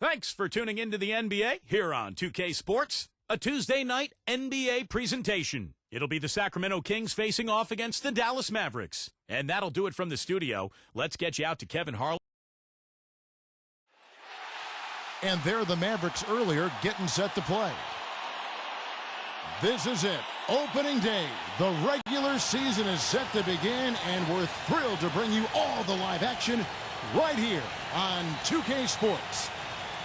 Thanks for tuning into the NBA here on 2K Sports, a Tuesday night NBA presentation. It'll be the Sacramento Kings facing off against the Dallas Mavericks. And that'll do it from the studio. Let's get you out to Kevin Harlan. And there the Mavericks earlier getting set to play. This is it. Opening day. The regular season is set to begin, and we're thrilled to bring you all the live action right here on 2K Sports.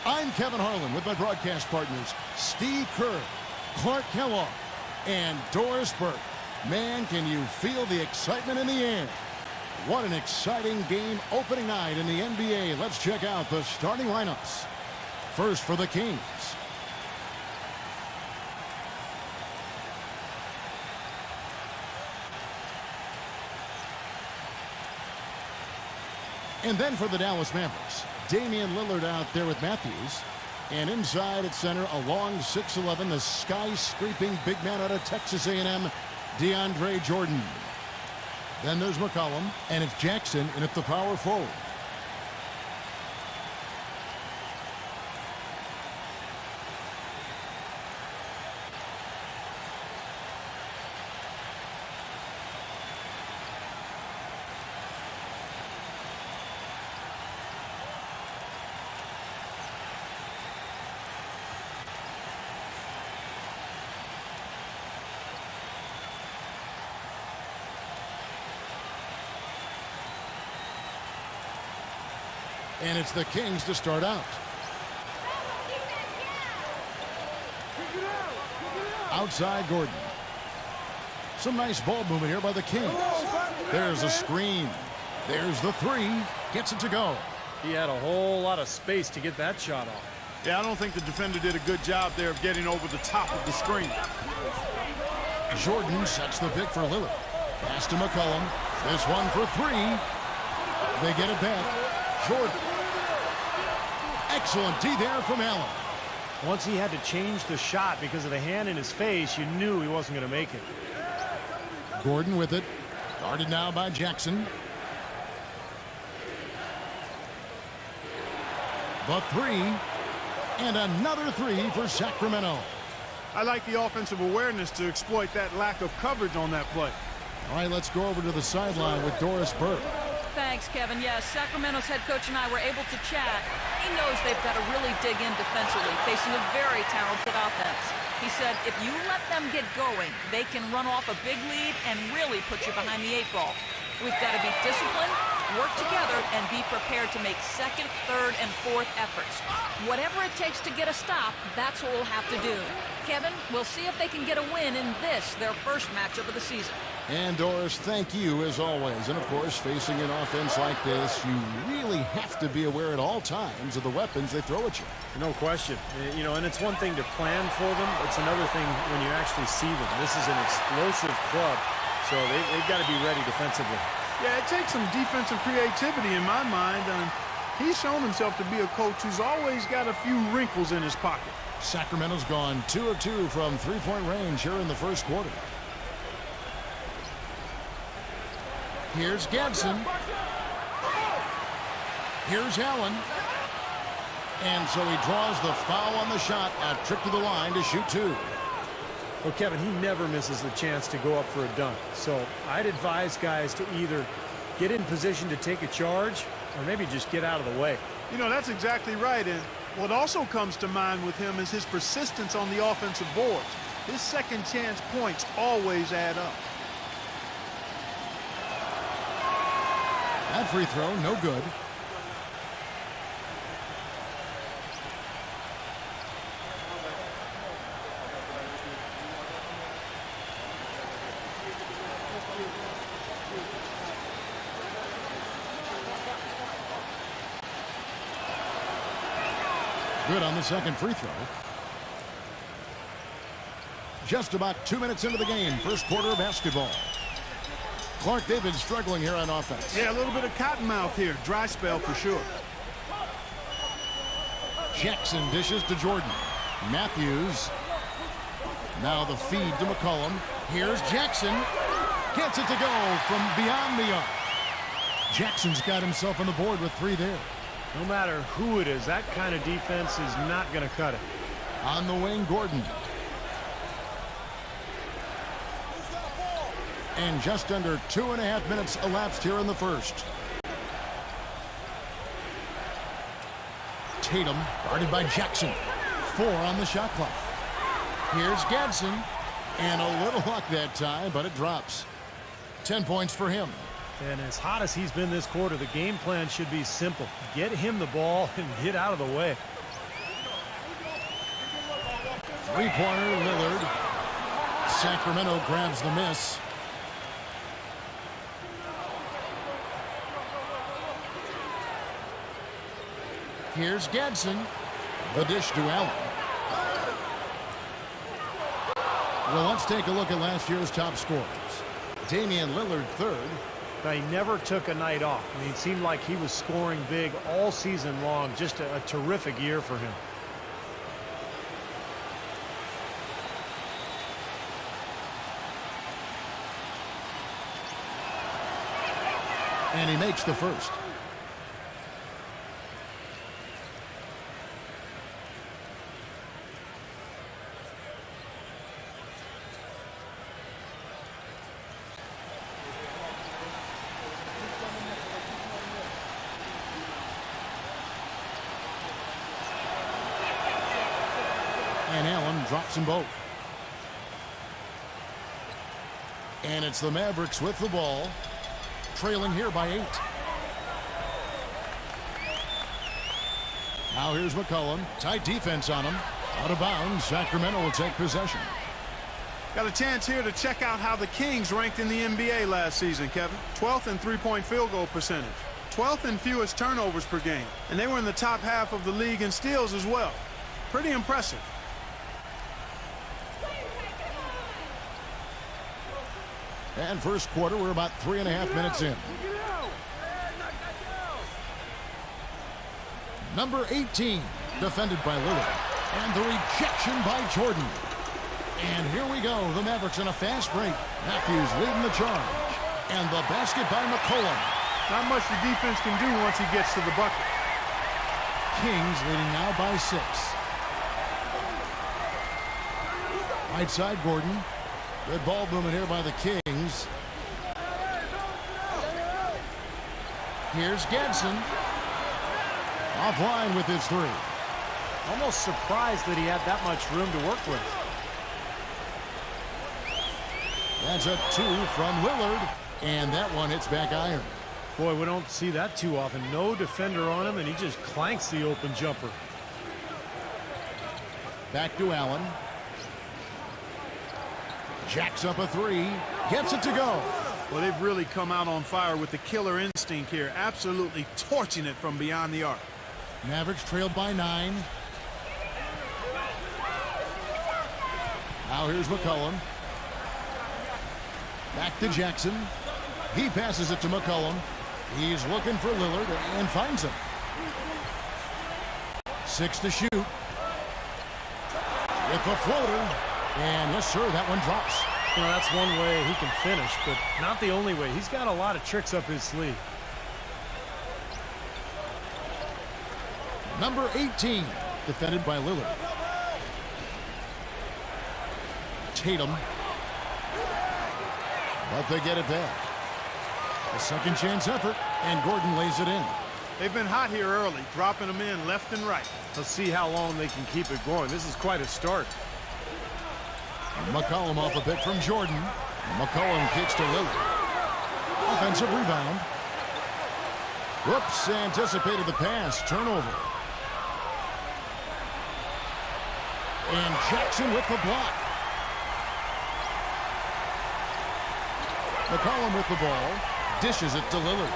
I'm Kevin Harlan with my broadcast partners, Steve Kerr, Clark Kellogg, and Doris Burke. Man, can you feel the excitement in the air? What an exciting game opening night in the NBA. Let's check out the starting lineups. First for the Kings. And then for the Dallas Mavericks, Damian Lillard out there with Matthews. And inside at center, a long 6'11", the skyscraping big man out of Texas A&M, DeAndre Jordan. Then there's McCollum, and it's Jackson in at the power forward. And it's the Kings to start out. Outside Gordon. Some nice ball movement here by the Kings. There's a screen. There's the three. Gets it to go. He had a whole lot of space to get that shot off. Yeah, I don't think the defender did a good job there of getting over the top of the screen. Jordan sets the pick for Lillard. Pass to McCollum. This one for three. They get it back. Jordan. Excellent D there from Allen. Once he had to change the shot because of the hand in his face, you knew he wasn't going to make it. Gordon with it. Guarded now by Jackson. The three. And another three for Sacramento. I like the offensive awareness to exploit that lack of coverage on that play. All right, let's go over to the sideline with Doris Burke. Thanks, Kevin. Yes, Sacramento's head coach and I were able to chat. He knows they've got to really dig in defensively, facing a very talented offense. He said if you let them get going, they can run off a big lead and really put you behind the eight ball. We've got to be disciplined, work together, and be prepared to make second, third, and fourth efforts. Whatever it takes to get a stop, that's what we'll have to do. Kevin, we'll see if they can get a win in this, their first matchup of the season. And Doris, thank you as always. And of course, facing an offense like this, you really have to be aware at all times of the weapons they throw at you. No question. You know, and it's one thing to plan for them. It's another thing when you actually see them. This is an explosive club, so they've got to be ready defensively. Yeah, it takes some defensive creativity in my mind. He's shown himself to be a coach who's always got a few wrinkles in his pocket. Sacramento's gone 2 of 2 from three-point range here in the first quarter. Here's Gabson. Here's Allen. And so he draws the foul on the shot. A trip to the line to shoot two. Well, Kevin, he never misses the chance to go up for a dunk. So I'd advise guys to either get in position to take a charge or maybe just get out of the way. You know, that's exactly right. And what also comes to mind with him is his persistence on the offensive boards. His second chance points always add up. That free throw, no good. Good on the second free throw. Just about 2 minutes into the game, first quarter of basketball. Clark, they've been struggling here on offense. Yeah, a little bit of cottonmouth here. Dry spell for sure. Jackson dishes to Jordan. Matthews. Now the feed to McCollum. Here's Jackson. Gets it to go from beyond the arc. Jackson's got himself on the board with three there. No matter who it is, that kind of defense is not going to cut it. On the wing, Gordon. And just under 2.5 minutes elapsed here in the first. Tatum, guarded by Jackson. 4 on the shot clock. Here's Gadsden. And a little luck that time, but it drops. 10 points for him. And as hot as he's been this quarter, the game plan should be simple. Get him the ball and get out of the way. Three-pointer, Lillard. Sacramento grabs the miss. Here's Gadsden. The dish to Allen. Well, let's take a look at last year's top scorers. Damian Lillard, third. Now, he never took a night off. I mean, it seemed like he was scoring big all season long. Just a terrific year for him. And he makes the first. And Allen drops them both. And it's the Mavericks with the ball, trailing here by 8. Now here's McCollum. Tight defense on him. Out of bounds. Sacramento will take possession. Got a chance here to check out how the Kings ranked in the NBA last season, Kevin. 12th in three-point field goal percentage. 12th in fewest turnovers per game. And they were in the top half of the league in steals as well. Pretty impressive. And first quarter, we're about 3.5 minutes in. Number 18, defended by Lillard. And the rejection by Jordan. And here we go. The Mavericks in a fast break. Matthews leading the charge. And the basket by McCollum. Not much the defense can do once he gets to the bucket. Kings leading now by 6. Right side, Gordon. Good ball movement here by the Kings. Here's Gadsden. Offline with his 3. Almost surprised that he had that much room to work with. That's a 2 from Lillard. And that one hits back iron. Boy, we don't see that too often. No defender on him, and he just clanks the open jumper. Back to Allen. Jacks up a 3. Gets it to go. Well, they've really come out on fire with the killer instinct here. Absolutely torching it from beyond the arc. Mavericks trailed by 9. Now here's McCollum. Back to Jackson. He passes it to McCollum. He's looking for Lillard and finds him. 6 to shoot. With the floater. And yes, sir, that one drops. You know, that's one way he can finish, but not the only way. He's got a lot of tricks up his sleeve. Number 18, defended by Lillard. Tatum. But they get it back. A second chance effort, and Gordon lays it in. They've been hot here early, dropping them in left and right. Let's see how long they can keep it going. This is quite a start. McCollum off a pick from Jordan. McCollum kicks to Lillard. Offensive rebound. Whoops, anticipated the pass. Turnover. And Jackson with the block. McCollum with the ball. Dishes it to Lillard.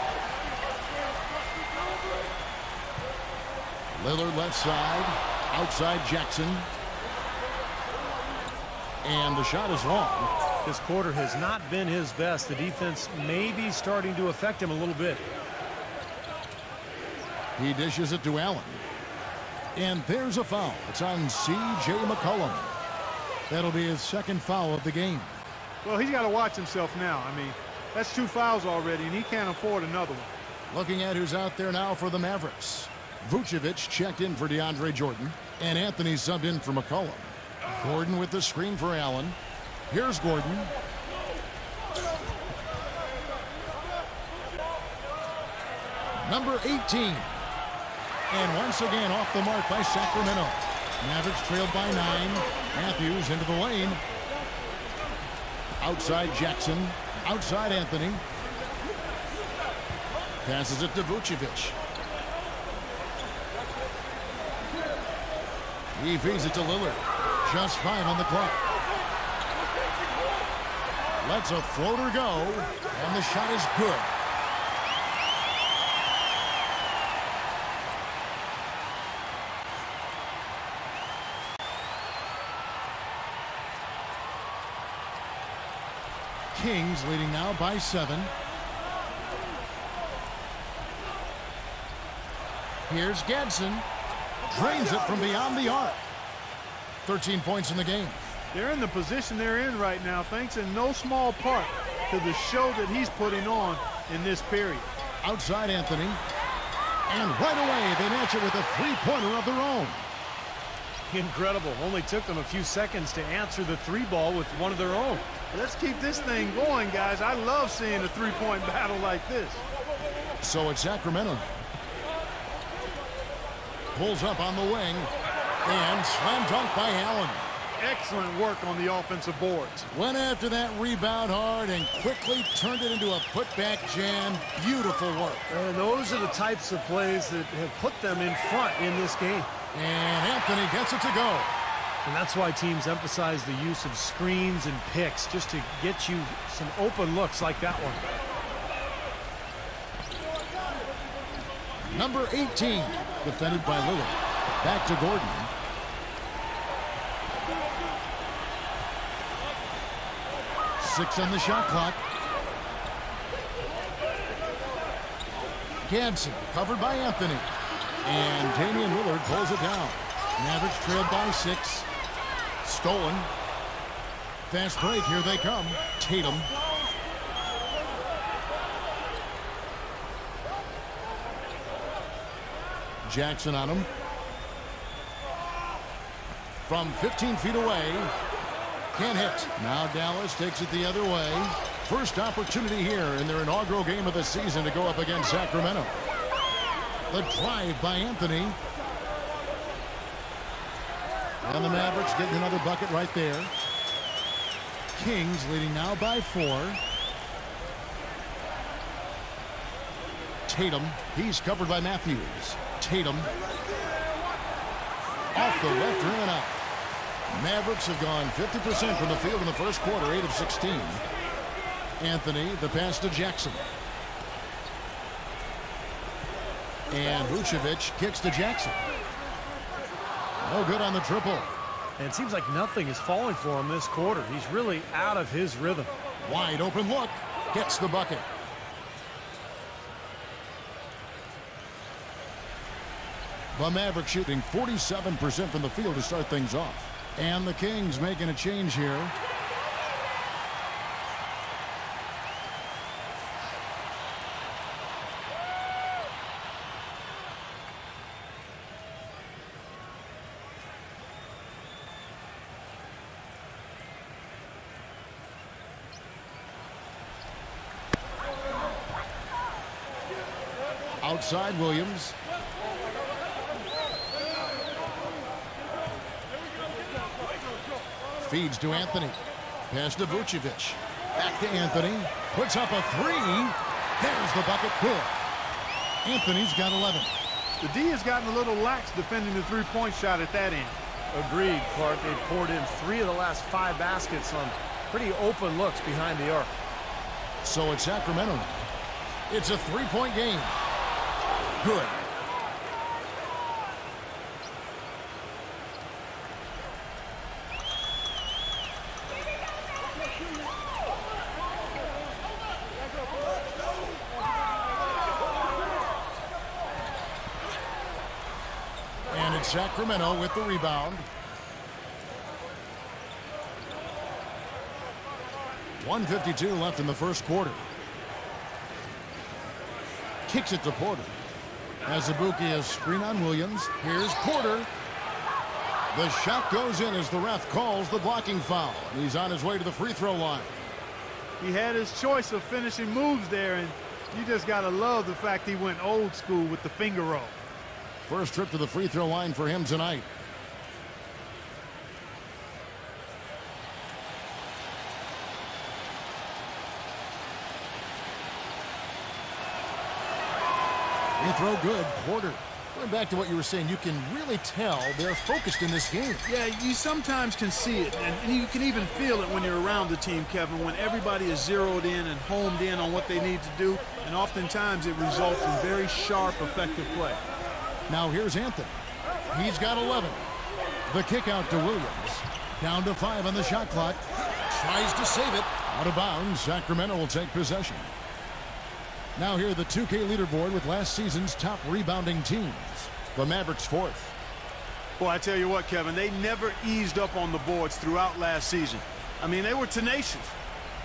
Lillard left side. Outside Jackson. And the shot is long. This quarter has not been his best. The defense may be starting to affect him a little bit. He dishes it to Allen. And there's a foul. It's on C.J. McCollum. That'll be his second foul of the game. Well, he's got to watch himself now. I mean, that's 2 fouls already, and he can't afford another one. Looking at who's out there now for the Mavericks. Vucevic checked in for DeAndre Jordan. And Anthony subbed in for McCollum. Gordon with the screen for Allen. Here's Gordon. Number 18. And once again off the mark by Sacramento. Mavericks trailed by 9. Matthews into the lane. Outside Jackson. Outside Anthony. Passes it to Vucevic. He feeds it to Lillard. Just 5 on the clock. Lets a floater go. And the shot is good. Kings leading now by 7. Here's Gadsden. Drains it from beyond the arc. 13 points in the game. They're in the position they're in right now, thanks in no small part to the show that he's putting on in this period. Outside Anthony. And right away, they match it with a three-pointer of their own. Incredible. Only took them a few seconds to answer the 3-ball with one of their own. Let's keep this thing going, guys. I love seeing a three-point battle like this. So it's Sacramento. Pulls up on the wing. And slam dunk by Allen. Excellent work on the offensive boards. Went after that rebound hard and quickly turned it into a putback jam. Beautiful work. And those are the types of plays that have put them in front in this game. And Anthony gets it to go. And that's why teams emphasize the use of screens and picks, just to get you some open looks like that one. Number 18, defended by Lillard. Back to Gordon. Six on the shot clock. Gadsden covered by Anthony. And Damian Lillard pulls it down. Mavericks trailed by 6. Stolen. Fast break. Here they come. Tatum. Jackson on him. From 15 feet away. Can't hit. Now Dallas takes it the other way. First opportunity here in their inaugural game of the season to go up against Sacramento. The drive by Anthony. And the Mavericks getting another bucket right there. Kings leading now by 4. Tatum. He's covered by Matthews. Tatum. Off the left rim and out. Mavericks have gone 50% from the field in the first quarter, 8 of 16. Anthony, the pass to Jackson. And Vucevic kicks to Jackson. No good on the triple. And it seems like nothing is falling for him this quarter. He's really out of his rhythm. Wide open look. Gets the bucket. The Mavericks shooting 47% from the field to start things off. And the Kings making a change here. Outside Williams. Feeds to Anthony. Pass to Vucevic. Back to Anthony. Puts up a 3. There's the bucket. Good. Anthony's got 11. The D has gotten a little lax defending the three-point shot at that end. Agreed, Clark. They've poured in 3 of the last 5 baskets on pretty open looks behind the arc. So it's Sacramento. It's a 3-point game. Good. And it's Sacramento with the rebound. 1:52 left in the first quarter. Kicks it to Porter. Azubuike a screen on Williams. Here's Porter. The shot goes in as the ref calls the blocking foul. And he's on his way to the free throw line. He had his choice of finishing moves there, and you just got to love the fact he went old school with the finger roll. First trip to the free throw line for him tonight. Free throw good. Porter. Going back to what you were saying, you can really tell they're focused in this game. Yeah, you sometimes can see it, and you can even feel it when you're around the team, Kevin, when everybody is zeroed in and homed in on what they need to do, and oftentimes it results in very sharp, effective play. Now here's Anthony. He's got 11. The kick out to Williams. Down to 5 on the shot clock. Tries to save it. Out of bounds. Sacramento will take possession. Now here the 2K leaderboard with last season's top rebounding teams. The Mavericks 4th. Boy, I tell you what, Kevin, they never eased up on the boards throughout last season. I mean, they were tenacious.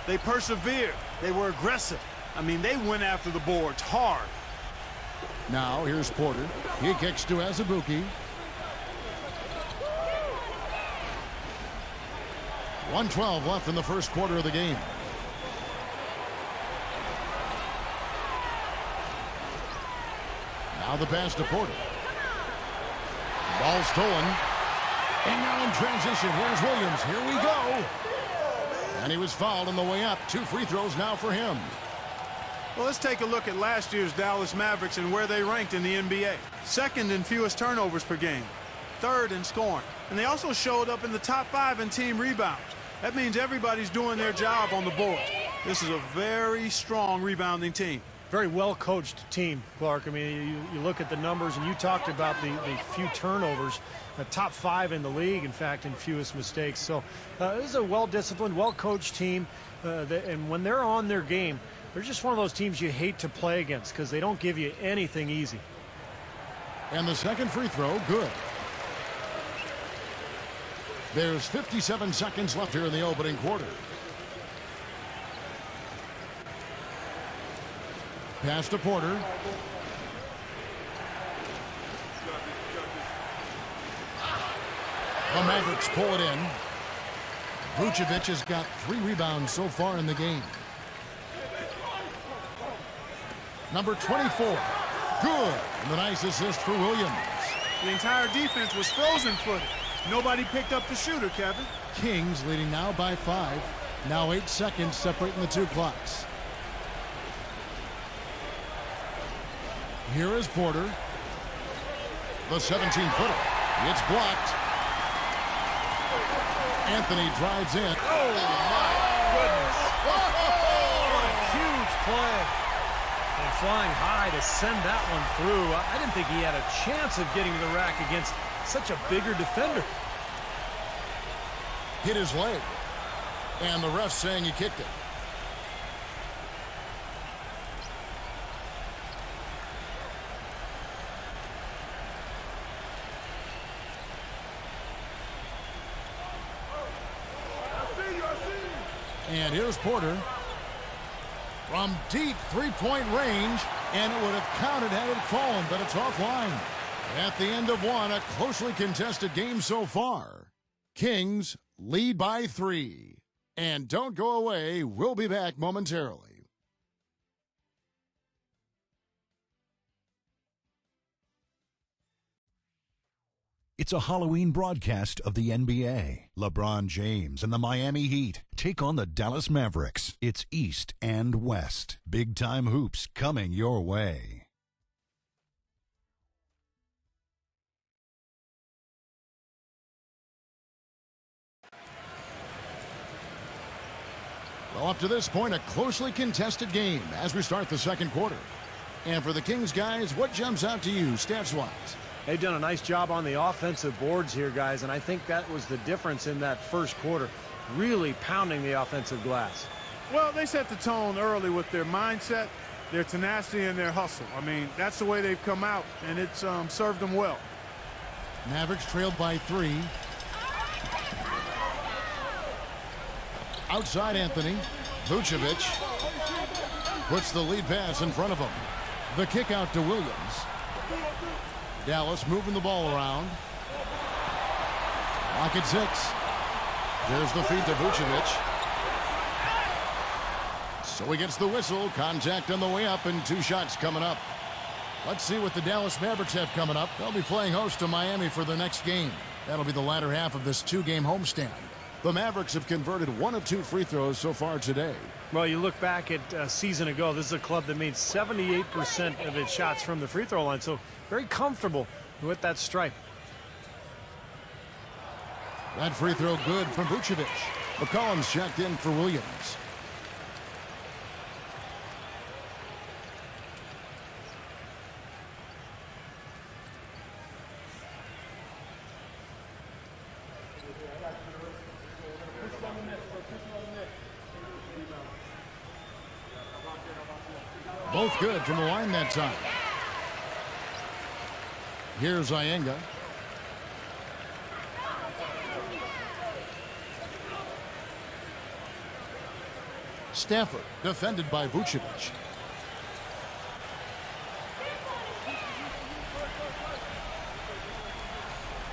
They persevered. They were aggressive. I mean, they went after the boards hard. Now here's Porter. He kicks to Azubuike. 1:12 left in the first quarter of the game. Now the pass to Porter. Ball stolen. And now in transition, here's Williams. Here we go. And he was fouled on the way up. 2 free throws now for him. Well, let's take a look at last year's Dallas Mavericks and where they ranked in the NBA. Second in fewest turnovers per game. Third in scoring. And they also showed up in the top 5 in team rebounds. That means everybody's doing their job on the board. This is a very strong rebounding team. Very well-coached team, Clark. I mean, you look at the numbers, and you talked about the few turnovers. The top 5 in the league, in fact, in fewest mistakes. So this is a well-disciplined, well-coached team. And when they're on their game, they're just one of those teams you hate to play against because they don't give you anything easy. And the second free throw, good. There's 57 seconds left here in the opening quarter. Pass to Porter. The Mavericks pull it in. Vucevic has got 3 rebounds so far in the game. Number 24. Good. And the nice assist for Williams. The entire defense was frozen-footed. Nobody picked up the shooter, Kevin. Kings leading now by 5. Now 8 seconds separating the 2 clocks. Here is Porter. The 17-footer. It's blocked. Anthony drives in. Oh, my goodness. What a huge play. And flying high to send that one through. I didn't think he had a chance of getting to the rack against such a bigger defender. Hit his leg. And the ref saying he kicked it. And here's Porter from deep three-point range, and it would have counted had it fallen, but it's offline. At the end of one, a closely contested game so far. Kings lead by 3. And don't go away. We'll be back momentarily. It's a Halloween broadcast of the NBA. LeBron James and the Miami Heat take on the Dallas Mavericks. It's East and West. Big-time hoops coming your way. Well, up to this point, a closely contested game as we start the second quarter. And for the Kings, guys, what jumps out to you stats-wise? They've done a nice job on the offensive boards here, guys, and I think that was the difference in that first quarter, really pounding the offensive glass. Well, they set the tone early with their mindset, their tenacity, and their hustle. I mean, that's the way they've come out, and it's served them well. Mavericks trailed by 3. Outside Anthony. Vucevic puts the lead pass in front of him. The kick out to Williams. Dallas moving the ball around. Lock at 6. There's the feed to Vucevic. So he gets the whistle. Contact on the way up and 2 shots coming up. Let's see what the Dallas Mavericks have coming up. They'll be playing host to Miami for their next game. That'll be the latter half of this 2-game homestand. The Mavericks have converted 1 of 2 free throws so far today. Well, you look back at a season ago, this is a club that made 78% of its shots from the free throw line, so very comfortable with that stripe. That free throw good from Vucevic. McCollum's checked in for Williams. Both good from the line that time. Here's Iyenga. Stafford defended by Vucevic.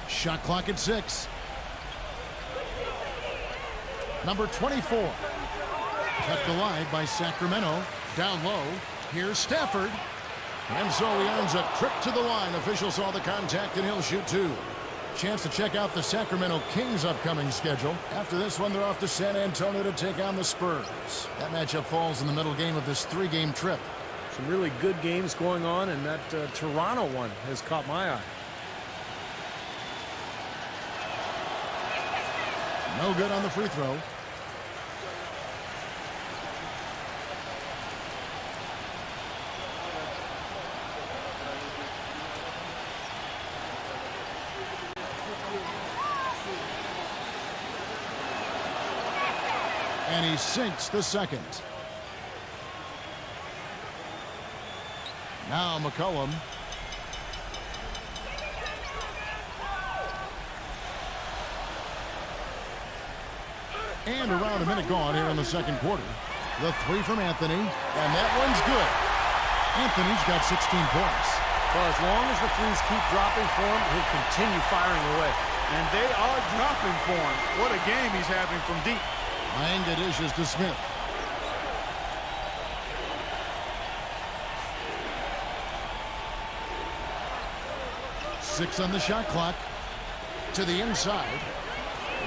Shot clock at 6. Number 24. Kept alive by Sacramento. Down low. Here's Stafford. And so he earns a trip to the line. Officials saw the contact and he'll shoot 2. Chance to check out the Sacramento Kings' upcoming schedule. After this one, they're off to San Antonio to take on the Spurs. That matchup falls in the middle game of this 3-game trip. Some really good games going on, and that Toronto one has caught my eye. No good on the free throw. And he sinks the second. Now McCollum. And around a minute gone here in the second quarter. The 3 from Anthony. And that one's good. Anthony's got 16 points. Well, as long as the threes keep dropping for him, he'll continue firing away. And they are dropping for him. What a game he's having from deep. Iyenga dishes to Smith. Six on the shot clock. To the inside.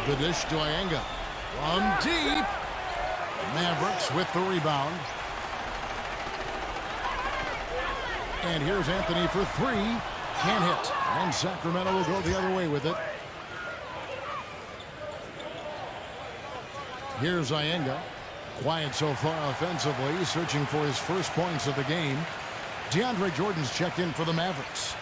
The dish to Iyenga. From deep. Mavericks with the rebound. And here's Anthony for 3. Can't hit. And Sacramento will go the other way with it. Here's Iyenga. Quiet so far offensively, searching for his first points of the game. DeAndre Jordan's checked in for the Mavericks.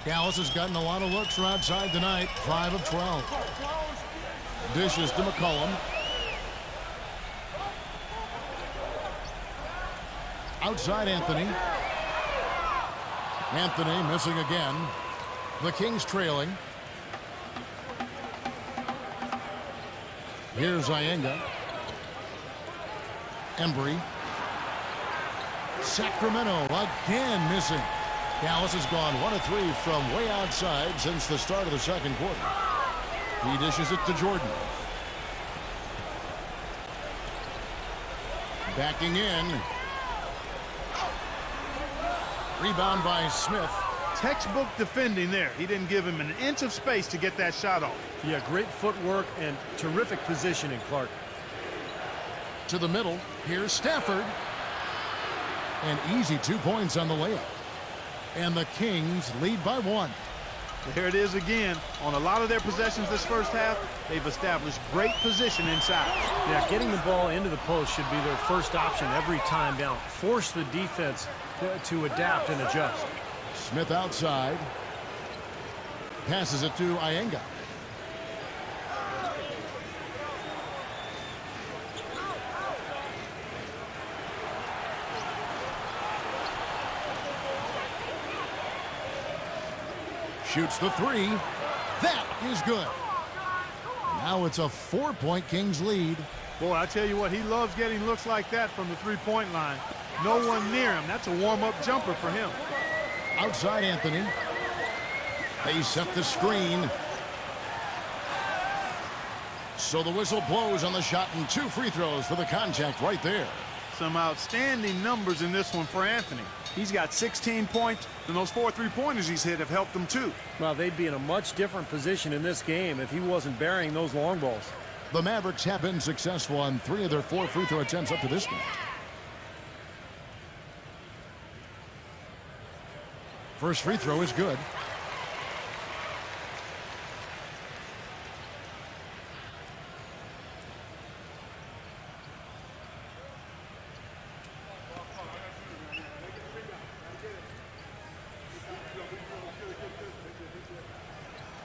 Dallas has gotten a lot of looks from outside tonight. 5 of 12. Dishes to McCollum. Outside Anthony. Anthony missing again. The Kings trailing. Here's Iyenga. Embry. Sacramento again missing. Dallas has gone 1 of 3 from way outside since the start of the second quarter. He dishes it to Jordan. Backing in. Rebound by Smith. Textbook defending there. He didn't give him an inch of space to get that shot off. Yeah, great footwork and terrific positioning, Clark. To the middle. Here's Stafford. An easy 2 points on the layup. And the Kings lead by 1. There it is again. On a lot of their possessions this first half, they've established great position inside. Yeah, getting the ball into the post should be their first option every time down. Force the defense to adapt and adjust. Smith outside. Passes it to Iyenga. Shoots the 3. That is good. Now it's a 4-point Kings lead. Boy, I tell you what, he loves getting looks like that from the three-point line. No one near him. That's a warm-up jumper for him. Outside Anthony. They set the screen. So the whistle blows on the shot and 2 free throws for the contact right there. Some outstanding numbers in this one for Anthony. He's got 16 points, and those 4 3-pointers he's hit have helped him too. Well, they'd be in a much different position in this game if he wasn't burying those long balls. The Mavericks have been successful on 3 of their 4 free throw attempts up to this point. First free throw is good.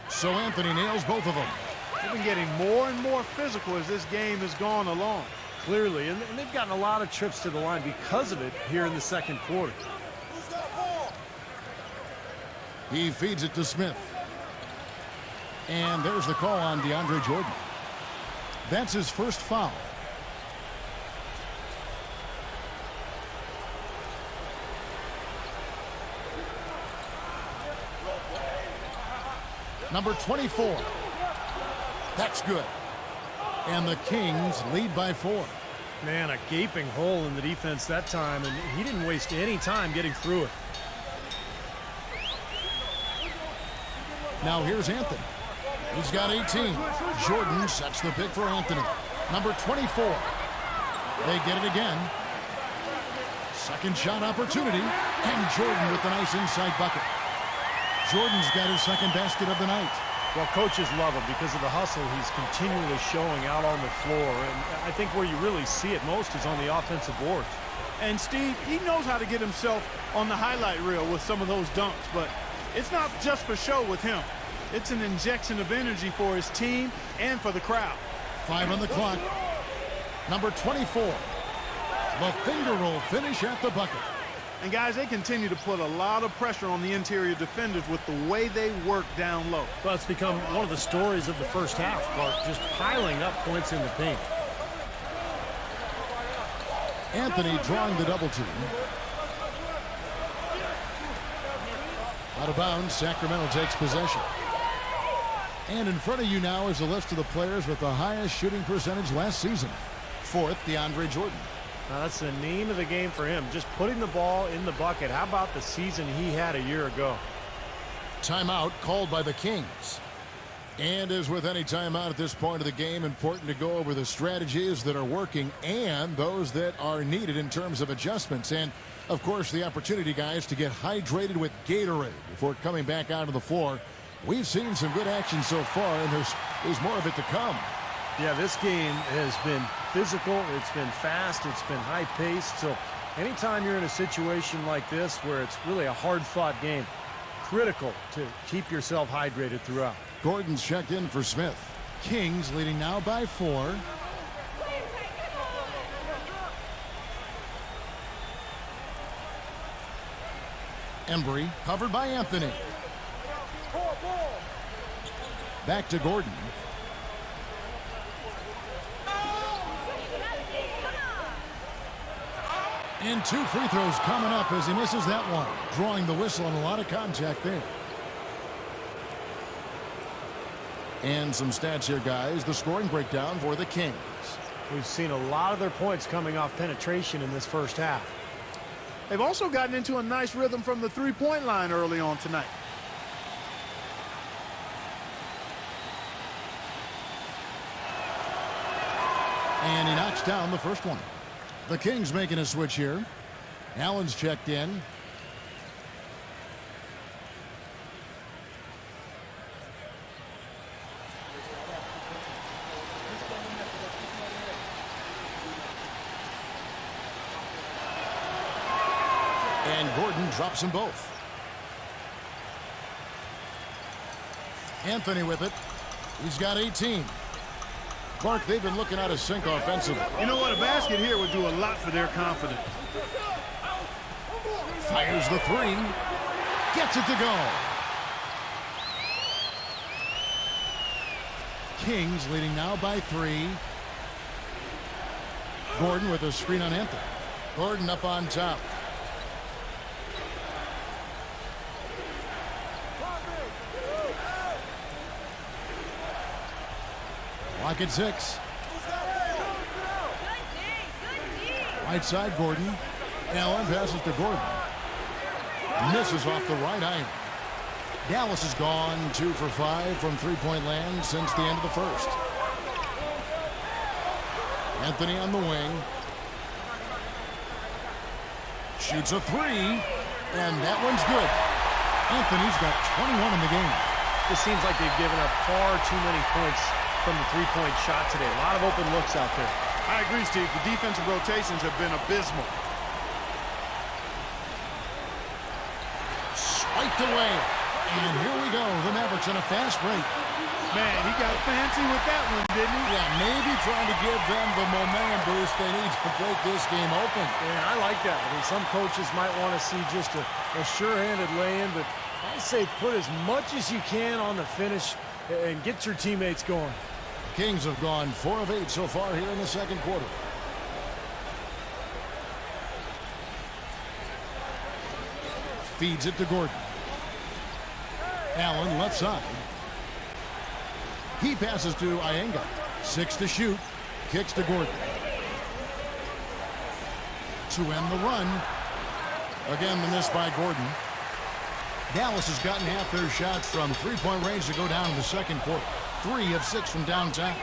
So Anthony nails both of them. They've been getting more and more physical as this game has gone along. Clearly, and they've gotten a lot of trips to the line because of it here in the second quarter. He feeds it to Smith. And there's the call on DeAndre Jordan. That's his first foul. Number 24. That's good. And the Kings lead by 4. Man, a gaping hole in the defense that time, and he didn't waste any time getting through it. Now here's Anthony. He's got 18. Jordan sets the pick for Anthony. Number 24. They get it again. Second shot opportunity. And Jordan with the nice inside bucket. Jordan's got his second basket of the night. Well, coaches love him because of the hustle he's continually showing out on the floor. And I think where you really see it most is on the offensive boards. And Steve, he knows how to get himself on the highlight reel with some of those dunks, but it's not just for show with him. It's an injection of energy for his team and for the crowd. 5 on the clock. Number 24. The finger roll finish at the bucket. And guys, they continue to put a lot of pressure on the interior defenders with the way they work down low. Well, it's become one of the stories of the first half, Clark, just piling up points in the paint. Anthony drawing the double team. Out of bounds, Sacramento takes possession. And in front of you now is a list of the players with the highest shooting percentage last season. 4th, DeAndre Jordan. Now, that's the name of the game for him, just putting the ball in the bucket. How about the season he had a year ago? Timeout called by the Kings. And as with any timeout at this point of the game, important to go over the strategies that are working and those that are needed in terms of adjustments. And, of course, the opportunity, guys, to get hydrated with Gatorade before coming back onto the floor. We've seen some good action so far, and there's more of it to come. Yeah, this game has been physical, it's been fast, it's been high-paced. So anytime you're in a situation like this where it's really a hard-fought game, critical to keep yourself hydrated throughout. Gordon's checked in for Smith. Kings leading now by 4. Embry covered by Anthony. Back to Gordon. And 2 free throws coming up as he misses that one. Drawing the whistle and a lot of contact there. And some stats here, guys. The scoring breakdown for the Kings. We've seen a lot of their points coming off penetration in this first half. They've also gotten into a nice rhythm from the three-point line early on tonight. And he knocks down the first one. The Kings making a switch here. Allen's checked in. And Gordon drops them both. Anthony with it. He's got 18. Clark, they've been looking out of sync offensively. You know what? A basket here would do a lot for their confidence. Fires the 3. Gets it to go. Kings leading now by 3. Gordon with a screen on Anthony. Gordon up on top. Clock at 6. Right side, Gordon. Allen passes to Gordon. Misses off the right iron. Dallas has gone 2 for 5 from three-point land since the end of the first. Anthony on the wing. Shoots a 3, and that one's good. Anthony's got 21 in the game. It seems like they've given up far too many points from the three-point shot today. A lot of open looks out there. I agree, Steve. The defensive rotations have been abysmal. Swiped away. And here we go. The Mavericks in a fast break. Man, he got fancy with that one, didn't he? Yeah, maybe trying to give them the momentum boost they need to break this game open. Yeah, I like that. I mean, some coaches might want to see just a sure-handed lay-in, but I say put as much as you can on the finish and get your teammates going. The Kings have gone 4 of 8 so far here in the second quarter. Feeds it to Gordon. Allen left side. He passes to Iyengar. 6 to shoot. Kicks to Gordon. To end the run. Again, the miss by Gordon. Dallas has gotten half their shots from three-point range to go down in the second quarter. 3 of 6 from downtown.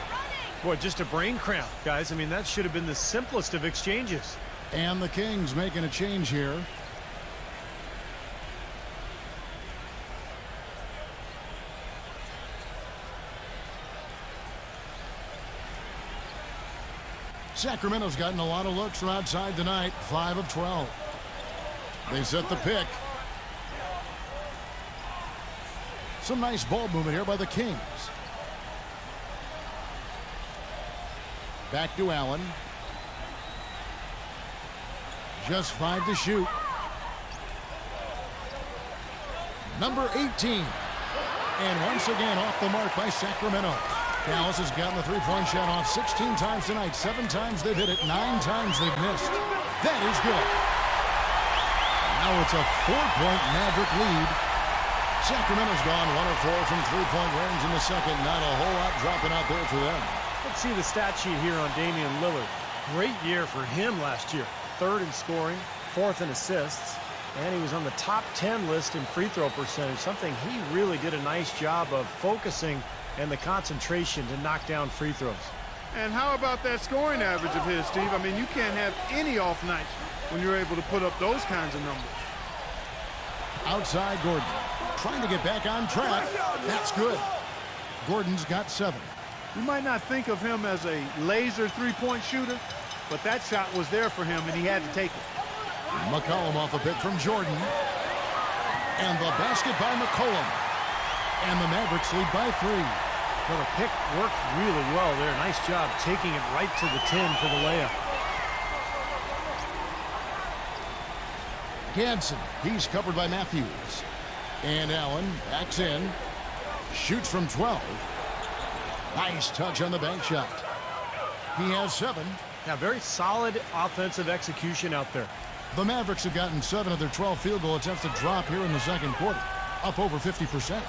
Boy, just a brain cramp, guys. I mean, that should have been the simplest of exchanges. And the Kings making a change here. Sacramento's gotten a lot of looks from outside tonight. 5 of 12. They set the pick. Some nice ball movement here by the Kings. Back to Allen. Just 5 to shoot. Number 18. And once again off the mark by Sacramento. Dallas has gotten the three-point shot off 16 times tonight. 7 times they've hit it. 9 times they've missed. That is good. Now it's a 4-point Maverick lead. Sacramento's gone 1 of 4 from three-point range in the second. Not a whole lot dropping out there for them. Let's see the stat sheet here on Damian Lillard. Great year for him last year. 3rd in scoring, 4th in assists, and he was on the top 10 list in free throw percentage, something he really did a nice job of focusing and the concentration to knock down free throws. And how about that scoring average of his, Steve? I mean, you can't have any off nights when you're able to put up those kinds of numbers. Outside Gordon. Trying to get back on track. That's good. Gordon's got 7. You might not think of him as a laser three-point shooter, but that shot was there for him, and he had to take it. McCollum off a pick from Jordan. And the basket by McCollum. And the Mavericks lead by 3. Well, the pick worked really well there. Nice job taking it right to the 10 for the layup. Gadsden, he's covered by Matthews. And Allen backs in. Shoots from 12. Nice touch on the bank shot. He has 7. Yeah, very solid offensive execution out there. The Mavericks have gotten 7 of their 12 field goal attempts to drop here in the second quarter. Up over 50%.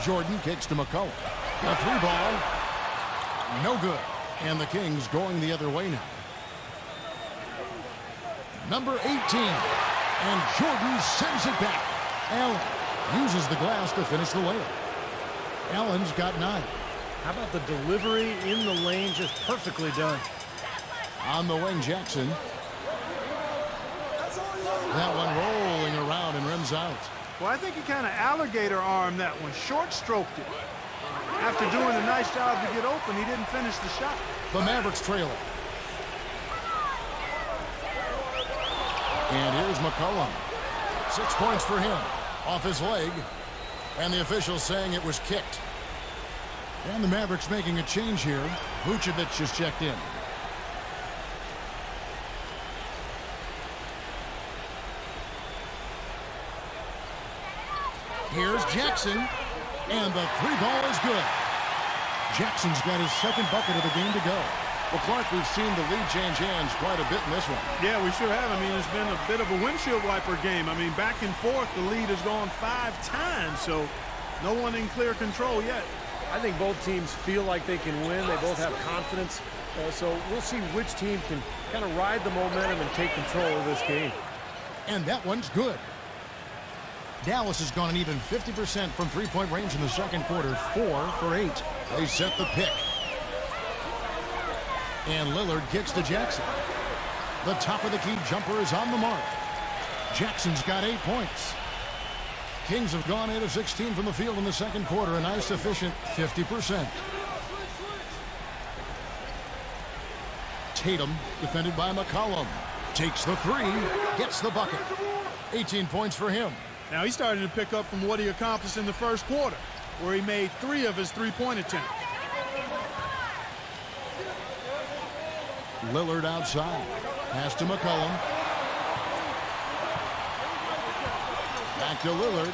Jordan kicks to McCollum. A 3 ball. No good. And the Kings going the other way now. Number 18. And Jordan sends it back. Allen uses the glass to finish the layup. Allen's got 9. How about the delivery in the lane? Just perfectly done. On the wing, Jackson. That one rolling around and rims out. Well, I think he kind of alligator armed that one, short stroked it. After doing a nice job to get open, he didn't finish the shot. The Mavericks trail it. And here's McCollum. 6 points for him. Off his leg. And the official saying it was kicked. And the Mavericks making a change here. Vucevic just checked in. Here's Jackson. And the three ball is good. Jackson's got his second bucket of the game to go. Well, Clark, we've seen the lead change hands quite a bit in this one. Yeah, we sure have. I mean, it's been a bit of a windshield wiper game. I mean, back and forth, the lead has gone 5 times, so no one in clear control yet. I think both teams feel like they can win. They both have confidence. So we'll see which team can kind of ride the momentum and take control of this game. And that one's good. Dallas has gone an even 50% from three-point range in the second quarter, 4 for 8. They set the pick. And Lillard kicks to Jackson. The top of the key jumper is on the mark. Jackson's got 8 points. Kings have gone 8 of 16 from the field in the second quarter, a nice efficient 50%. Tatum, defended by McCollum, takes the three, gets the bucket. 18 points for him. Now he's starting to pick up from what he accomplished in the first quarter, where he made 3 of his three-point attempts. Lillard outside. Pass to McCollum. Back to Lillard.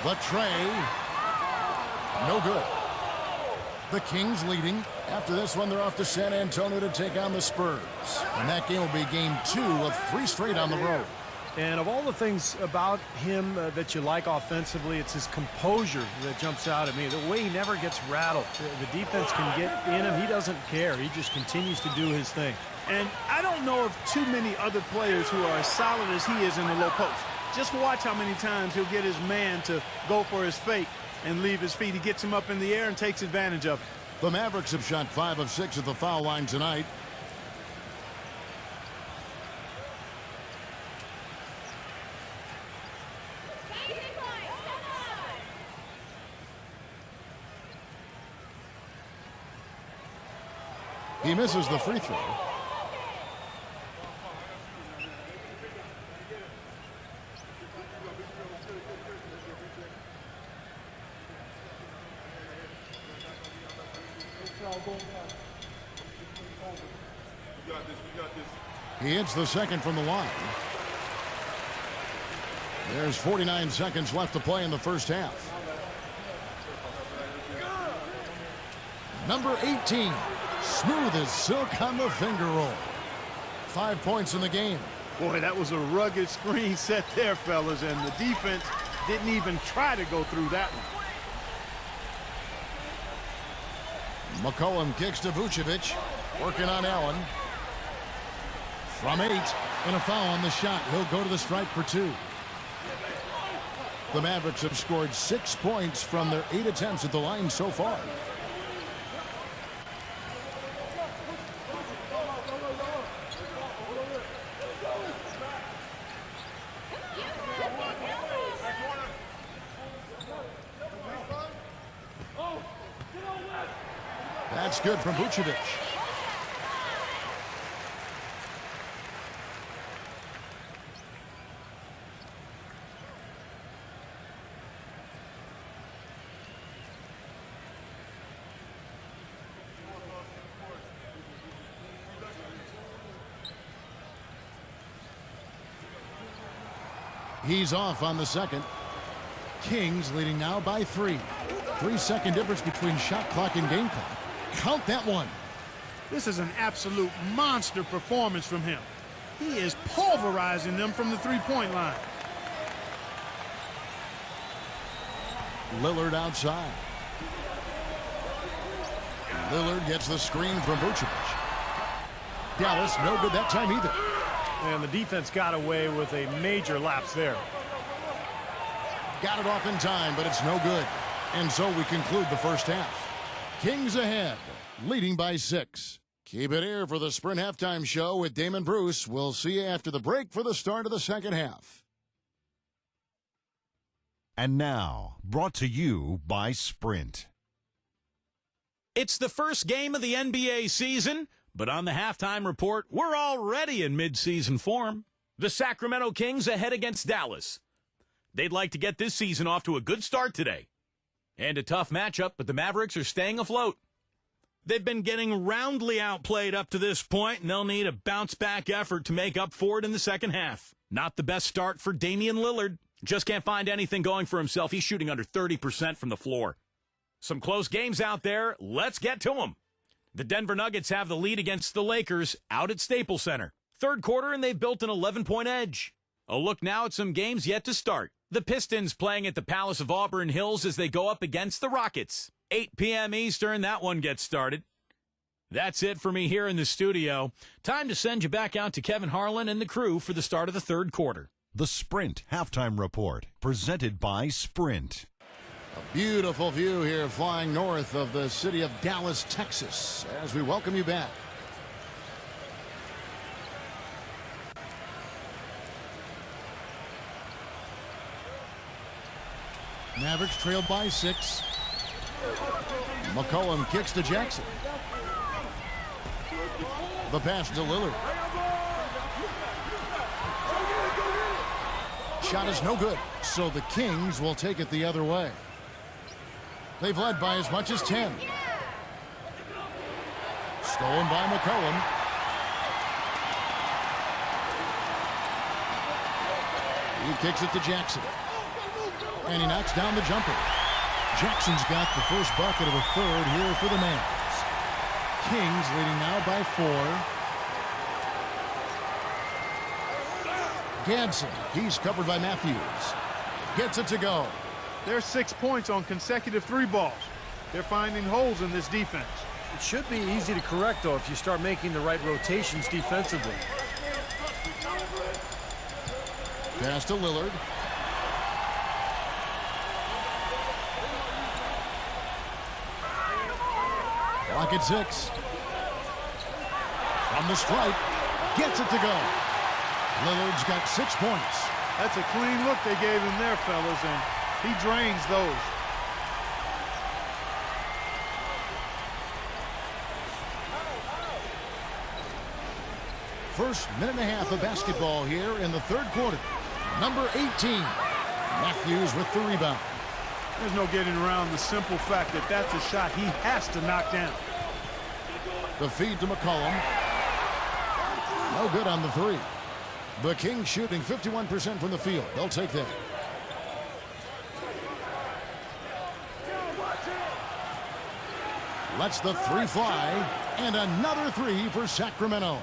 The tray. No good. The Kings leading. After this one, they're off to San Antonio to take on the Spurs. And that game will be game 2 of 3 straight on the road. And of all the things about him that you like offensively, it's his composure that jumps out at me. The way he never gets rattled. The defense can get in him. He doesn't care. He just continues to do his thing. And I don't know of too many other players who are as solid as he is in the low post. Just watch how many times he'll get his man to go for his fake and leave his feet. He gets him up in the air and takes advantage of it. The Mavericks have shot 5 of 6 at the foul line tonight. He misses the free throw. He hits the second from the line. There's 49 seconds left to play in the first half. Number 18. Smooth as silk on the finger roll. 5 points in the game. Boy, that was a rugged screen set there, fellas, and the defense didn't even try to go through that one. McCollum kicks to Vucevic. Working on Allen. From 8, and a foul on the shot. He'll go to the stripe for 2. The Mavericks have scored 6 points from their 8 attempts at the line so far. That's good from Vucevic. He's off on the second. Kings leading now by 3. 3-second difference between shot clock and game clock. Count that one. This is an absolute monster performance from him. He is pulverizing them from the three-point line. Lillard outside. Lillard gets the screen from Vucevic. Dallas no good that time either. And the defense got away with a major lapse there. Got it off in time, but it's no good. And so we conclude the first half. Kings ahead, leading by 6. Keep it here for the Sprint Halftime Show with Damon Bruce. We'll see you after the break for the start of the second half. And now, brought to you by Sprint. It's the first game of the NBA season, but on the halftime report, we're already in mid-season form. The Sacramento Kings ahead against Dallas. They'd like to get this season off to a good start today. And a tough matchup, but the Mavericks are staying afloat. They've been getting roundly outplayed up to this point, and they'll need a bounce-back effort to make up for it in the second half. Not the best start for Damian Lillard. Just can't find anything going for himself. He's shooting under 30% from the floor. Some close games out there. Let's get to them. The Denver Nuggets have the lead against the Lakers out at Staples Center. Third quarter, and they've built an 11-point edge. A look now at some games yet to start. The Pistons playing at the Palace of Auburn Hills as they go up against the Rockets. 8 p.m. Eastern, that one gets started. That's it for me here in the studio. Time to send you back out to Kevin Harlan and the crew for the start of the third quarter. The Sprint Halftime Report, presented by Sprint. A beautiful view here flying north of the city of Dallas, Texas, as we welcome you back. Mavericks trailed by 6. McCollum kicks to Jackson. The pass to Lillard. Shot is no good, so the Kings will take it the other way. They've led by as much as 10. Stolen by McCollum. He kicks it to Jackson. And he knocks down the jumper. Jackson's got the first bucket of the third here for the Mavs. Kings leading now by 4. Gadsden, he's covered by Matthews. Gets it to go. There's 6 points on consecutive 3 balls. They're finding holes in this defense. It should be easy to correct, though, if you start making the right rotations defensively. Pass to Lillard. Clock at 6. From the stripe. Gets it to go. Lillard's got 6 points. That's a clean look they gave him there, fellas, and he drains those. First minute and a half of basketball here in the third quarter. Number 18, Matthews with the rebound. There's no getting around the simple fact that that's a shot he has to knock down. The feed to McCollum. No good on the 3. The Kings shooting 51% from the field. They'll take that. Lets the 3 fly. And another 3 for Sacramento.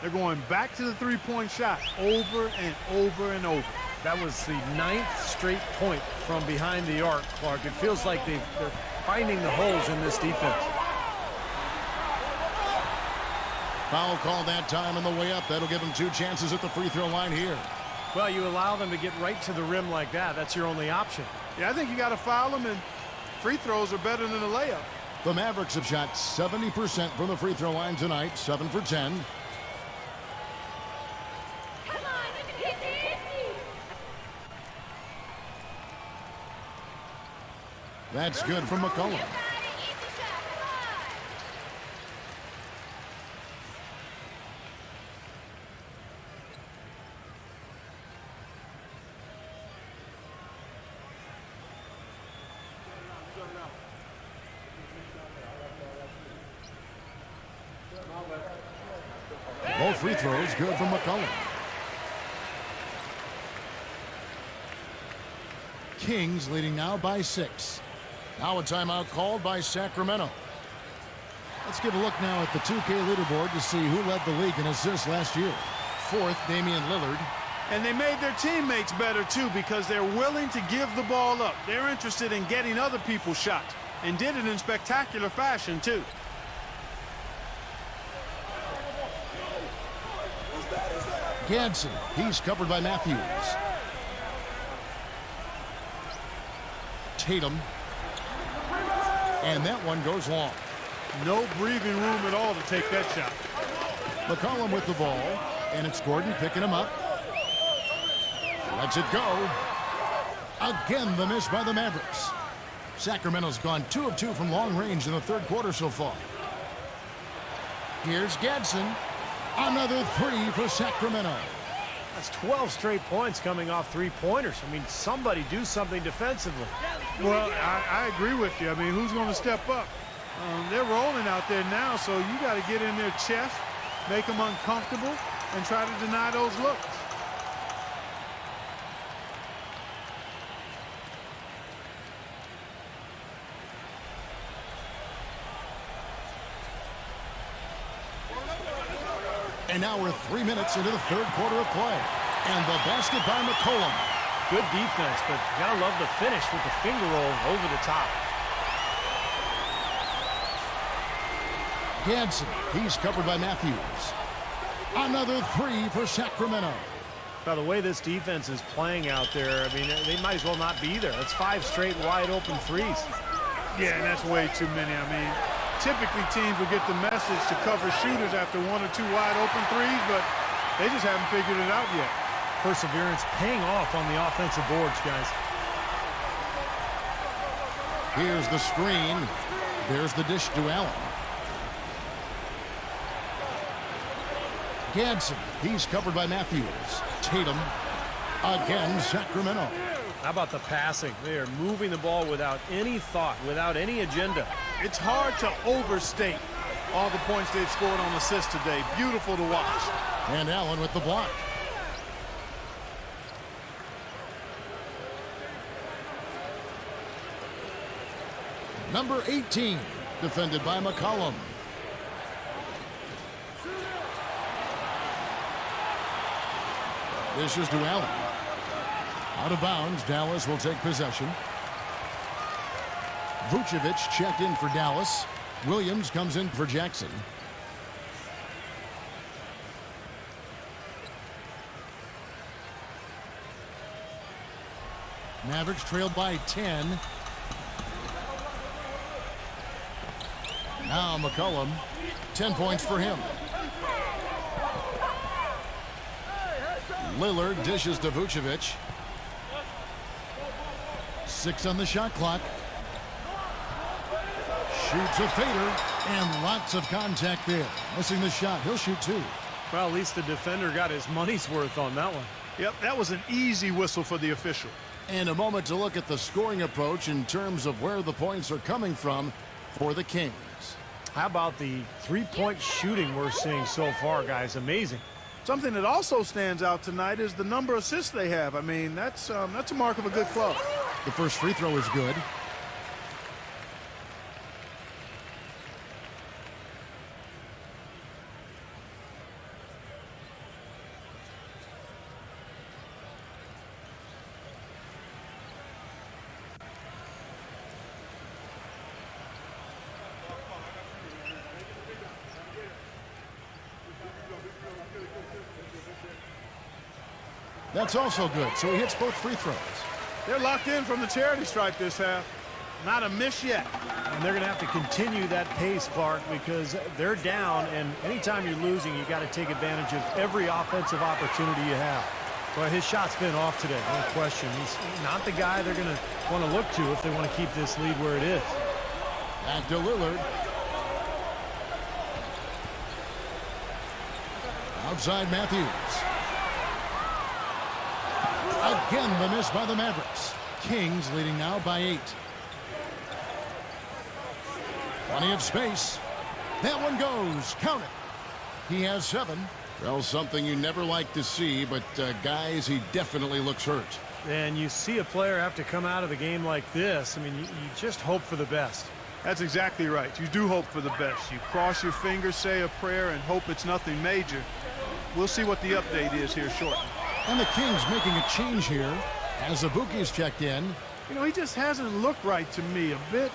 They're going back to the three-point shot over and over and over. That was the 9th straight point from behind the arc, Clark. It feels like they're finding the holes in this defense. Foul called that time on the way up. That'll give them 2 chances at the free throw line here. Well, you allow them to get right to the rim like that. That's your only option. Yeah, I think you got to foul them, and free throws are better than a layup. The Mavericks have shot 70% from the free throw line tonight, 7 for 10. That's good from McCollum. Both free throws good from McCollum. Kings leading now by 6. Now a timeout called by Sacramento. Let's give a look now at the 2K leaderboard to see who led the league in assists last year. 4th, Damian Lillard. And they made their teammates better, too, because they're willing to give the ball up. They're interested in getting other people's shots and did it in spectacular fashion, too. Gadsden, he's covered by Matthews. Tatum. And that one goes long. No breathing room at all to take that shot. McCollum with the ball, and it's Gordon picking him up. Lets it go. Again, the miss by the Mavericks. Sacramento's gone 2 of 2 from long range in the third quarter so far. Here's Gadsden. Another 3 for Sacramento. That's 12 straight points coming off 3-pointers. I mean, somebody do something defensively. Well, I agree with you. I mean, who's going to step up? They're rolling out there now, so you got to get in their chest, make them uncomfortable, and try to deny those looks. And now we're 3 minutes into the third quarter of play. And the basket by McCollum. Good defense, but you gotta love the finish with the finger roll over the top. Gadsden, he's covered by Matthews. Another three for Sacramento. By the way this defense is playing out there, I mean, they might as well not be there. That's 5 straight wide open threes. Yeah, and that's way too many. I mean, typically teams will get the message to cover shooters after 1 or 2 wide open threes, but they just haven't figured it out yet. Perseverance paying off on the offensive boards, guys. Here's the screen. There's the dish to Allen. Gadsden, he's covered by Matthews. Tatum, again Sacramento. How about the passing? They are moving the ball without any thought, without any agenda. It's hard to overstate all the points they've scored on assists today. Beautiful to watch. And Allen with the block. Number 18, defended by McCollum. This is to Allen. Out of bounds, Dallas will take possession. Vucevic checked in for Dallas. Williams comes in for Jackson. Mavericks trailed by 10. Now McCollum, 10 points for him. Lillard dishes to Vucevic. 6 on the shot clock. Shoots a fader, and lots of contact there. Missing the shot. He'll shoot 2. Well, at least the defender got his money's worth on that one. Yep, that was an easy whistle for the official. And a moment to look at the scoring approach in terms of where the points are coming from for the Kings. How about the three-point shooting we're seeing so far, guys? Amazing. Something that also stands out tonight is the number of assists they have. I mean, that's a mark of a good club. The first free throw is good. That's also good. So he hits both free throws. They're locked in from the charity stripe this half. Not a miss yet. And they're going to have to continue that pace, Clark, because they're down, and anytime you're losing, you got to take advantage of every offensive opportunity you have. Well, his shot's been off today, no question. He's not the guy they're going to want to look to if they want to keep this lead where it is. Back to Lillard. Outside Matthews. Again, the miss by the Mavericks. Kings leading now by 8. Plenty of space. That one goes. Count it. He has 7. Well, something you never like to see, but guys, he definitely looks hurt. And you see a player have to come out of the game like this. I mean, you just hope for the best. That's exactly right. You do hope for the best. You cross your fingers, say a prayer, and hope it's nothing major. We'll see what the update is here shortly. And the Kings making a change here as Abuki's checked in. You know, he just hasn't looked right to me. A bit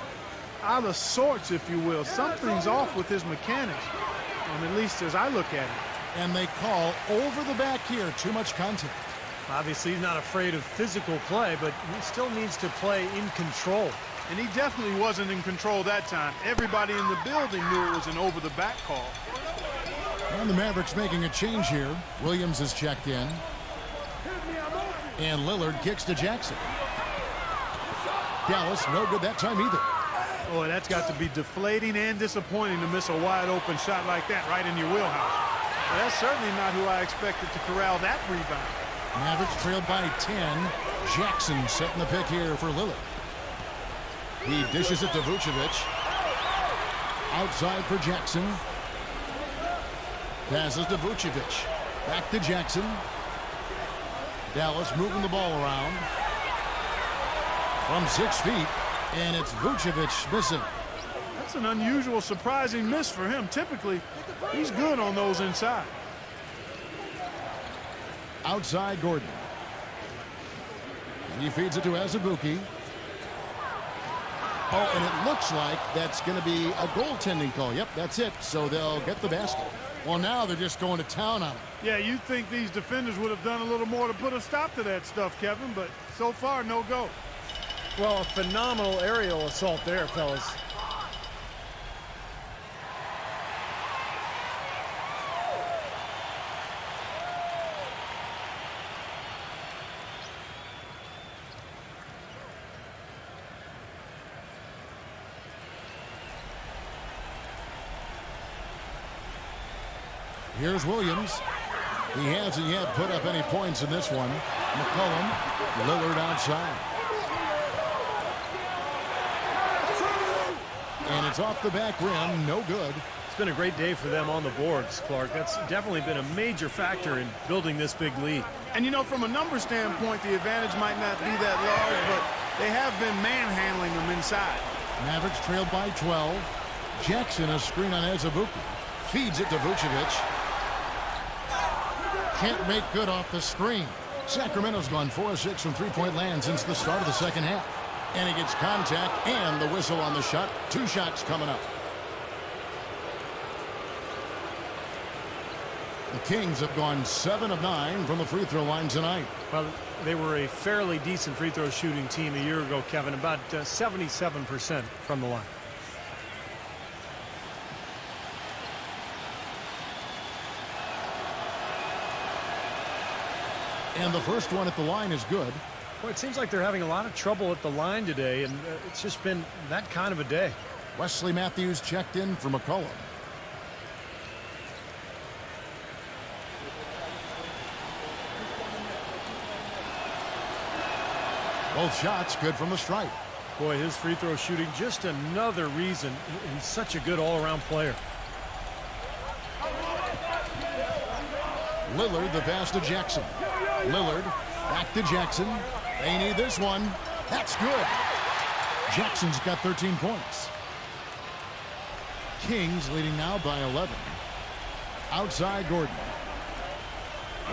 out of sorts, if you will. Something's off with his mechanics, at least as I look at it. And they call over the back here. Too much contact. Obviously, he's not afraid of physical play, but he still needs to play in control. And he definitely wasn't in control that time. Everybody in the building knew it was an over-the-back call. And the Mavericks making a change here. Williams is checked in. And Lillard kicks to Jackson. Dallas, no good that time either. Boy, that's got to be deflating and disappointing to miss a wide-open shot like that right in your wheelhouse. Well, that's certainly not who I expected to corral that rebound. Mavericks trailed by 10. Jackson setting the pick here for Lillard. He dishes it to Vucevic. Outside for Jackson. Passes to Vucevic. Back to Jackson. Dallas moving the ball around. From 6 feet. And it's Vucevic missing. That's an unusual, surprising miss for him. Typically, he's good on those inside. Outside Gordon. He feeds it to Azubuike. Oh, and it looks like that's going to be a goaltending call. Yep, that's it. So they'll get the basket. Well, now they're just going to town on it. Yeah, you'd think these defenders would have done a little more to put a stop to that stuff, Kevin, but so far, no go. Well, a phenomenal aerial assault there, fellas. Here's Williams. He hasn't yet put up any points in this one. McCollum, Lillard outside. And it's off the back rim, no good. It's been a great day for them on the boards, Clark. That's definitely been a major factor in building this big lead. And, you know, from a number standpoint, the advantage might not be that large, but they have been manhandling them inside. Mavericks trailed by 12. Jackson, a screen on Azubuike. Feeds it to Vucevic. Can't make good off the screen. Sacramento's gone 4 of 6 from three-point land since the start of the second half. And he gets contact and the whistle on the shot. 2 shots coming up. The Kings have gone 7 of 9 from the free throw line tonight. Well, they were a fairly decent free throw shooting team a year ago, Kevin, about 77% from the line. And the first one at the line is good. Well, it seems like they're having a lot of trouble at the line today, and it's just been that kind of a day. Wesley Matthews checked in for McCollum. Both shots good from the stripe. Boy, his free throw shooting, just another reason he's such a good all-around player. Lillard, the pass to Jackson. Lillard, back to Jackson. They need this one. That's good. Jackson's got 13 points. Kings leading now by 11. Outside Gordon.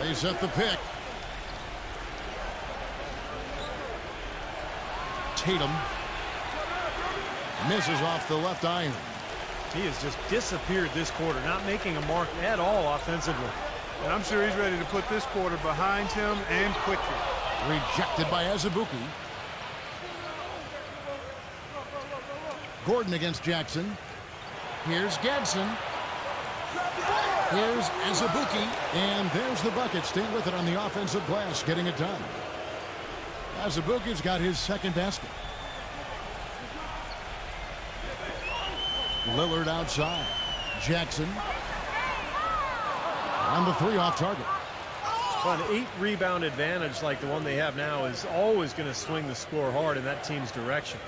They set the pick. Tatum misses off the left iron. He has just disappeared this quarter, not making a mark at all offensively. And I'm sure he's ready to put this quarter behind him and quickly. Rejected by Azubuike. Gordon against Jackson. Here's Gadsden. Here's Azubuike. And there's the bucket. Staying with it on the offensive glass, getting it done. Azubuike's got his second basket. Lillard outside. Jackson. On the 3 off target. Well, an 8-rebound advantage like the one they have now is always going to swing the score hard in that team's direction.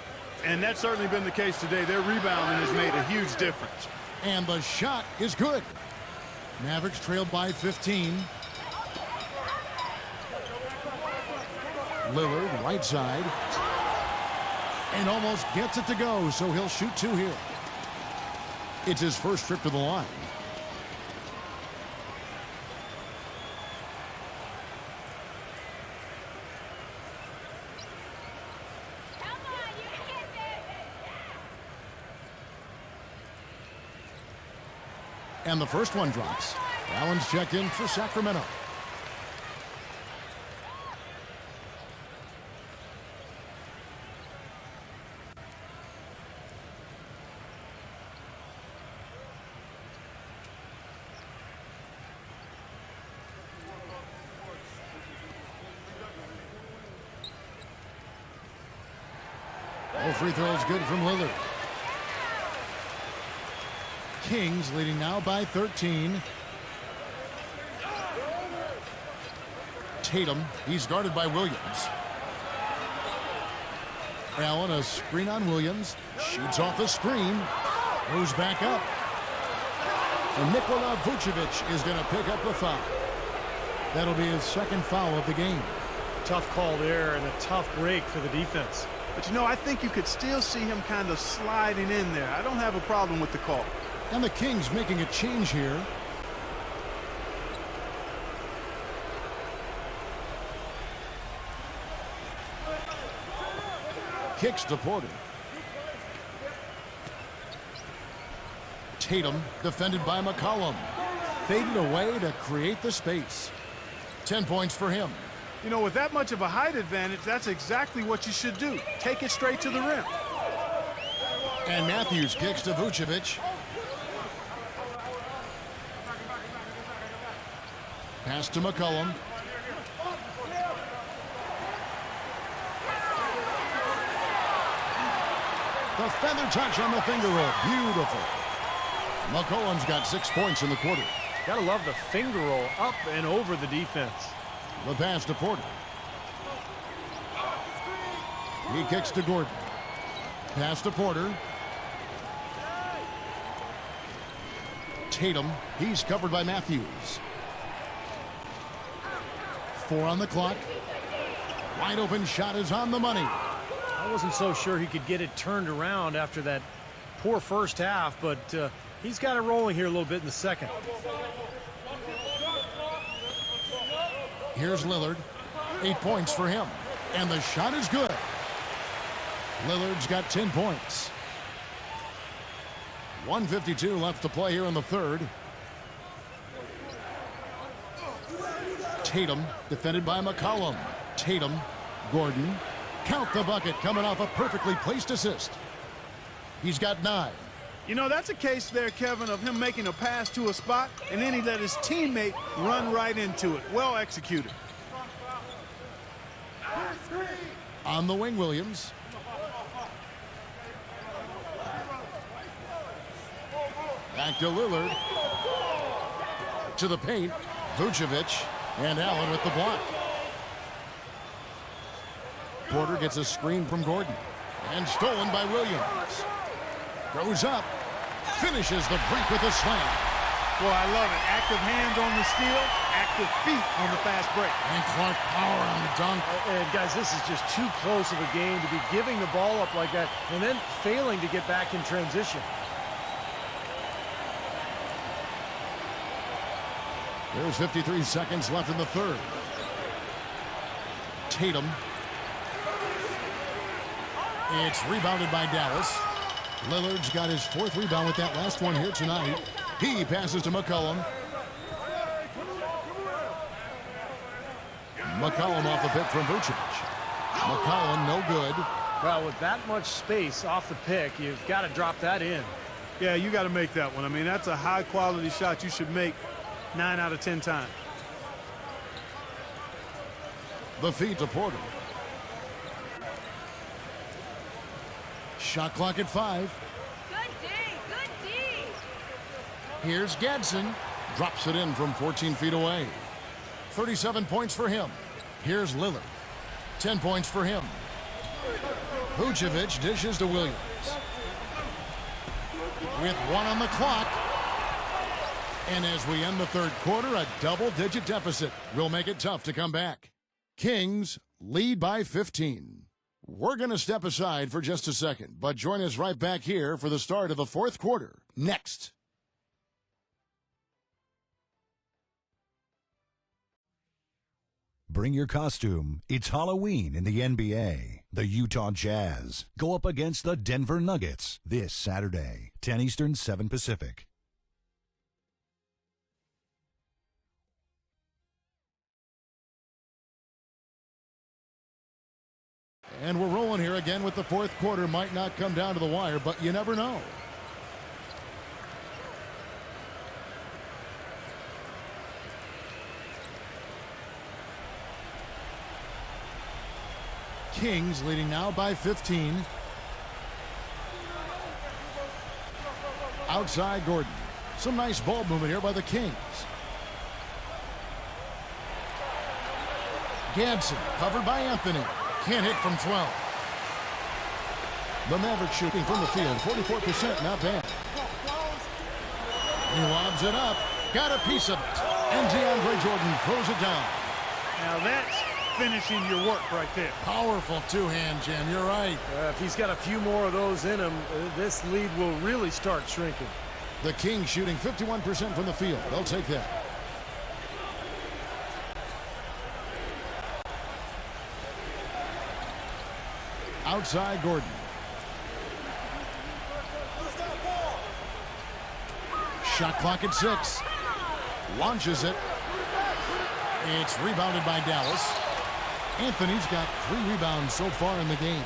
And that's certainly been the case today. Their rebounding has made a huge difference. And the shot is good. Mavericks trailed by 15. Lillard, right side. And almost gets it to go, so he'll shoot 2 here. It's his first trip to the line. And the first one drops. Allen's checked in for Sacramento. All free throws good from Lillard. Kings leading now by 13. Tatum, he's guarded by Williams. Allen, a screen on Williams. Shoots off the screen. Goes back up. And Nikola Vucevic is going to pick up the foul. That'll be his second foul of the game. Tough call there and a tough break for the defense. But, you know, I think you could still see him kind of sliding in there. I don't have a problem with the call. And the Kings making a change here. kicks to Porter. Tatum defended by McCollum. Faded away to create the space. 10 points for him. You know, with that much of a height advantage, that's exactly what you should do. Take it straight to the rim. And Matthews kicks to Vucevic. Pass to McCollum. The feather touch on the finger roll. Beautiful. McCollum's got 6 points in the quarter. Gotta love the finger roll up and over the defense. The pass to Porter. He kicks to Gordon. Pass to Porter. Tatum. He's covered by Matthews. 4 on the clock. Wide open shot is on the money. I wasn't so sure he could get it turned around after that poor first half, but he's got it rolling here a little bit in the second. Here's Lillard. 8 points for him. And the shot is good. Lillard's got 10 points. 1:52 left to play here in the third. Tatum defended by McCollum. Tatum, Gordon. Count the bucket coming off a perfectly placed assist. He's got 9. You know, that's a case there, Kevin, of him making a pass to a spot, and then he let his teammate run right into it. Well executed. On the wing, Williams. Back to Lillard. To the paint. Vucevic. And Allen with the block. Porter gets a screen from Gordon. And stolen by Williams. Goes up. Finishes the break with a slam. Boy, I love it. Active hands on the steal, active feet on the fast break. And Clark power on the dunk. And guys, this is just too close of a game to be giving the ball up like that and then failing to get back in transition. There's 53 seconds left in the third. Tatum. It's rebounded by Dallas. Lillard's got his 4th rebound with that last one here tonight. He passes to McCollum. McCollum off the pick from Vucevic. McCollum no good. Well, with that much space off the pick, you've got to drop that in. Yeah, you got to make that one. I mean, that's a high-quality shot you should make 9 out of 10 times. The feed to Porter. Shot clock at 5. Good D, good D. Here's Gadsden. Drops it in from 14 feet away. 37 points for him. Here's Lillard. 10 points for him. Vucevic dishes to Williams. With 1 on the clock. And as we end the third quarter, a double-digit deficit will make it tough to come back. Kings lead by 15. We're going to step aside for just a second, but join us right back here for the start of the fourth quarter. Next. Bring your costume. It's Halloween in the NBA. The Utah Jazz go up against the Denver Nuggets this Saturday, 10 Eastern, 7 Pacific. And we're rolling here again with the fourth quarter. Might not come down to the wire, but you never know. Kings leading now by 15. Outside Gordon. Some nice ball movement here by the Kings. Gadsden covered by Anthony. Can't hit from 12. The Mavericks shooting from the field, 44%, not bad. He lobs it up, got a piece of it, and DeAndre Jordan throws it down. Now that's finishing your work right there. Powerful two-hand jam, you're right. If he's got a few more of those in him, this lead will really start shrinking. The Kings shooting 51% from the field. They'll take that. Outside Gordon. Shot clock at 6. Launches it. It's rebounded by Dallas. Anthony's got 3 rebounds so far in the game.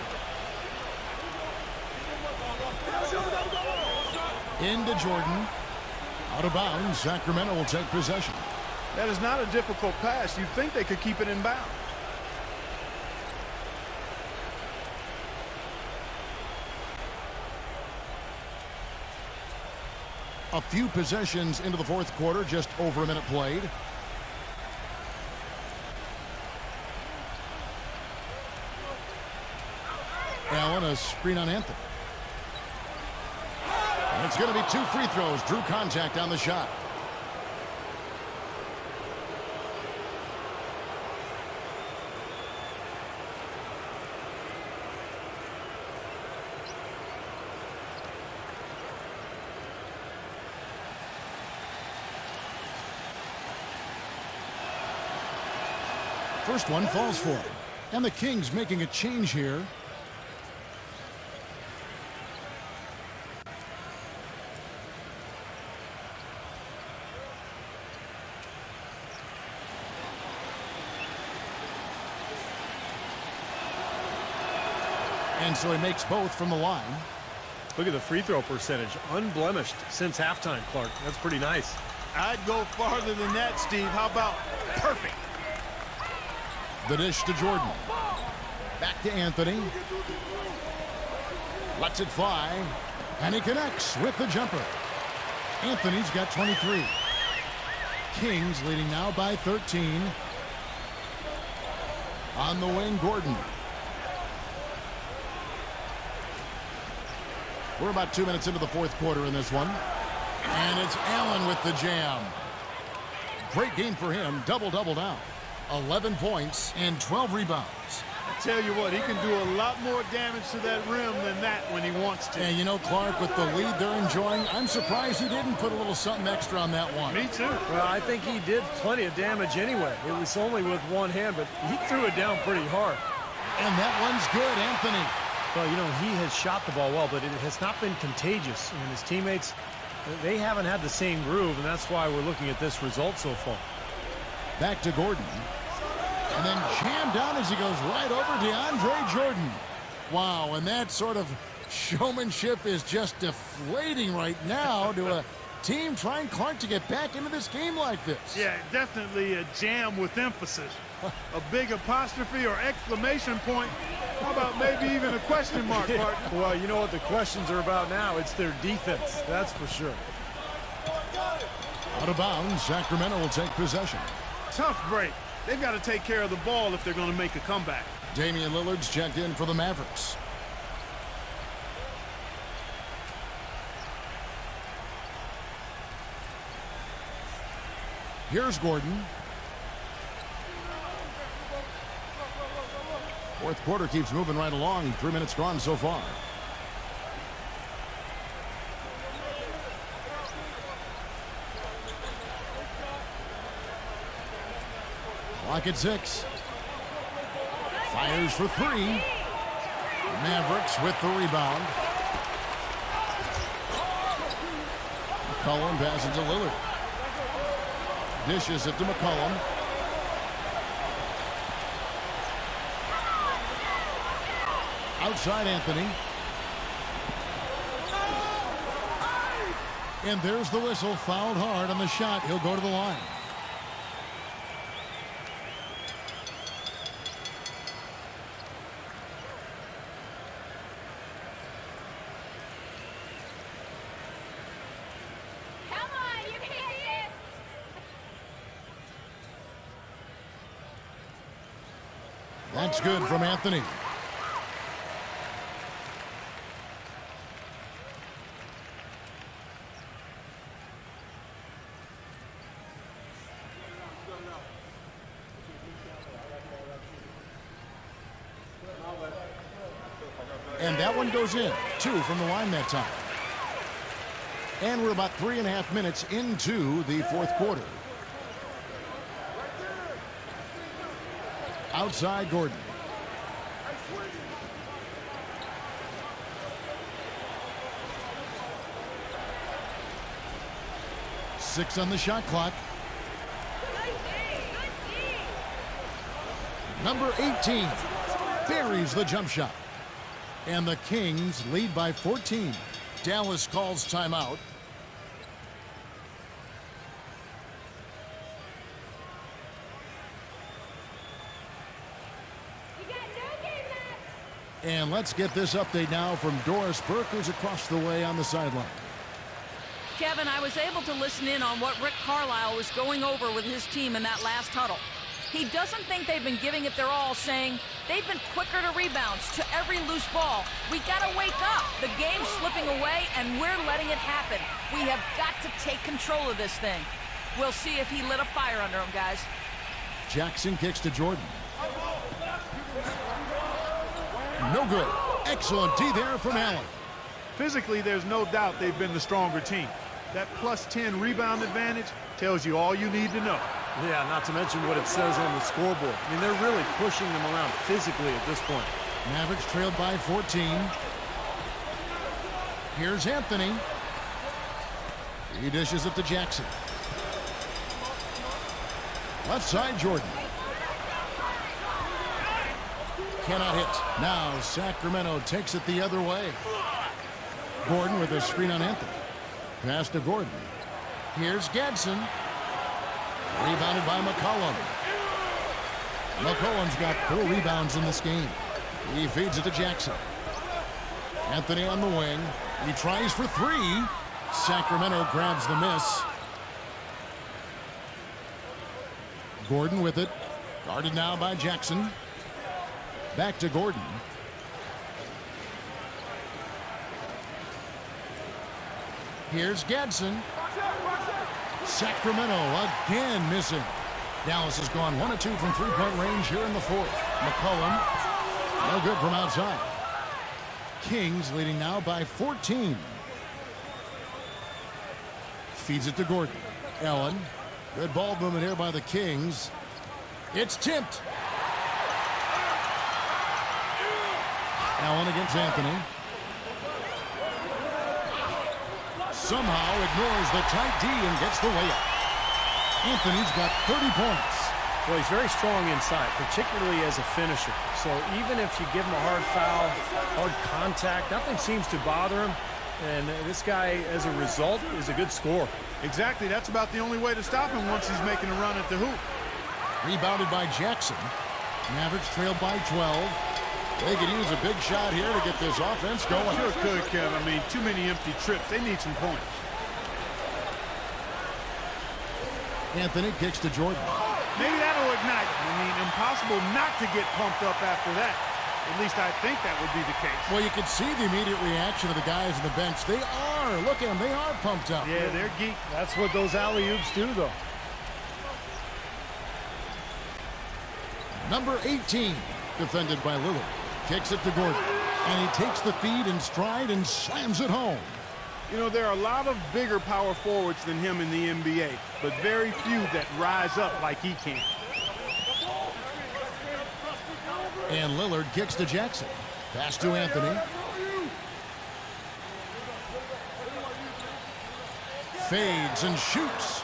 Into Jordan. Out of bounds. Sacramento will take possession. That is not a difficult pass. You'd think they could keep it in bounds. A few possessions into the fourth quarter, just over a minute played. Allen, a screen on Anthony. And it's going to be 2 free throws. Drew contact on the shot. First one falls for him. And the Kings making a change here. And so he makes both from the line. Look at the free throw percentage. Unblemished since halftime, Clark. That's pretty nice. I'd go farther than that, Steve. How about perfect? The dish to Jordan. Back to Anthony. Lets it fly. And he connects with the jumper. Anthony's got 23. Kings leading now by 13. On the wing, Gordon. We're about 2 minutes into the fourth quarter in this one. And it's Allen with the jam. Great game for him. Double-double now. 11 points and 12 rebounds. I tell you what, he can do a lot more damage to that rim than that when he wants to. And you know, Clark, with the lead they're enjoying, I'm surprised he didn't put a little something extra on that one. Me too. Well, I think he did plenty of damage anyway. It was only with one hand, but he threw it down pretty hard. And that one's good, Anthony. Well, you know, he has shot the ball well, but it has not been contagious. And his teammates, they haven't had the same groove, and that's why we're looking at this result so far. Back to Gordon. And then jammed down as he goes right over DeAndre Jordan. Wow, and that sort of showmanship is just deflating right now to a team trying, Clark, to get back into this game like this. Yeah, definitely a jam with emphasis. A big apostrophe or exclamation point. How about maybe even a question mark, Clark? Well, you know what the questions are about now. It's their defense, that's for sure. Out of bounds, Sacramento will take possession. Tough break. They've got to take care of the ball if they're going to make a comeback. Damian Lillard's checked in for the Mavericks. Here's Gordon. Fourth quarter keeps moving right along. 3 minutes gone so far. Clock at 6. Fires for 3. Mavericks with the rebound. McCollum passes to Lillard. Dishes it to McCollum. Outside Anthony. And there's the whistle. Fouled hard on the shot. He'll go to the line. That's good from Anthony. And that one goes in. 2 from the line that time. And we're about 3.5 minutes into the fourth quarter. Outside Gordon. 6 on the shot clock. Number 18 buries the jump shot. And the Kings lead by 14. Dallas calls timeout. And let's get this update now from Doris Burke, who's across the way on the sideline. Kevin, I was able to listen in on what Rick Carlisle was going over with his team in that last huddle. He doesn't think they've been giving it their all, saying they've been quicker to rebounds, to every loose ball. We got to wake up. The game's slipping away, and we're letting it happen. We have got to take control of this thing. We'll see if he lit a fire under him, guys. Jackson kicks to Jordan. No good. Excellent D there from Allen. Physically, there's no doubt they've been the stronger team. That plus 10 rebound advantage tells you all you need to know. Yeah, not to mention what it says on the scoreboard. I mean, they're really pushing them around physically at this point. Mavericks trailed by 14. Here's Anthony. He dishes it to Jackson. Left side, Jordan. Cannot hit. Now Sacramento takes it the other way. Gordon with a screen on Anthony. Pass to Gordon. Here's Gadsden. Rebounded by McCollum. McCollum's got 4 rebounds in this game. He feeds it to Jackson. Anthony on the wing. He tries for 3. Sacramento grabs the miss. Gordon with it. Guarded now by Jackson. Back to Gordon. Here's Gadsden. Sacramento again missing. Dallas has gone 1 of 2 from three-point range here in the 4th. McCollum, no good from outside. Kings leading now by 14. Feeds it to Gordon. Allen, good ball movement here by the Kings. It's tipped. Allen against Anthony. Somehow ignores the tight D and gets the layup. Anthony's got 30 points. Well, he's very strong inside, particularly as a finisher. So even if you give him a hard foul, hard contact, nothing seems to bother him. And this guy, as a result, is a good scorer. Exactly. That's about the only way to stop him once he's making a run at the hoop. Rebounded by Jackson. Mavericks trailed by 12. They could use a big shot here to get this offense going. Sure could, Kev. I mean, too many empty trips. They need some points. Anthony kicks to Jordan. Maybe that'll ignite. I mean, impossible not to get pumped up after that. At least I think that would be the case. Well, you can see the immediate reaction of the guys on the bench. They are. Look at them. They are pumped up. Yeah, they're geek. That's what those alley-oops do, though. Number 18, defended by Lillard. Kicks it to Gordon. And he takes the feed in stride and slams it home. You know, there are a lot of bigger power forwards than him in the NBA, but very few that rise up like he can. And Lillard kicks to Jackson. Pass to Anthony. Fades and shoots.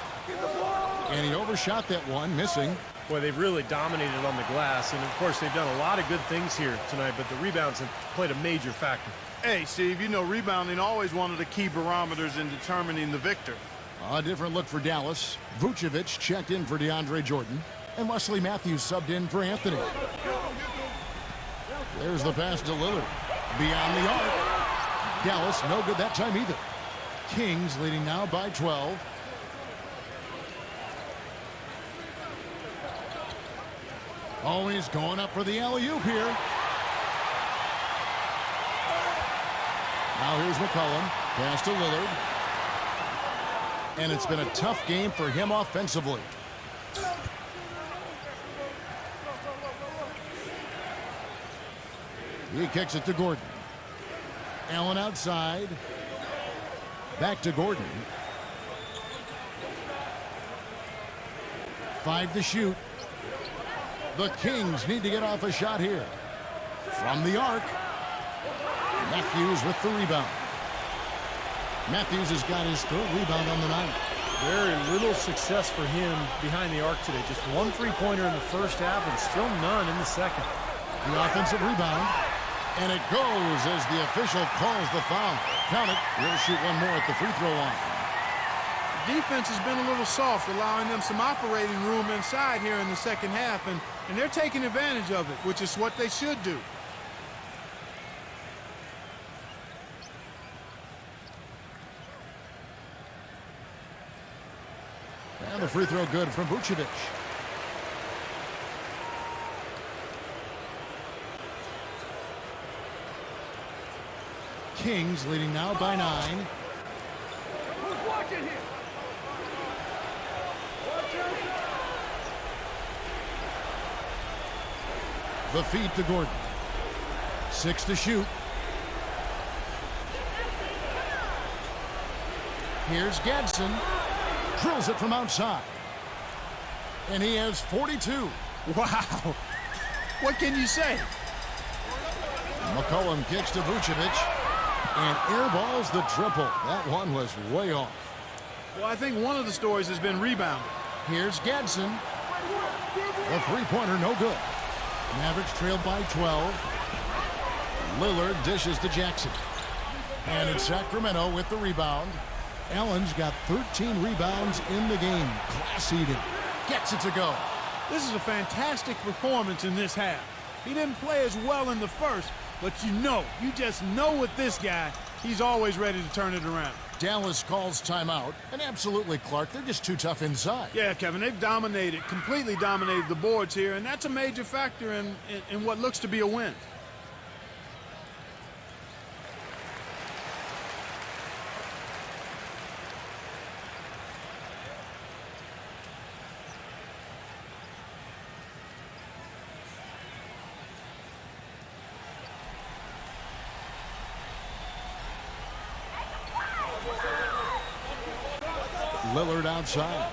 And he overshot that one, missing. Boy, they've really dominated on the glass. And, of course, they've done a lot of good things here tonight, but the rebounds have played a major factor. Hey, Steve, you know rebounding always one of the key barometers in determining the victor. A different look for Dallas. Vucevic checked in for DeAndre Jordan. And Wesley Matthews subbed in for Anthony. There's the pass to Lillard. Beyond the arc. Dallas no good that time either. Kings leading now by 12. Always going up for the alley-oop here. Now here's McCollum. Pass to Lillard. And it's been a tough game for him offensively. He kicks it to Gordon. Allen outside. Back to Gordon. 5 to shoot. The Kings need to get off a shot here. From the arc. Matthews with the rebound. Matthews has got his 3rd rebound on the night. Very little success for him behind the arc today. Just one three-pointer in the first half and still none in the second. The offensive rebound. And it goes as the official calls the foul. Count it. He'll shoot one more at the free throw line. Defense has been a little soft, allowing them some operating room inside here in the second half, and they're taking advantage of it, which is what they should do. And the free throw good from Vucevic. Kings leading now by 9. Who's watching here? The feed to Gordon. 6 to shoot. Here's Gadsden. Drills it from outside. And he has 42. Wow. What can you say? McCollum kicks to Vucevic. And airballs the triple. That one was way off. Well, I think one of the stories has been rebounding. Here's Gadsden. The three-pointer no good. Mavericks trailed by 12. Lillard dishes to Jackson. And it's Sacramento with the rebound. Allen's got 13 rebounds in the game. Class eating. Gets it to go. This is a fantastic performance in this half. He didn't play as well in the first, but you just know with this guy, he's always ready to turn it around. Dallas calls timeout. And absolutely, Clark, they're just too tough inside. Yeah, Kevin, they've completely dominated the boards here, and that's a major factor in what looks to be a win. Lillard outside.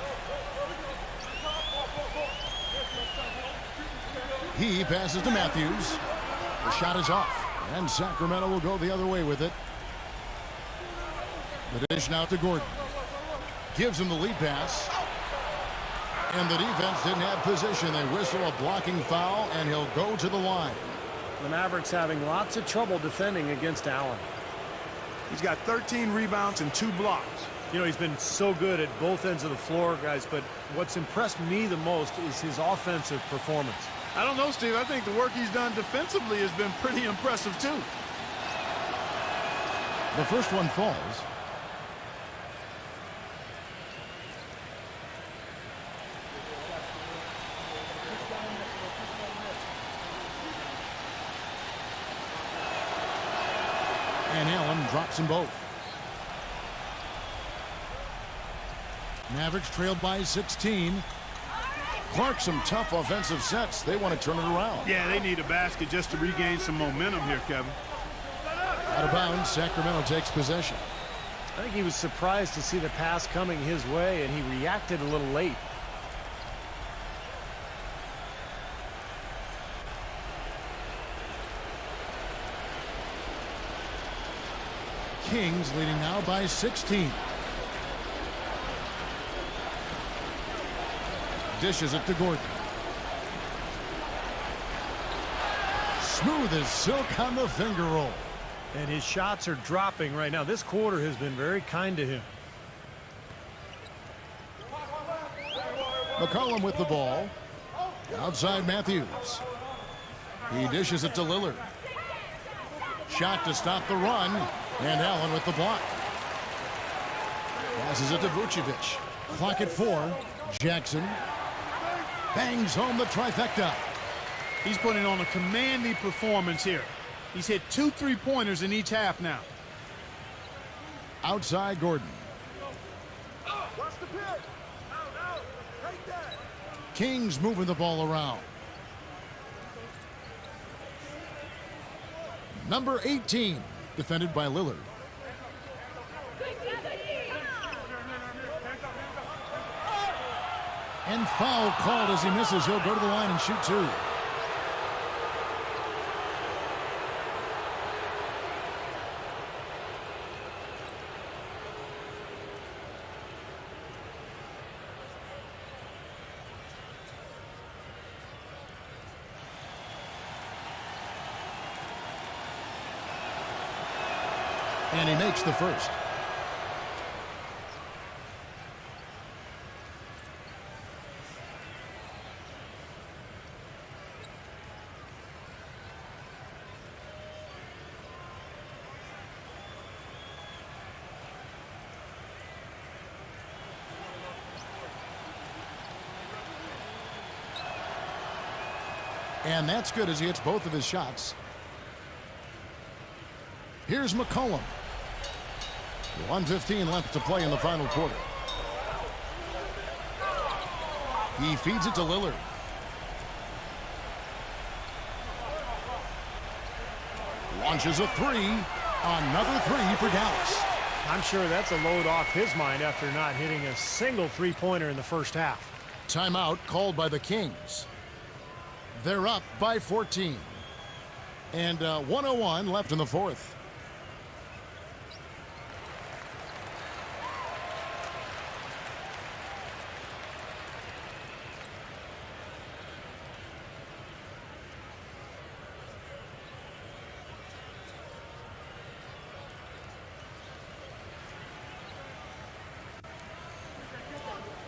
He passes to Matthews. The shot is off. And Sacramento will go the other way with it. The dish now to Gordon. Gives him the lead pass. And the defense didn't have position. They whistle a blocking foul, and he'll go to the line. The Mavericks having lots of trouble defending against Allen. He's got 13 rebounds and 2 blocks. You know, he's been so good at both ends of the floor, guys, but what's impressed me the most is his offensive performance. I don't know, Steve. I think the work he's done defensively has been pretty impressive, too. The first one falls. And Allen drops them both. Mavericks trailed by 16. Clark, some tough offensive sets. They want to turn it around. Yeah, they need a basket just to regain some momentum here, Kevin. Out of bounds, Sacramento takes possession. I think he was surprised to see the pass coming his way, and he reacted a little late. Kings leading now by 16. Dishes it to Gordon. Smooth as silk on the finger roll. And his shots are dropping right now. This quarter has been very kind to him. McCollum with the ball. Outside Matthews. He dishes it to Lillard. Shot to stop the run. And Allen with the block. Passes it to Vucevic. Clock at 4. Jackson bangs home the trifecta. He's putting on a commanding performance here. He's hit 2 3-pointers in each half now. Outside Gordon. Watch the pitch. Out. Take that. Kings moving the ball around. Number 18, defended by Lillard. And foul called as he misses. He'll go to the line and shoot 2. And he makes the first. And that's good as he hits both of his shots. Here's McCollum. 1:15 left to play in the final quarter. He feeds it to Lillard. Launches a three. Another three for Dallas. I'm sure that's a load off his mind after not hitting a single three-pointer in the first half. Timeout called by the Kings. They're up by 14. And 1:01 left in the fourth.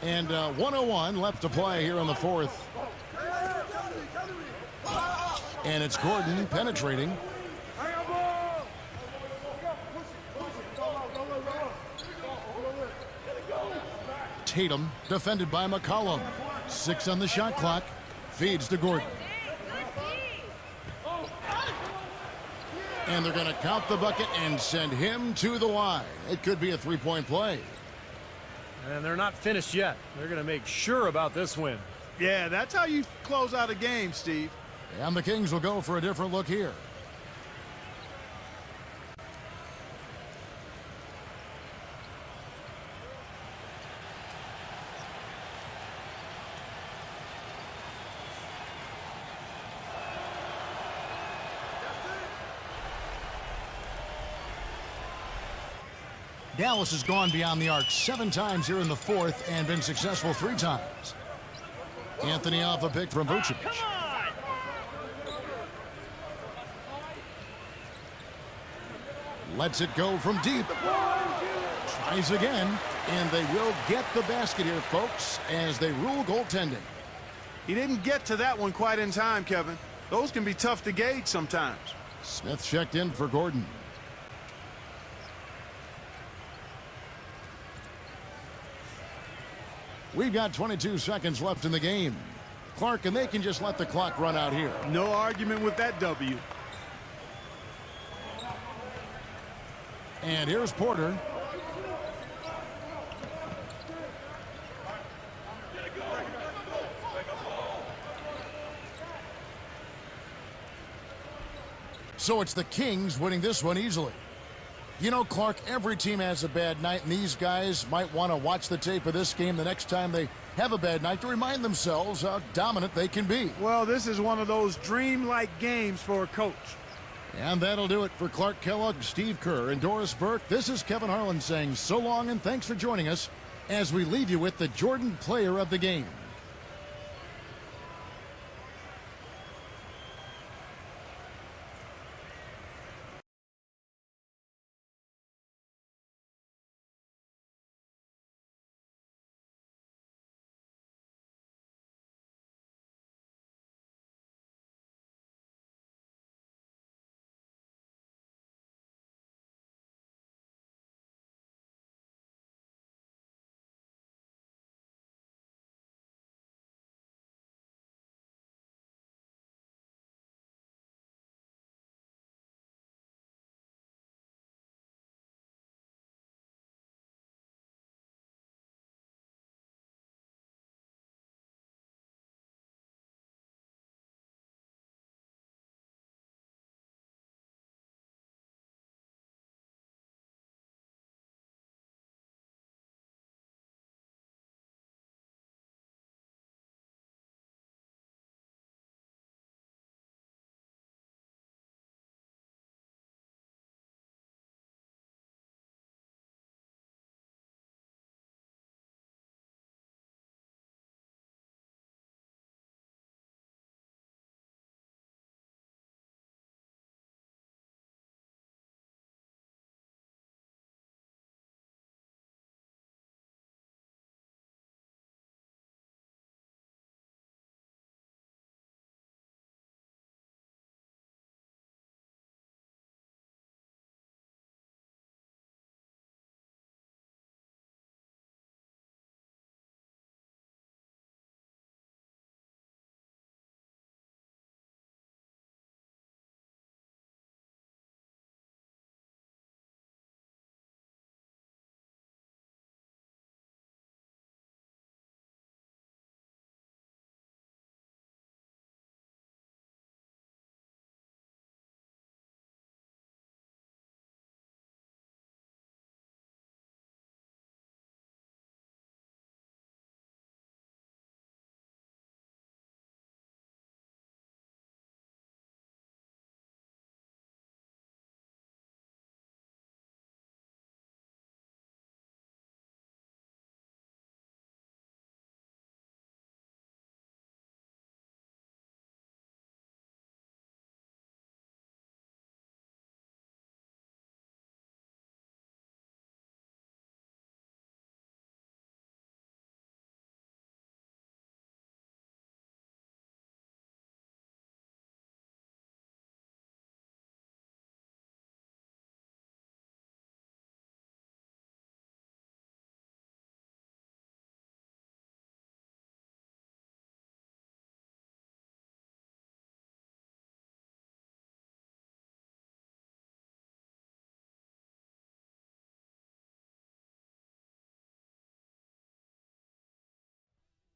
And 1:01 left to play here in the fourth. And it's Gordon penetrating. Tatum defended by McCollum. 6 on the shot clock. Feeds to Gordon. And they're going to count the bucket and send him to the line. It could be a three-point play. And they're not finished yet. They're going to make sure about this win. Yeah, that's how you close out a game, Steve. And the Kings will go for a different look here. Dallas has gone beyond the arc 7 times here in the fourth and been successful 3 times. Anthony off a pick from Vucevic. Lets it go from deep. Tries again, and they will get the basket here, folks, as they rule goaltending. He didn't get to that one quite in time, Kevin. Those can be tough to gauge sometimes. Smith checked in for Gordon. We've got 22 seconds left in the game. Clark, and they can just let the clock run out here. No argument with that W. And here's Porter. So it's the Kings winning this one easily. You know, Clark, every team has a bad night, and these guys might want to watch the tape of this game the next time they have a bad night to remind themselves how dominant they can be. Well, this is one of those dream-like games for a coach. And that'll do it for Clark Kellogg, Steve Kerr, and Doris Burke. This is Kevin Harlan saying so long and thanks for joining us as we leave you with the Jordan player of the game.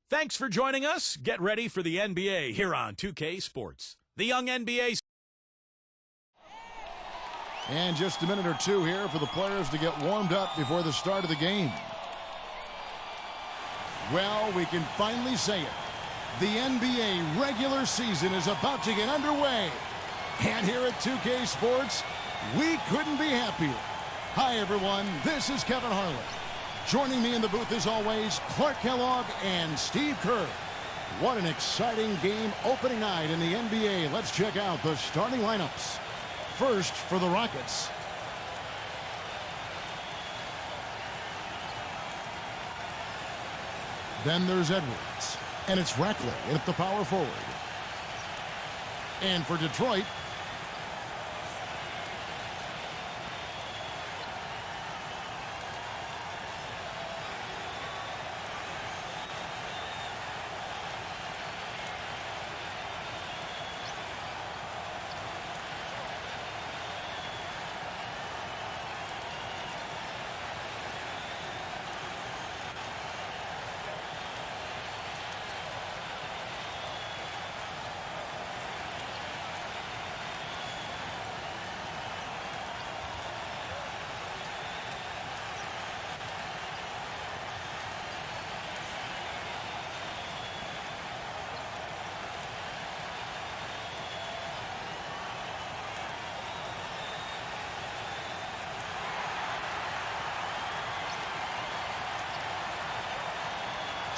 Thanks for joining us. Get ready for the NBA here on 2K Sports. The young NBA. And just a minute or two here for the players to get warmed up before the start of the game. Well, we can finally say it. The NBA regular season is about to get underway. And here at 2K Sports, we couldn't be happier. Hi, everyone. This is Kevin Harlan. Joining me in the booth, as always, Clark Kellogg and Steve Kerr. What an exciting game opening night in the NBA. Let's check out the starting lineups. First, for the Rockets. Then there's Edwards. And it's Rackley at the power forward. And for Detroit,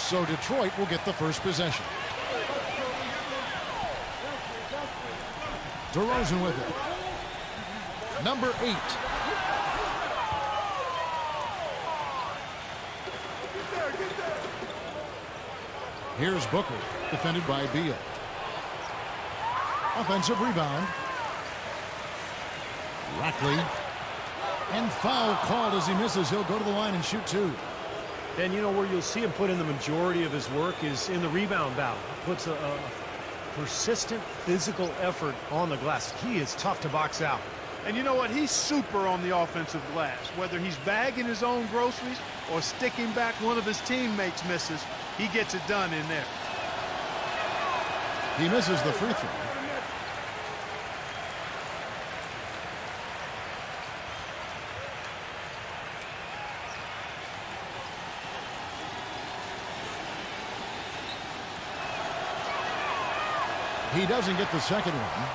so Detroit will get the first possession. DeRozan with it. Number 8. Here's Booker, defended by Beal. Offensive rebound. Rackley. And foul called as he misses. He'll go to the line and shoot 2. And you know where you'll see him put in the majority of his work is in the rebound battle. Puts a persistent physical effort on the glass. He is tough to box out. And you know what? He's super on the offensive glass. Whether he's bagging his own groceries or sticking back one of his teammates misses, he gets it done in there. He misses the free throw. He doesn't get the second one.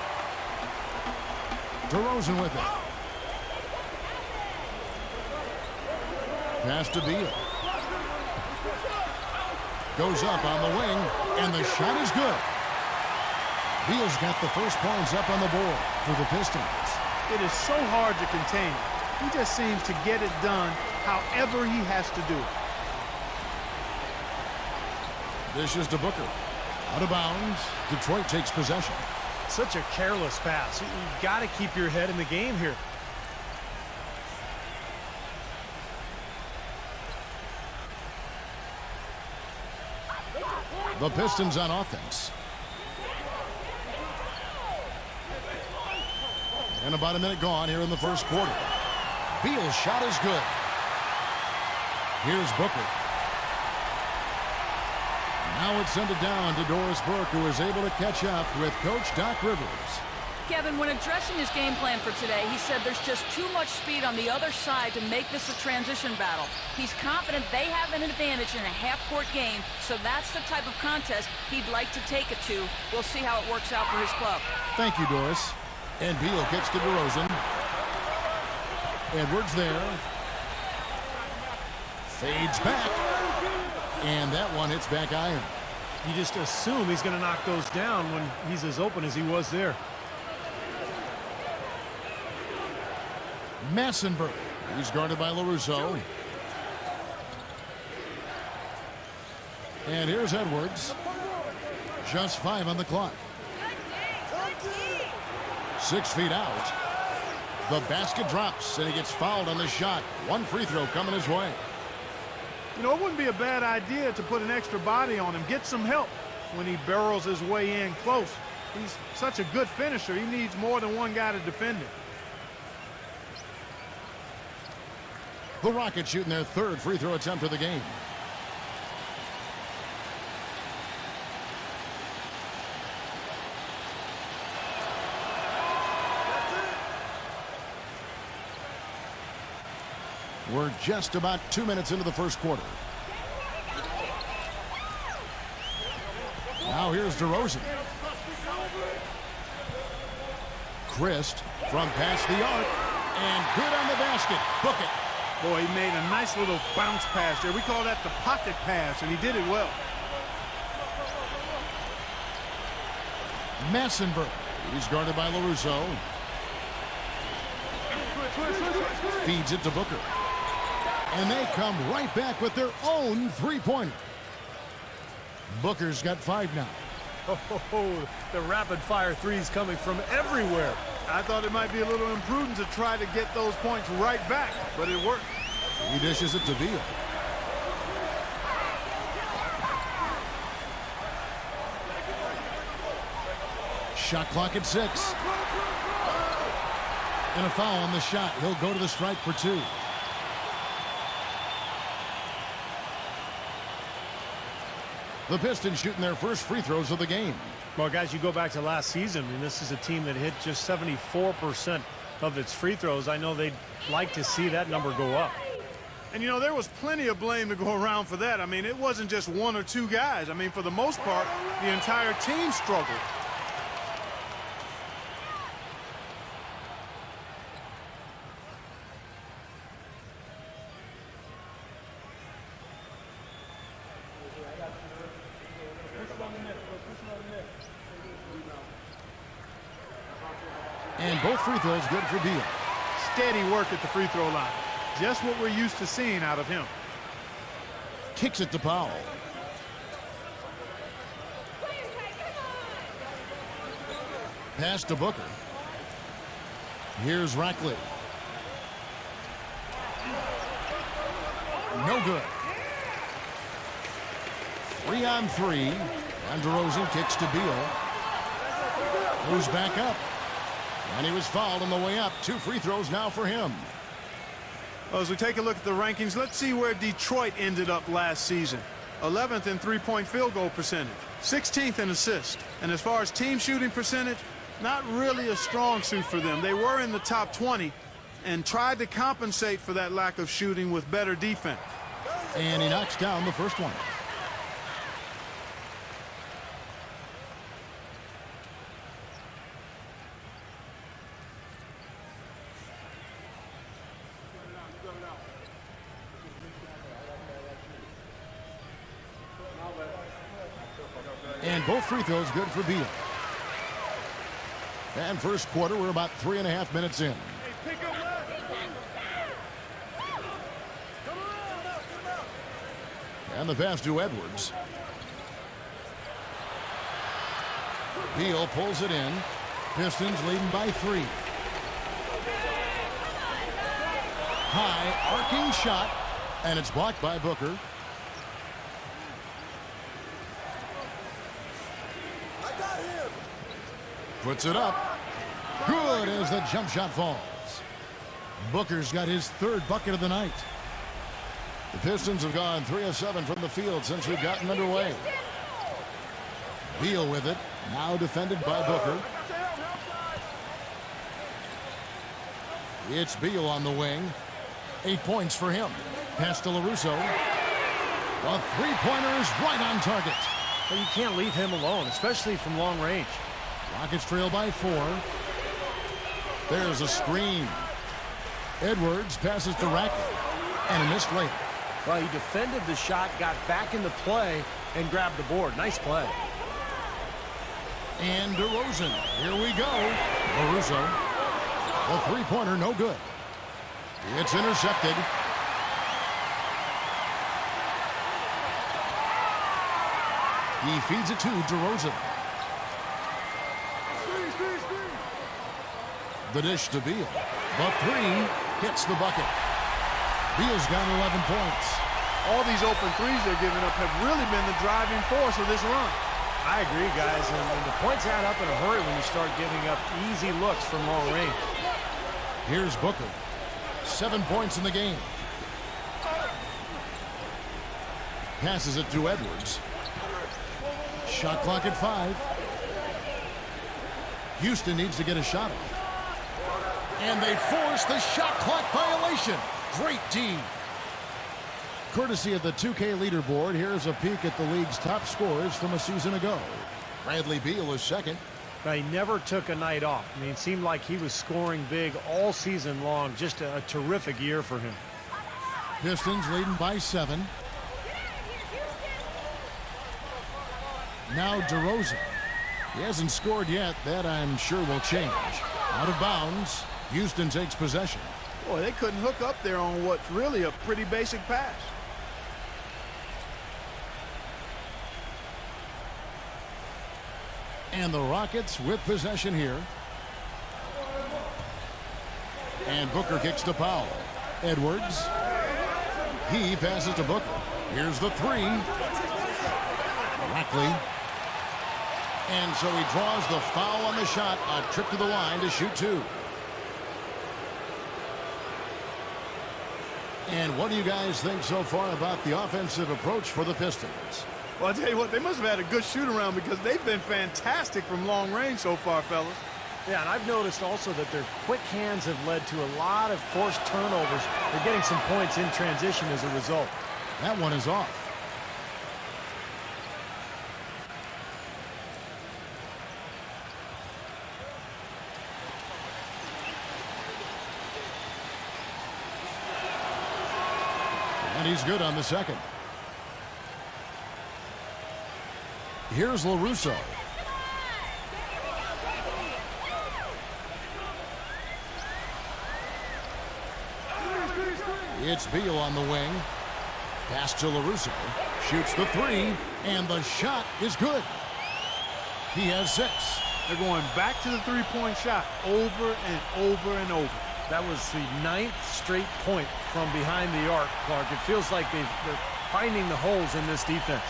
DeRozan with it. Pass to Beal. Goes up on the wing, and the shot is good. Beal's got the first points up on the board for the Pistons. It is so hard to contain him. He just seems to get it done however he has to do it. This is to Booker. Out of bounds. Detroit takes possession. Such a careless pass. You've got to keep your head in the game here. The Pistons on offense. And about a minute gone here in the first quarter. Beal's shot is good. Here's Booker. Now it's sent it down to Doris Burke, who is able to catch up with Coach Doc Rivers. Kevin, when addressing his game plan for today, he said there's just too much speed on the other side to make this a transition battle. He's confident they have an advantage in a half-court game, so that's the type of contest he'd like to take it to. We'll see how it works out for his club. Thank you, Doris. And Beal gets to DeRozan. Edwards there. Fades back. And that one hits back iron. You just assume he's going to knock those down when he's as open as he was there. Massenberg. He's guarded by LaRusso. And here's Edwards. Just 5 on the clock. 6 feet out. The basket drops, and he gets fouled on the shot. One free throw coming his way. You know, it wouldn't be a bad idea to put an extra body on him, get some help when he barrels his way in close. He's such a good finisher. He needs more than one guy to defend him. The Rockets shooting their 3rd free throw attempt of the game. We're just about 2 minutes into the first quarter. Now here's DeRozan. Christ from past the arc. And good on the basket. Book it. Boy, he made a nice little bounce pass there. We call that the pocket pass, and he did it well. Massenberg. He's guarded by LaRusso. Feeds it to Booker. And they come right back with their own three-pointer. Booker's got 5 now. Oh, the rapid-fire threes coming from everywhere. I thought it might be a little imprudent to try to get those points right back, but it worked. He dishes it to Beal. Shot clock at 6. And a foul on the shot. He'll go to the stripe for 2. The Pistons shooting their first free throws of the game. Well, guys, you go back to last season, and this is a team that hit just 74% of its free throws. I know they'd like to see that number go up. And, you know, there was plenty of blame to go around for that. I mean, it wasn't just 1 or 2 guys. I mean, for the most part, the entire team struggled. And both free throws good for Beal. Steady work at the free throw line. Just what we're used to seeing out of him. Kicks it to Powell. Pass to Booker. Here's Rackley. No good. 3 on 3. And DeRozan kicks to Beal. Goes back up. And he was fouled on the way up. 2 free throws now for him. Well, as we take a look at the rankings, let's see where Detroit ended up last season. 11th in three-point field goal percentage. 16th in assists. And as far as team shooting percentage, not really a strong suit for them. They were in the top 20 and tried to compensate for that lack of shooting with better defense. And he knocks down the first one. And both free throws good for Beal. And first quarter, we're about 3.5 minutes in. And the pass to Edwards. Beal pulls it in. Pistons leading by 3. High arcing shot. And it's blocked by Booker. Puts it up. Good as the jump shot falls. Booker's got his 3rd bucket of the night. The Pistons have gone 3 of 7 from the field since we've gotten underway. Beal with it. Now defended by Booker. It's Beal on the wing. 8 points for him. Pass to LaRusso. The three-pointer is right on target. But you can't leave him alone, especially from long range. Rockets trail by 4. There's a screen. Edwards passes to Rackley. And a missed layup. Well, he defended the shot, got back into play, and grabbed the board. Nice play. And DeRozan. Here we go. LaRusso. The three-pointer no good. It's intercepted. He feeds it to DeRozan. The dish to Beal. The 3 hits the bucket. Beal's got 11 points. All these open threes they're giving up have really been the driving force of this run. I agree, guys. And the points add up in a hurry when you start giving up easy looks from long range. Here's Booker. 7 points in the game. Passes it to Edwards. Shot clock at 5. Houston needs to get a shot off. And they force the shot clock violation. Great D. Courtesy of the 2K leaderboard, here's a peek at the league's top scorers from a season ago. Bradley Beal is second. He never took a night off. I mean, it seemed like he was scoring big all season long. Just a terrific year for him. Pistons leading by 7. Now DeRozan. He hasn't scored yet. That, I'm sure, will change. Out of bounds. Houston takes possession. Boy, they couldn't hook up there on what's really a pretty basic pass. And the Rockets with possession here. And Booker kicks to Powell. Edwards. He passes to Booker. Here's the 3. Rackley. And so he draws the foul on the shot. A trip to the line to shoot 2. And what do you guys think so far about the offensive approach for the Pistons? Well, I'll tell you what, they must have had a good shoot-around because they've been fantastic from long range so far, fellas. Yeah, and I've noticed also that their quick hands have led to a lot of forced turnovers. They're getting some points in transition as a result. That one is off. And he's good on the second. Here's LaRusso. It's Beal on the wing. Pass to LaRusso. Shoots the 3, and the shot is good. He has 6. They're going back to the three-point shot over and over and over. That was the 9th straight point from behind the arc, Clark. It feels like they're finding the holes in this defense.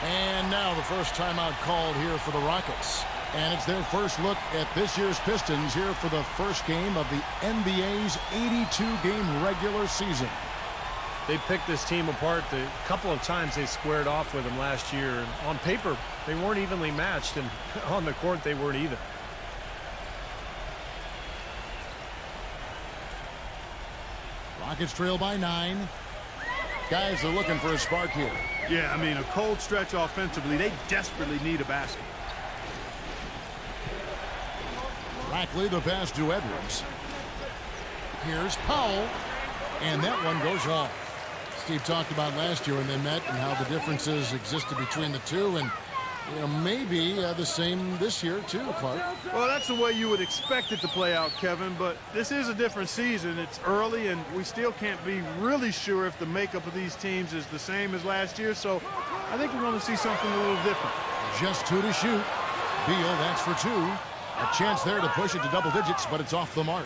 And now the first timeout called here for the Rockets. And it's their first look at this year's Pistons here for the first game of the NBA's 82-game regular season. They picked this team apart the couple of times they squared off with them last year. And on paper, they weren't evenly matched, and on the court, they weren't either. Rockets trail by 9. Guys are looking for a spark here. Yeah, I mean, a cold stretch offensively. They desperately need a basket. Rackley, the pass to Edwards. Here's Powell. And that one goes off. Steve talked about last year when they met and how the differences existed between the two. And, you know, maybe the same this year, too, Clark. Well, that's the way you would expect it to play out, Kevin. But this is a different season. It's early, and we still can't be really sure if the makeup of these teams is the same as last year. So I think we're going to see something a little different. Just 2 to shoot. Beal, that's for 2. A chance there to push it to double digits, but it's off the mark.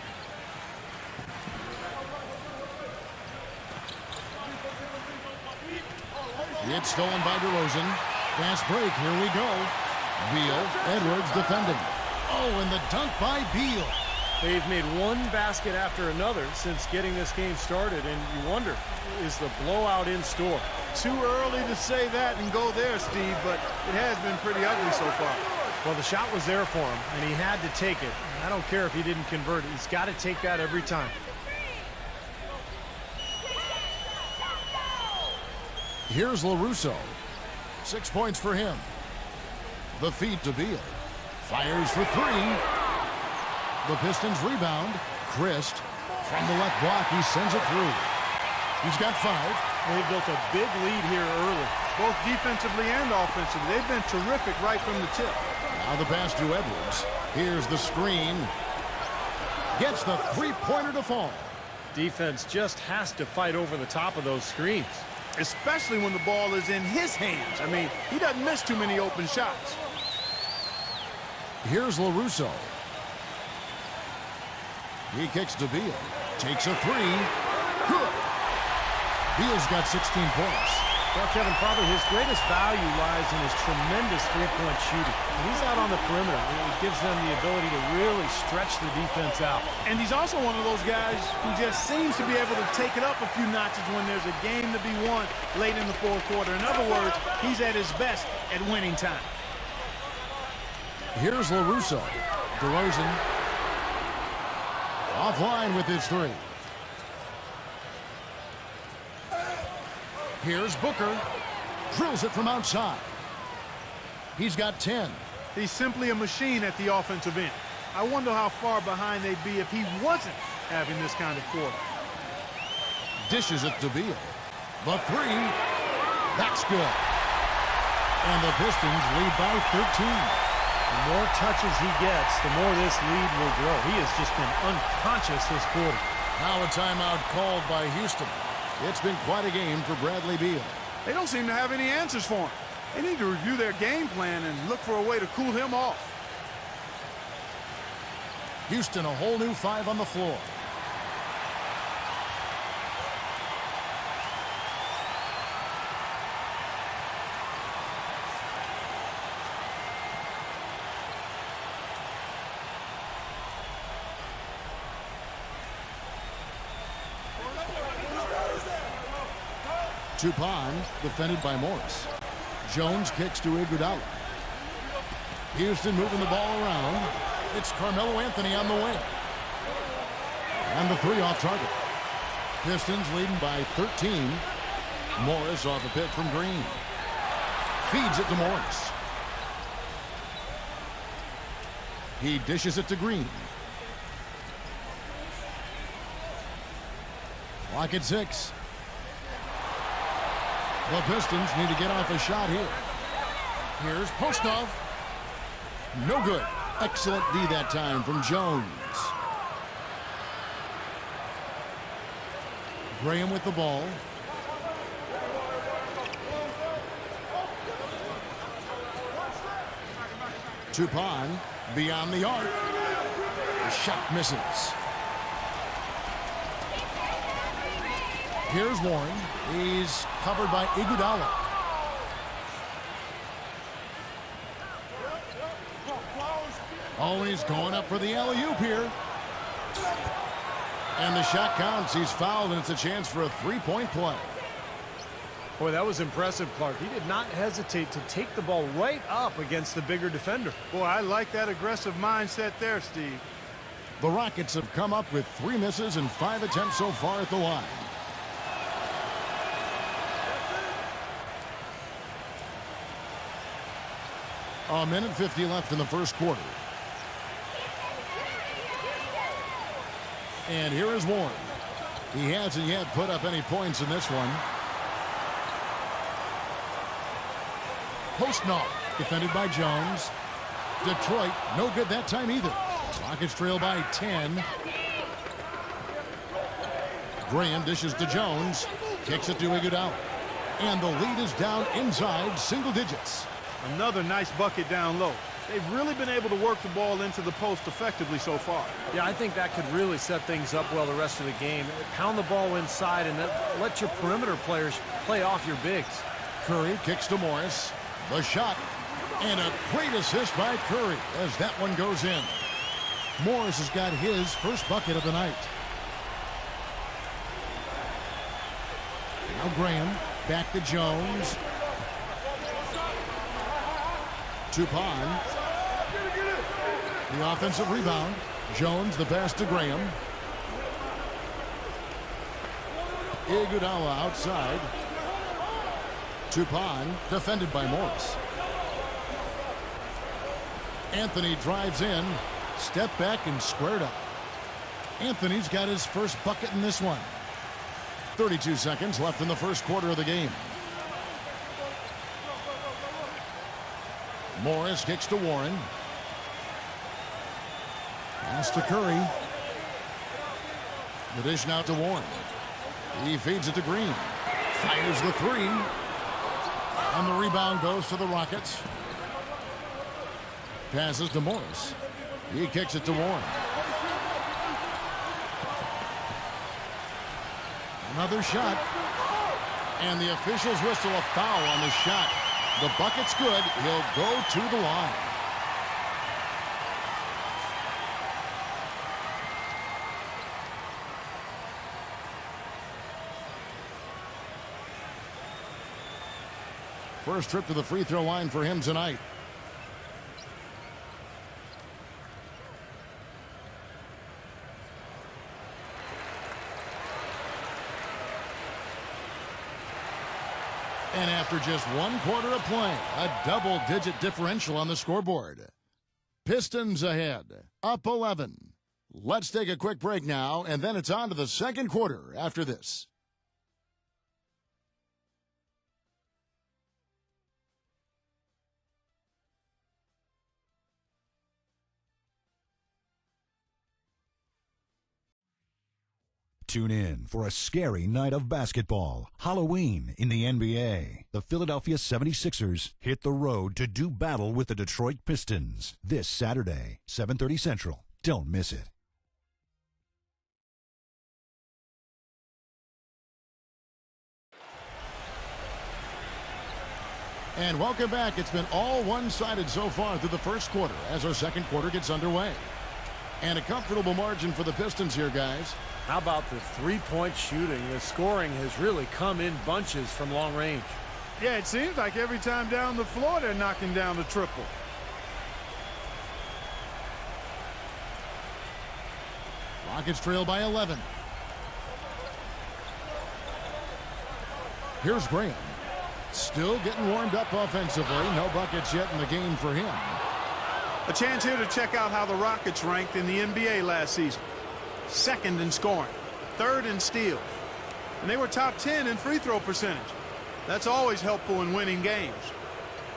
It's stolen by DeRozan. Fast break, here we go. Beal, Edwards defending. Oh, and the dunk by Beal. They've made one basket after another since getting this game started, and you wonder, is the blowout in store? Too early to say that and go there, Steve, but it has been pretty ugly so far. Well, the shot was there for him, and he had to take it. I don't care if he didn't convert it. He's got to take that every time. Here's LaRusso. 6 points for him. The feed to Beal. Fires for 3. The Pistons rebound. Christ from the left block. He sends it through. He's got 5. They've built a big lead here early. Both defensively and offensively. They've been terrific right from the tip. Now the pass to Edwards. Here's the screen. Gets the three-pointer to fall. Defense just has to fight over the top of those screens. Especially when the ball is in his hands. I mean, he doesn't miss too many open shots. Here's LaRusso. He kicks to Beal. Takes a 3. Good. Beal's got 16 points. Well, Kevin, probably his greatest value lies in his tremendous three-point shooting. When he's out on the perimeter, it gives them the ability to really stretch the defense out. And he's also one of those guys who just seems to be able to take it up a few notches when there's a game to be won late in the fourth quarter. In other words, he's at his best at winning time. Here's LaRusso. DeRozan. Offline with his 3. Here's Booker. Drills it from outside. He's got 10. He's simply a machine at the offensive end. I wonder how far behind they'd be if he wasn't having this kind of quarter. Dishes it to Beal. The three. That's good. And the Pistons lead by 13. The more touches he gets, the more this lead will grow. He has just been unconscious this quarter. Now a timeout called by Houston. It's been quite a game for Bradley Beal. They don't seem to have any answers for him. They need to review their game plan and look for a way to cool him off. Houston, a whole new 5 on the floor. Tutong, defended by Morris. Jones kicks to Iguodala. Houston moving the ball around. It's Carmelo Anthony on the wing. And the 3 off target. Pistons leading by 13. Morris off a pick from Green. Feeds it to Morris. He dishes it to Green. Clock at 6. The Pistons need to get off a shot here. Here's Postov. No good. Excellent D that time from Jones. Graham with the ball. Tutong beyond the arc. The shot misses. Here's Warren. He's covered by Iguodala. Always going up for the alley-oop here. And the shot counts. He's fouled, and it's a chance for a 3-point play. Boy, that was impressive, Clark. He did not hesitate to take the ball right up against the bigger defender. Boy, I like that aggressive mindset there, Steve. The Rockets have come up with 3 misses and 5 attempts so far at the line. A minute 50 left in the first quarter. And here is Warren. He hasn't yet put up any points in this one. Postnall, defended by Jones. Detroit, no good that time either. Rockets trail by 10. Graham dishes to Jones. Kicks it to Iguodala. And the lead is down inside single digits. Another nice bucket down low. They've really been able to work the ball into the post effectively so far. Yeah, I think that could really set things up well the rest of the game. Pound the ball inside and then let your perimeter players play off your bigs. Curry kicks to Morris. The shot. And a great assist by Curry as that one goes in. Morris has got his first bucket of the night. Now Graham back to Jones. Tutong. The offensive rebound. Jones the pass to Graham. Iguodala outside. Tutong defended by Morris. Anthony drives in. Step back and squared up. Anthony's got his first bucket in this one. 32 seconds left in the first quarter of the game. Morris kicks to Warren. Pass to Curry. The dish now to Warren. He feeds it to Green. Fires the 3. And the rebound goes to the Rockets. Passes to Morris. He kicks it to Warren. Another shot. And the officials whistle a foul on the shot. The bucket's good. He'll go to the line. First trip to the free throw line for him tonight. And after just 1 quarter of play, a double-digit differential on the scoreboard. Pistons ahead, up 11. Let's take a quick break now, and then it's on to the second quarter after this. Tune in for a scary night of basketball. Halloween in the NBA. The Philadelphia 76ers hit the road to do battle with the Detroit Pistons this Saturday, 7:30 Central. Don't miss it. And welcome back. It's been all one-sided so far through the first quarter as our second quarter gets underway. And a comfortable margin for the Pistons here, guys. How about the three-point shooting? The scoring has really come in bunches from long range. Yeah, it seems like every time down the floor they're knocking down the triple. Rockets trail by 11. Here's Graham. Still getting warmed up offensively. No buckets yet in the game for him. A chance here to check out how the Rockets ranked in the NBA last season. Second in scoring, third in steals, and they were top 10 in free throw percentage. That's always helpful in winning games.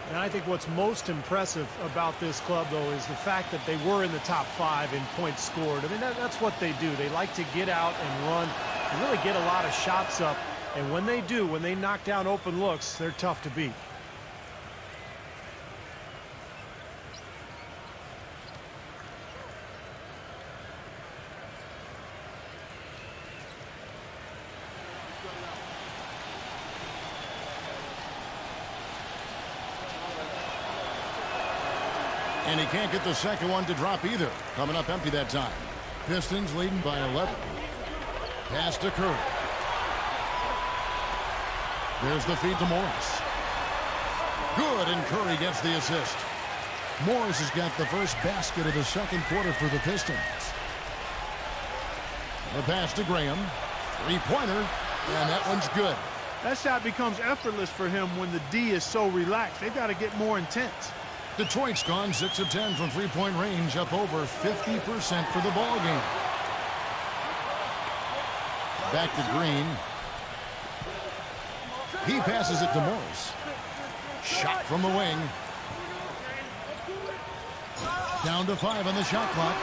And I think what's most impressive about this club, though, is the fact that they were in the top 5 in points scored. I mean, that's what they do. They like to get out and run and really get a lot of shots up. And when they do, when they knock down open looks, they're tough to beat. And he can't get the second one to drop either. Coming up empty that time. Pistons leading by 11. Pass to Curry. There's the feed to Morris. Good, and Curry gets the assist. Morris has got the first basket of the second quarter for the Pistons. The pass to Graham. Three-pointer, and that one's good. That shot becomes effortless for him when the D is so relaxed. They've got to get more intense. Detroit's gone 6 of 10 from three-point range, up over 50% for the ball game. Back to Green. He passes it to Morris. Shot from the wing. Down to 5 on the shot clock.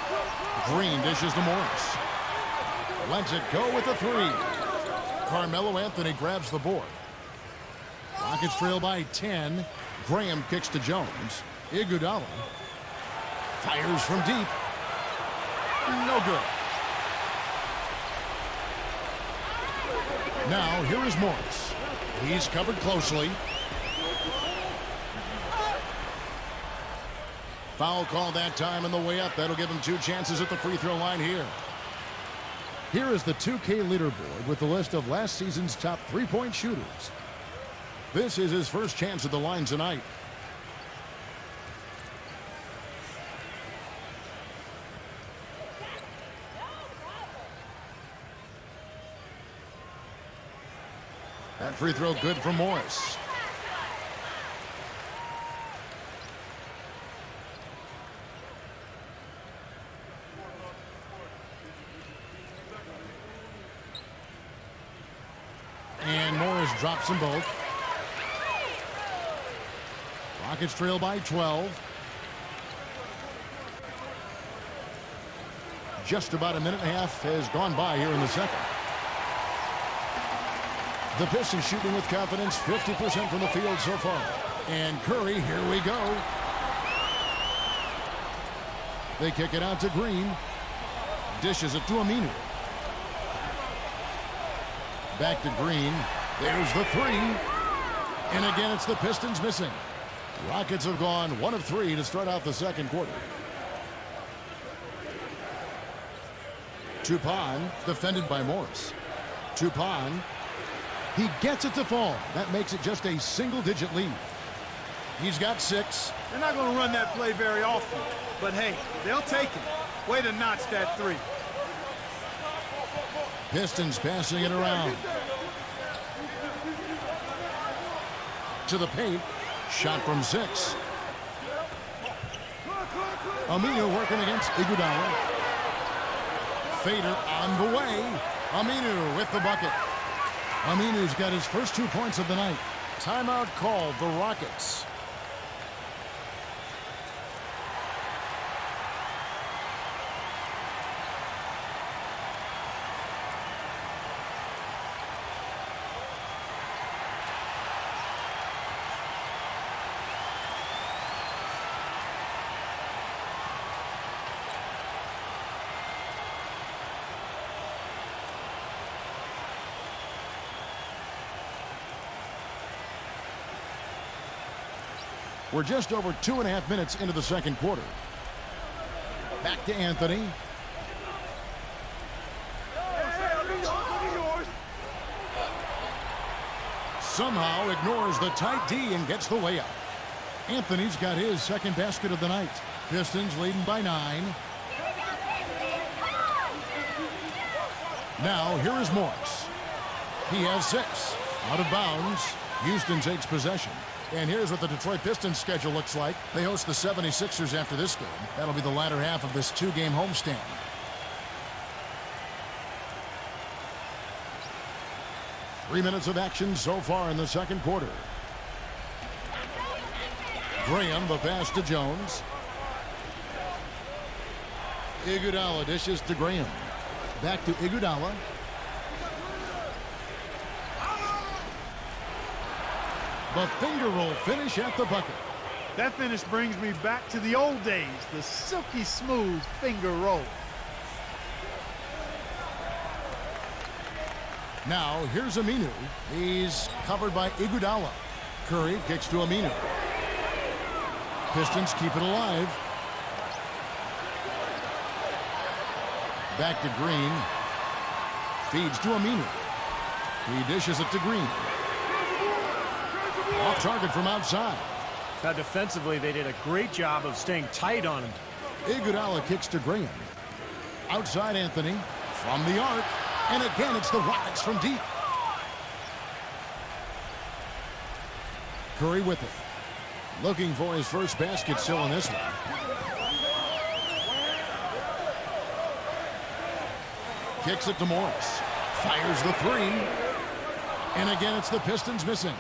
Green dishes to Morris. Lets it go with the 3. Carmelo Anthony grabs the board. Rockets trail by 10. Graham kicks to Jones. Iguodala fires from deep. No good. Now here is Morris. He's covered closely. Foul call that time on the way up. That'll give him 2 chances at the free throw line here. Here is the 2K leaderboard with the list of last season's top three-point shooters. This is his first chance at the line tonight. That free throw good for Morris. And Morris drops them both. Rockets trail by 12. Just about a minute and a half has gone by here in the second. The Pistons shooting with confidence, 50% from the field so far. And Curry, here we go. They kick it out to Green. Dishes it to Aminu. Back to Green. There's the 3. And again, it's the Pistons missing. Rockets have gone 1 of 3 to start out the second quarter. Tutong, defended by Morris. Tutong. He gets it to fall. That makes it just a single-digit lead. He's got 6. They're not going to run that play very often, but hey, they'll take it. Way to notch that 3. Pistons passing it around. to the paint. Shot from 6. Aminu working against Iguodala. Fader on the way. Aminu with the bucket. Aminu's got his first 2 points of the night. Timeout called, the Rockets. We're just over 2.5 minutes into the second quarter. Back to Anthony. Somehow ignores the tight D and gets the layup. Anthony's got his second basket of the night. Pistons leading by 9. Now here is Morris. He has 6. Out of bounds. Houston takes possession. And here's what the Detroit Pistons schedule looks like. They host the 76ers after this game. That'll be the latter half of this 2-game homestand. Three minutes of action so far in the second quarter. Graham, the pass to Jones. Iguodala dishes to Graham. Back to Iguodala. The finger roll finish at the bucket. That finish brings me back to the old days, the silky smooth finger roll. Now here's Aminu. He's covered by Iguodala. Curry kicks to Aminu. Pistons keep it alive. Back to Green. Feeds to Aminu. He dishes it to Green. Off target from outside. Now defensively, they did a great job of staying tight on him. Iguodala kicks to Graham. Outside Anthony. From the arc. And again, it's the Rockets from deep. Curry with it. Looking for his first basket still in this one. Kicks it to Morris. Fires the 3. And again, it's the Pistons missing.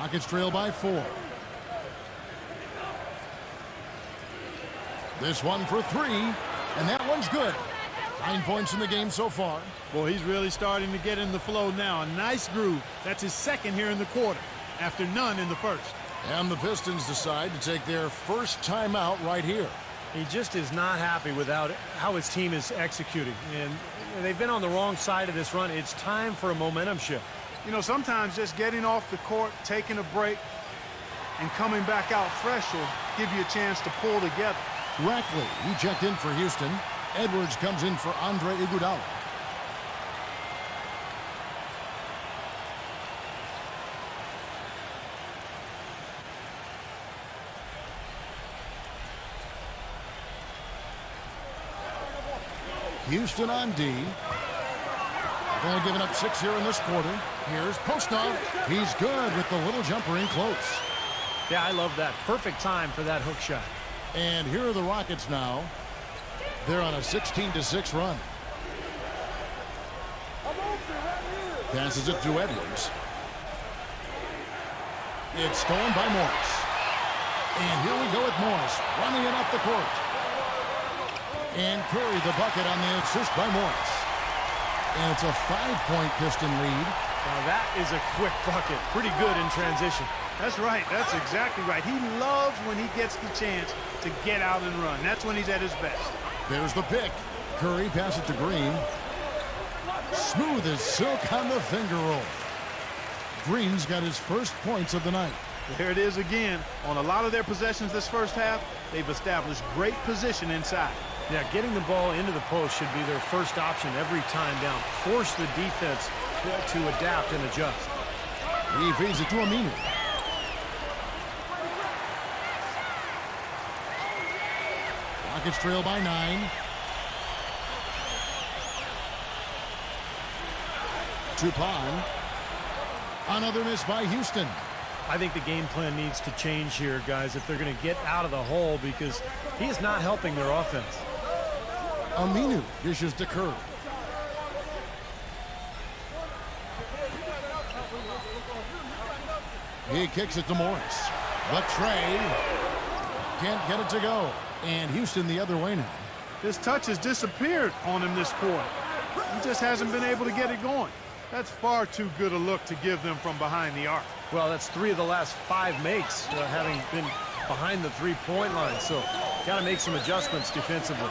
Rockets trail by 4. This one for 3. And that one's good. 9 points in the game so far. Well, he's really starting to get in the flow now. A nice groove. That's his second here in the quarter, after none in the first. And the Pistons decide to take their first timeout right here. He just is not happy with how his team is executing. And they've been on the wrong side of this run. It's time for a momentum shift. You know, sometimes just getting off the court, taking a break, and coming back out fresh will give you a chance to pull together. Rackley, he checked in for Houston. Edwards comes in for Andre Iguodala. Houston on D. Only giving up 6 here in this quarter. Here's Postov. He's good with the little jumper in close. Yeah, I love that. Perfect time for that hook shot. And here are the Rockets now. They're on a 16-6 run. Passes it to Edwards. It's stolen by Morris. And here we go with Morris running it up the court. And Curry the bucket on the assist by Morris. And it's a 5-point Piston lead. Now that is a quick bucket. Pretty good in transition. That's right. That's exactly right. He loves when he gets the chance to get out and run. That's when he's at his best. There's the pick. Curry passes it to Green. Smooth as silk on the finger roll. Green's got his first points of the night. There it is again. On a lot of their possessions this first half, they've established great position inside. Yeah, getting the ball into the post should be their first option every time down. Force the defense to adapt and adjust. He feeds it to Aminu. Rockets trail by 9. Tutong. Another miss by Houston. I think the game plan needs to change here, guys, if they're going to get out of the hole, because he is not helping their offense. Aminu dishes to Kerr. He kicks it to Morris. But Trey can't get it to go. And Houston the other way now. His touch has disappeared on him this quarter. He just hasn't been able to get it going. That's far too good a look to give them from behind the arc. Well, that's 3 of the last 5 makes, having been behind the three-point line. So, got to make some adjustments defensively.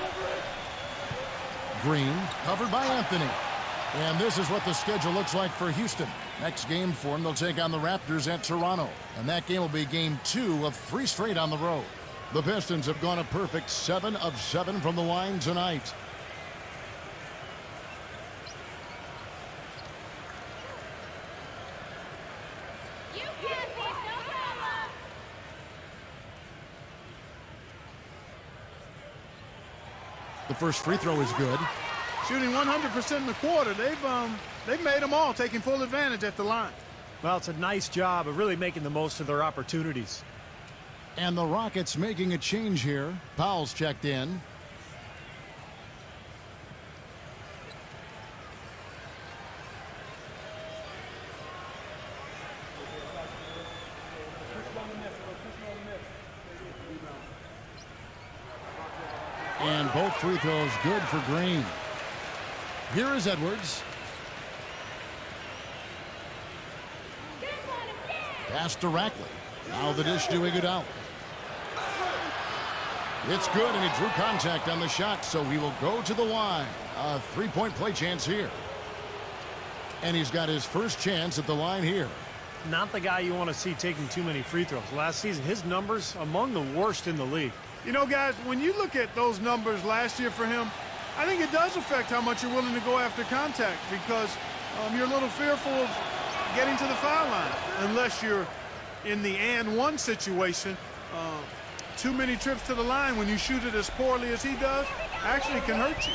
Green covered by Anthony. And this is what the schedule looks like for Houston. Next game for them, they'll take on the Raptors at Toronto. And that game will be game 2 of 3 straight on the road. The Pistons have gone a perfect 7 of 7 from the line tonight. The first free throw is good. Shooting 100% in the quarter. They've made them all, taking full advantage at the line. Well, it's a nice job of really making the most of their opportunities. And the Rockets making a change here. Powell's checked in. And both free throws good for Green. Here is Edwards. Pass to Rackley. Now the dish to Iguodala. It's good, and he drew contact on the shot, so he will go to the line. A three-point play chance here. And he's got his first chance at the line here. Not the guy you want to see taking too many free throws. Last season, his numbers among the worst in the league. You know, guys, when you look at those numbers last year for him, I think it does affect how much you're willing to go after contact, because you're a little fearful of getting to the foul line unless you're in the and one situation. Too many trips to the line when you shoot it as poorly as he does actually can hurt you.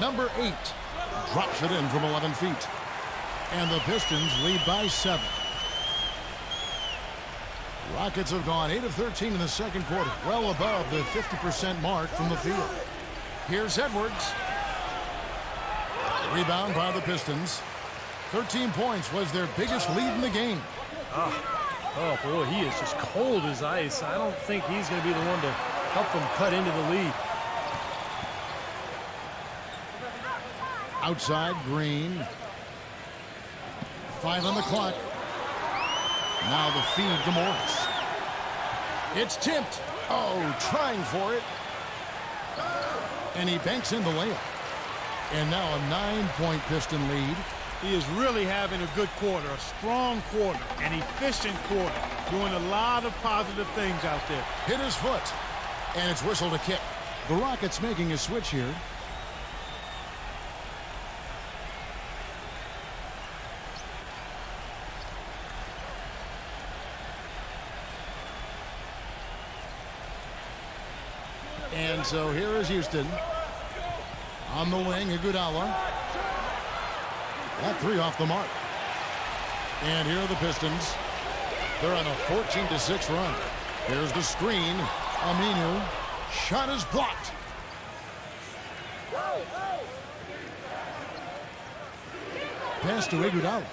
Number 8 drops it in from 11 feet. And the Pistons lead by 7. Rockets have gone 8 of 13 in the second quarter, well above the 50% mark from the field. Here's Edwards. Rebound by the Pistons. 13 points was their biggest lead in the game. Oh, boy, he is just cold as ice. I don't think he's going to be the one to help them cut into the lead. Outside, Green. 5 on the clock. Now the feed to Morris. It's tipped. Oh, trying for it. And he banks in the layup. And now a 9-point Piston lead. He is really having a good quarter, a strong quarter, an efficient quarter, doing a lot of positive things out there. Hit his foot. And it's whistled a kick. The Rockets making a switch here. And so here is Houston. On the wing, Iguodala. That 3 off the mark. And here are the Pistons. They're on a 14-6 run. There's the screen. Aminu. Shot is blocked. Pass to Iguodala.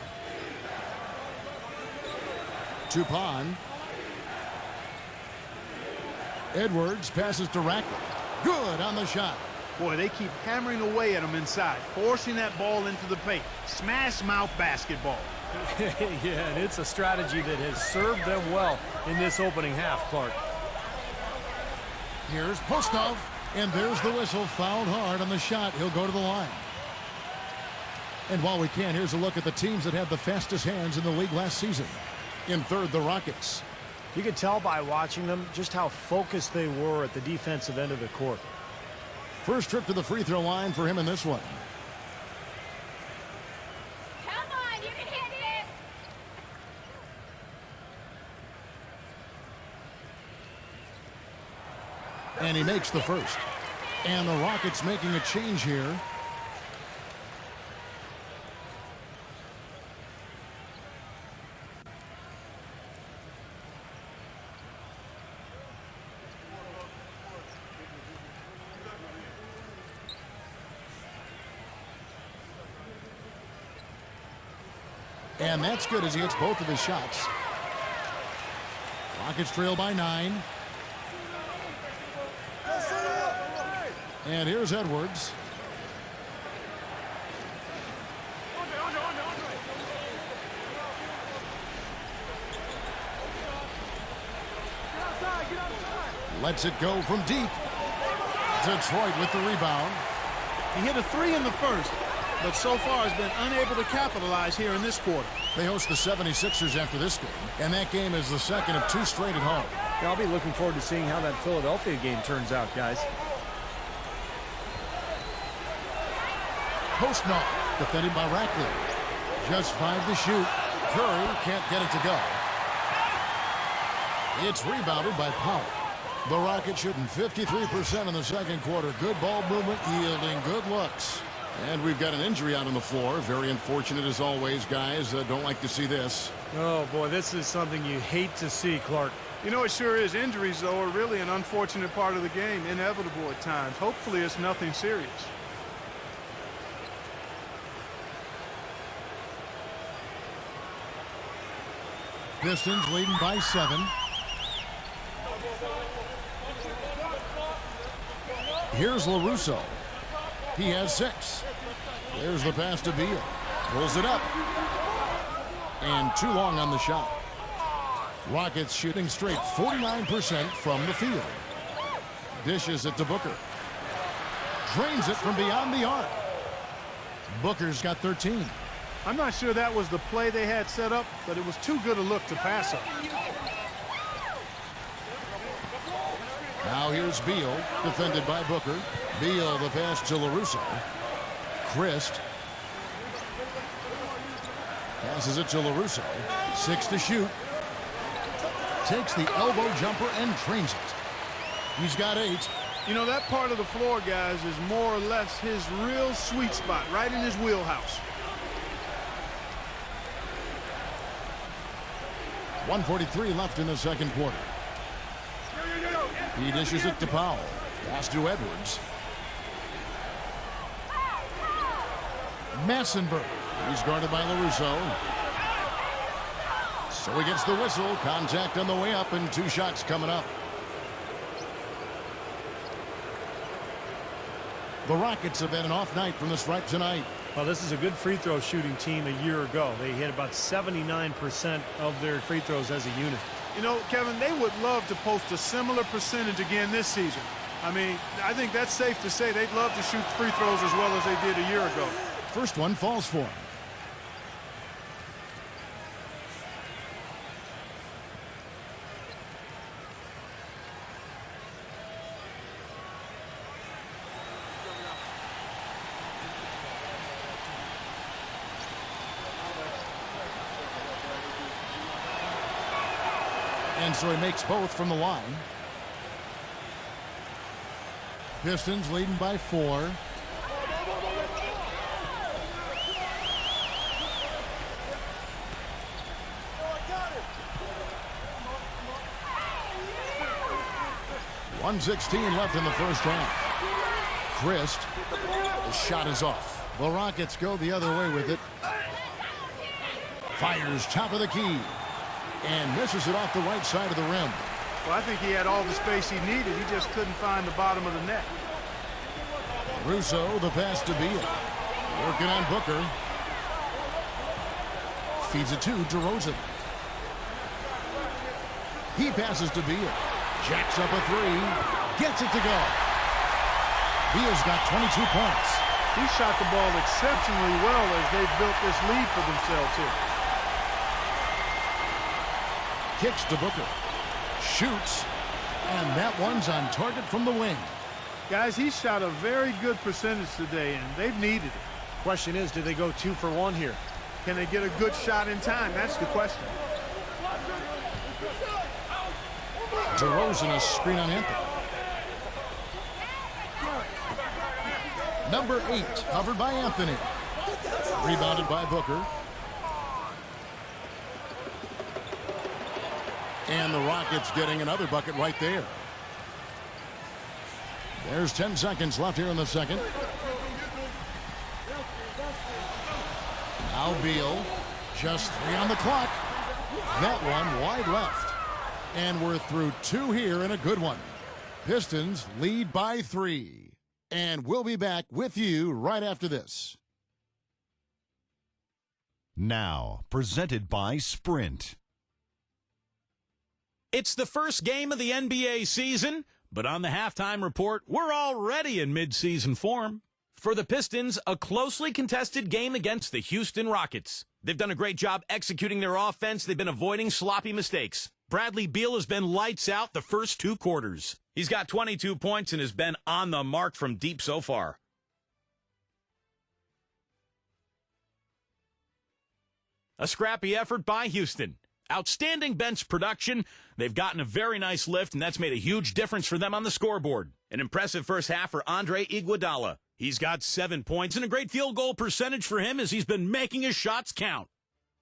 Tupan. Edwards passes to Rackley. Good on the shot. Boy, they keep hammering away at him inside, forcing that ball into the paint. Smash mouth basketball. Yeah, and it's a strategy that has served them well in this opening half, Clark. Here's Postov, and there's the whistle. Fouled hard on the shot. He'll go to the line. And while we can, here's a look at the teams that had the fastest hands in the league last season. In third, the Rockets. You could tell by watching them just how focused they were at the defensive end of the court. First trip to the free throw line for him in this one. Come on, you can hit this. And he makes the first. And the Rockets making a change here. And that's good as he hits both of his shots. Rockets trail by 9. And here's Edwards. Lets it go from deep. Detroit with the rebound. He hit a 3 in the first, but so far has been unable to capitalize here in this quarter. They host the 76ers after this game, and that game is the second of 2 straight at home. Yeah, I'll be looking forward to seeing how that Philadelphia game turns out, guys. Postma, defended by Rackley. Just 5 to shoot. Curry can't get it to go. It's rebounded by Powell. The Rockets shooting 53% in the second quarter. Good ball movement, yielding good looks. And we've got an injury out on the floor. Very unfortunate as always, guys. Don't like to see this. Oh, boy, this is something you hate to see, Clark. You know, it sure is. Injuries, though, are really an unfortunate part of the game, inevitable at times. Hopefully it's nothing serious. Pistons leading by 7. Here's LaRusso. He has 6. There's the pass to Beal. Pulls it up. And too long on the shot. Rockets shooting straight 49% from the field. Dishes it to Booker. Drains it from beyond the arc. Booker's got 13. I'm not sure that was the play they had set up, but it was too good a look to pass up. Now here's Beal, defended by Booker. Beal, the pass to LaRusso. Christ passes it to LaRusso. 6 to shoot. Takes the elbow jumper and trains it. He's got 8. You know, that part of the floor, guys, is more or less his real sweet spot, right in his wheelhouse. 1:43 left in the second quarter. He dishes it to Powell. Pass to Edwards. Massenberg. He's guarded by LaRusso. So he gets the whistle. Contact on the way up and 2 shots coming up. The Rockets have had an off night from the stripe tonight. Well, this is a good free throw shooting team a year ago. They hit about 79% of their free throws as a unit. You know, Kevin, they would love to post a similar percentage again this season. I mean, I think that's safe to say they'd love to shoot free throws as well as they did a year ago. First one falls for him. And so he makes both from the line. Pistons leading by 4. .116 left in the first half. Christ, the shot is off. The Rockets go the other way with it. Fires top of the key. And misses it off the right side of the rim. Well, I think he had all the space he needed. He just couldn't find the bottom of the net. Russo, the pass to Beal. Working on Booker. Feeds it to DeRozan. He passes to Beal. Jacks up a 3. Gets it to go. Beal's got 22 points. He shot the ball exceptionally well as they've built this lead for themselves here. Kicks to Booker. Shoots. And that one's on target from the wing. Guys, he shot a very good percentage today, and they've needed it. Question is, do they go 2 for 1 here? Can they get a good shot in time? That's the question. DeRozan, a screen on Anthony. Number 8, covered by Anthony. Rebounded by Booker. And the Rockets getting another bucket right there. There's 10 seconds left here in the second. Now Beal Just 3 on the clock. That one wide left. And we're through 2 here in a good one. Pistons lead by 3. And we'll be back with you right after this. Now, presented by Sprint. It's the first game of the NBA season, but on the halftime report, we're already in mid-season form. For the Pistons, a closely contested game against the Houston Rockets. They've done a great job executing their offense. They've been avoiding sloppy mistakes. Bradley Beal has been lights out the first 2 quarters. He's got 22 points and has been on the mark from deep so far. A scrappy effort by Houston. Outstanding bench production. They've gotten a very nice lift, and that's made a huge difference for them on the scoreboard. An impressive first half for Andre Iguodala. He's got 7 points and a great field goal percentage for him as he's been making his shots count.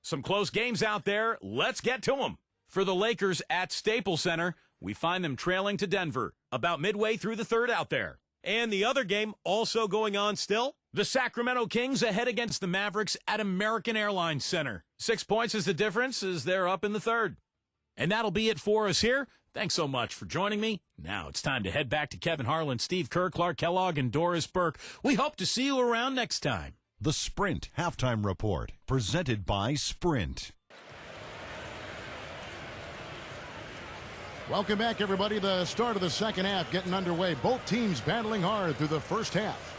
Some close games out there. Let's get to them. For the Lakers at Staples Center, we find them trailing to Denver, about midway through the third out there. And the other game also going on still. The Sacramento Kings ahead against the Mavericks at American Airlines Center. 6 points is the difference as they're up in the third. And that'll be it for us here. Thanks so much for joining me. Now it's time to head back to Kevin Harlan, Steve Kerr, Clark Kellogg, and Doris Burke. We hope to see you around next time. The Sprint Halftime Report, presented by Sprint. Welcome back, everybody. The start of the second half getting underway. Both teams battling hard through the first half.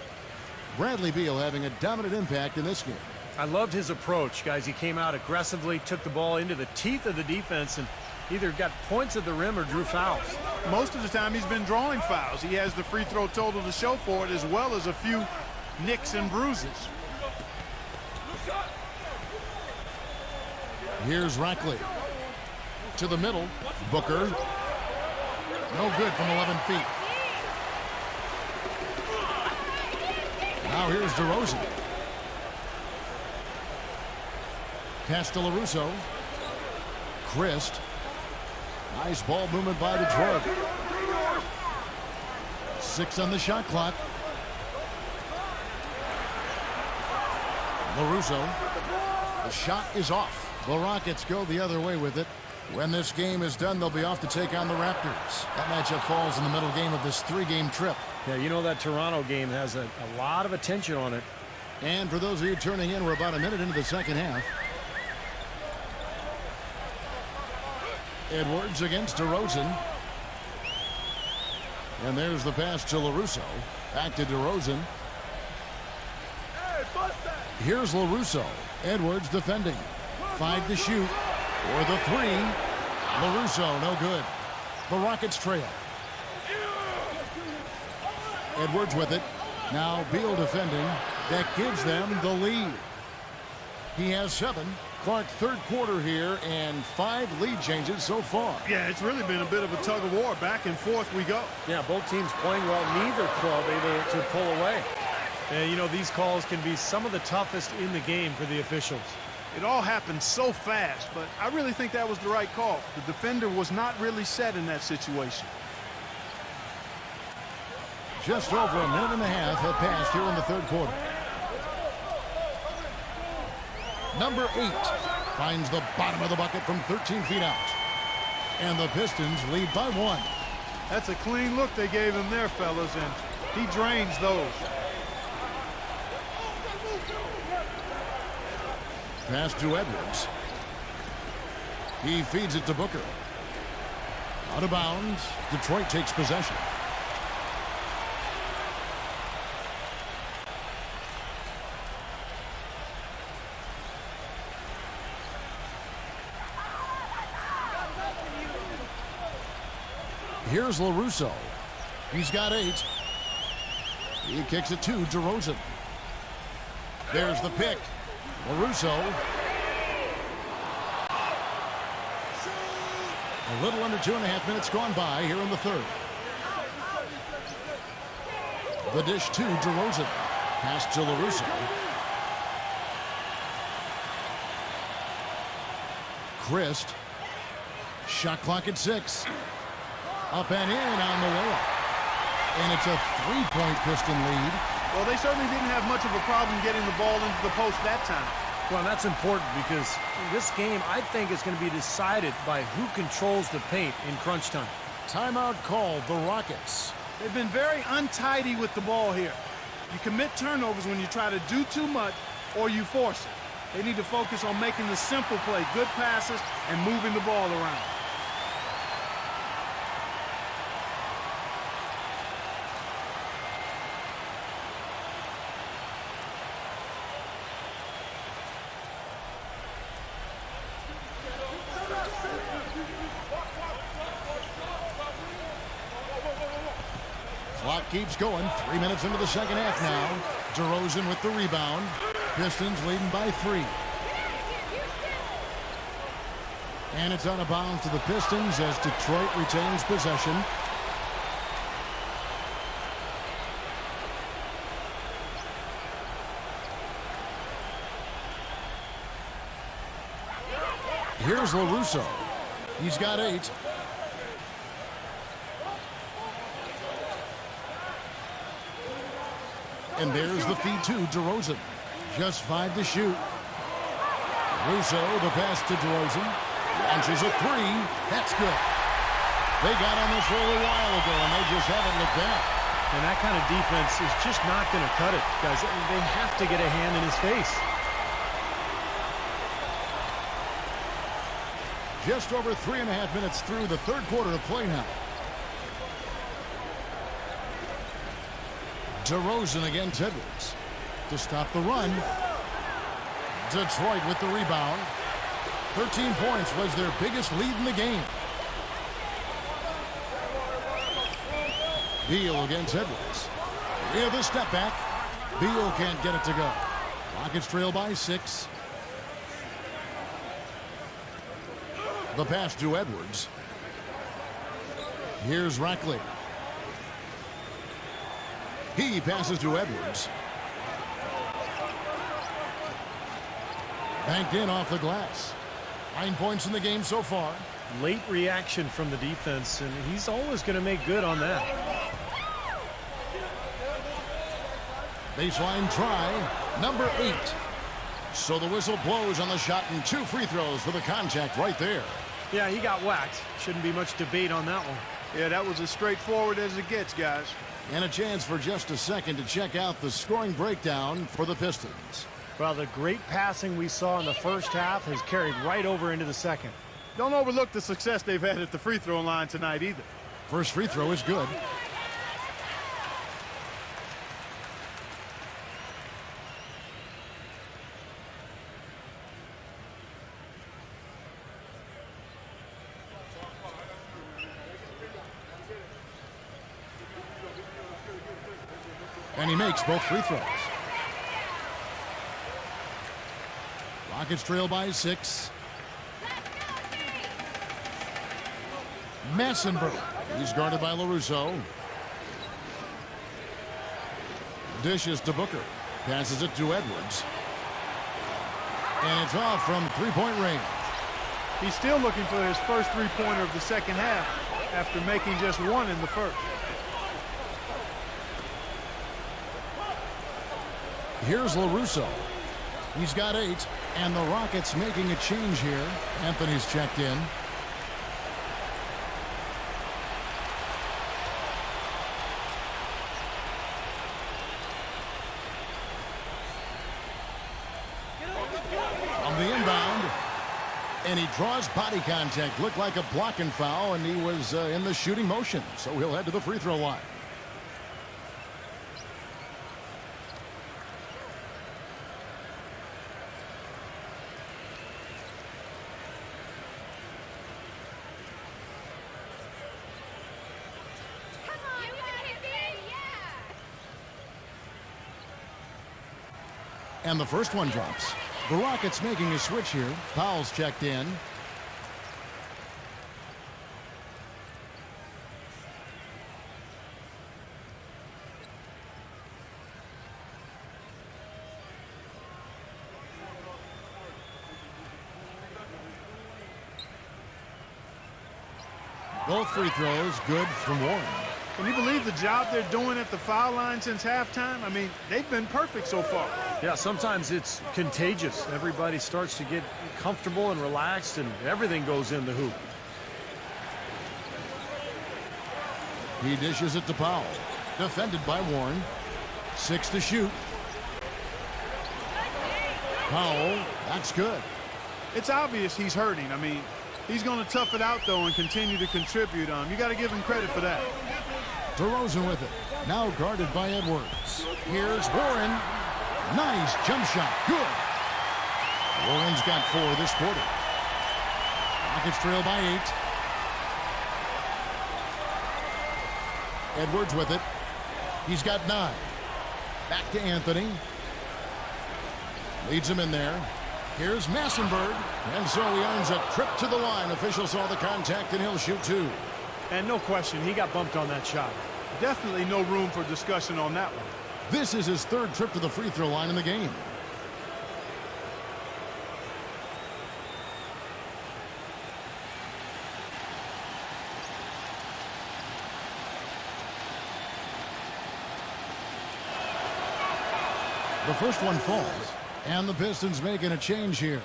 Bradley Beal having a dominant impact in this game. I loved his approach, guys. He came out aggressively, took the ball into the teeth of the defense, and either got points at the rim or drew fouls. Most of the time he's been drawing fouls. He has the free throw total to show for it, as well as a few nicks and bruises. Here's Rackley. To the middle. Booker. No good from 11 feet. Now here's DeRozan. Pass to LaRusso. Christ. Nice ball movement by Detroit. 6 on the shot clock. LaRusso. The shot is off. The Rockets go the other way with it. When this game is done, they'll be off to take on the Raptors. That matchup falls in the middle game of this 3-game trip. Yeah, you know that Toronto game has a lot of attention on it. And for those of you turning in, we're about a minute into the second half. Edwards against DeRozan. And there's the pass to LaRusso. Back to DeRozan. Here's LaRusso. Edwards defending. 5 to shoot. Or the 3. LaRusso, no good. The Rockets trail. Edwards with it. Now Beal defending. That gives them the lead. He has 7. Clark, third quarter here, and 5 lead changes so far. Yeah, it's really been a bit of a tug of war. Back and forth we go. Yeah, both teams playing well. Neither club able to pull away. And, you know, these calls can be some of the toughest in the game for the officials. It all happened so fast, but I really think that was the right call. The defender was not really set in that situation. Just over a minute and a half have passed here in the third quarter. Number 8 finds the bottom of the bucket from 13 feet out. And the Pistons lead by 1. That's a clean look they gave him there, fellas, and he drains those. Pass to Edwards. He feeds it to Booker. Out of bounds. Detroit takes possession. Here's LaRusso. He's got 8. He kicks it to DeRozan. There's the pick. LaRusso. A little under 2.5 minutes gone by here in the third. The dish to DeRozan. Pass to LaRusso. Christ. Shot clock at 6. Up and in on the layup. And it's a 3-point Piston lead. Well, they certainly didn't have much of a problem getting the ball into the post that time. Well, that's important because this game, I think, is going to be decided by who controls the paint in crunch time. Timeout called the Rockets. They've been very untidy with the ball here. You commit turnovers when you try to do too much or you force it. They need to focus on making the simple play, good passes, and moving the ball around. Clock keeps going. 3 minutes into the second half now. DeRozan with the rebound. Pistons leading by 3. And it's out of bounds to the Pistons as Detroit retains possession. Here's LaRusso. He's got 8. And there's the feed to DeRozan. Just 5 to shoot. Russo, the pass to DeRozan. Launches a 3. That's good. They got on this a little while ago, and they just haven't looked back. And that kind of defense is just not going to cut it, guys. They have to get a hand in his face. Just over 3.5 minutes through the third quarter of play now. DeRozan against Edwards to stop the run. Detroit with the rebound. 13 points was their biggest lead in the game. Beal against Edwards. With a step back. Beal can't get it to go. Rockets trail by 6. The pass to Edwards. Here's Rackley. He passes to Edwards. Banked in off the glass. 9 points in the game so far. Late reaction from the defense, and he's always going to make good on that. Baseline try, number 8. So the whistle blows on the shot and 2 free throws for the contact right there. Yeah, he got whacked. Shouldn't be much debate on that one. Yeah, that was as straightforward as it gets, guys. And a chance for just a second to check out the scoring breakdown for the Pistons. Well, the great passing we saw in the first half has carried right over into the second. Don't overlook the success they've had at the free throw line tonight either. First free throw is good. And he makes both free throws. Rockets trail by 6. Massenberg. He's guarded by LaRusso. Dishes to Booker. Passes it to Edwards. And it's off from three-point range. He's still looking for his first three-pointer of the second half after making just one in the first. Here's LaRusso. He's got 8, and the Rockets making a change here. Anthony's checked in. From the inbound, and he draws body contact. Looked like a blocking foul, and he was in the shooting motion, so he'll head to the free throw line. And the first one drops. The Rockets making a switch here. Powell's checked in. Both free throws good from Warren. Can you believe the job they're doing at the foul line since halftime? I mean, they've been perfect so far. Yeah, sometimes it's contagious. Everybody starts to get comfortable and relaxed, and everything goes in the hoop. He dishes it to Powell. Defended by Warren. 6 to shoot. Powell, that's good. It's obvious he's hurting. I mean, he's going to tough it out, though, and continue to contribute. You got to give him credit for that. DeRozan with it. Now guarded by Edwards. Here's Warren. Nice jump shot. Good. Warren's got 4 this quarter. Rockets trail by 8. Edwards with it. He's got 9. Back to Anthony. Leads him in there. Here's Massenberg. And so he earns a trip to the line. Officials saw the contact, and he'll shoot 2. And no question, he got bumped on that shot. Definitely no room for discussion on that one. This is his 3rd trip to the free throw line in the game. The first one falls, and the Pistons making a change here.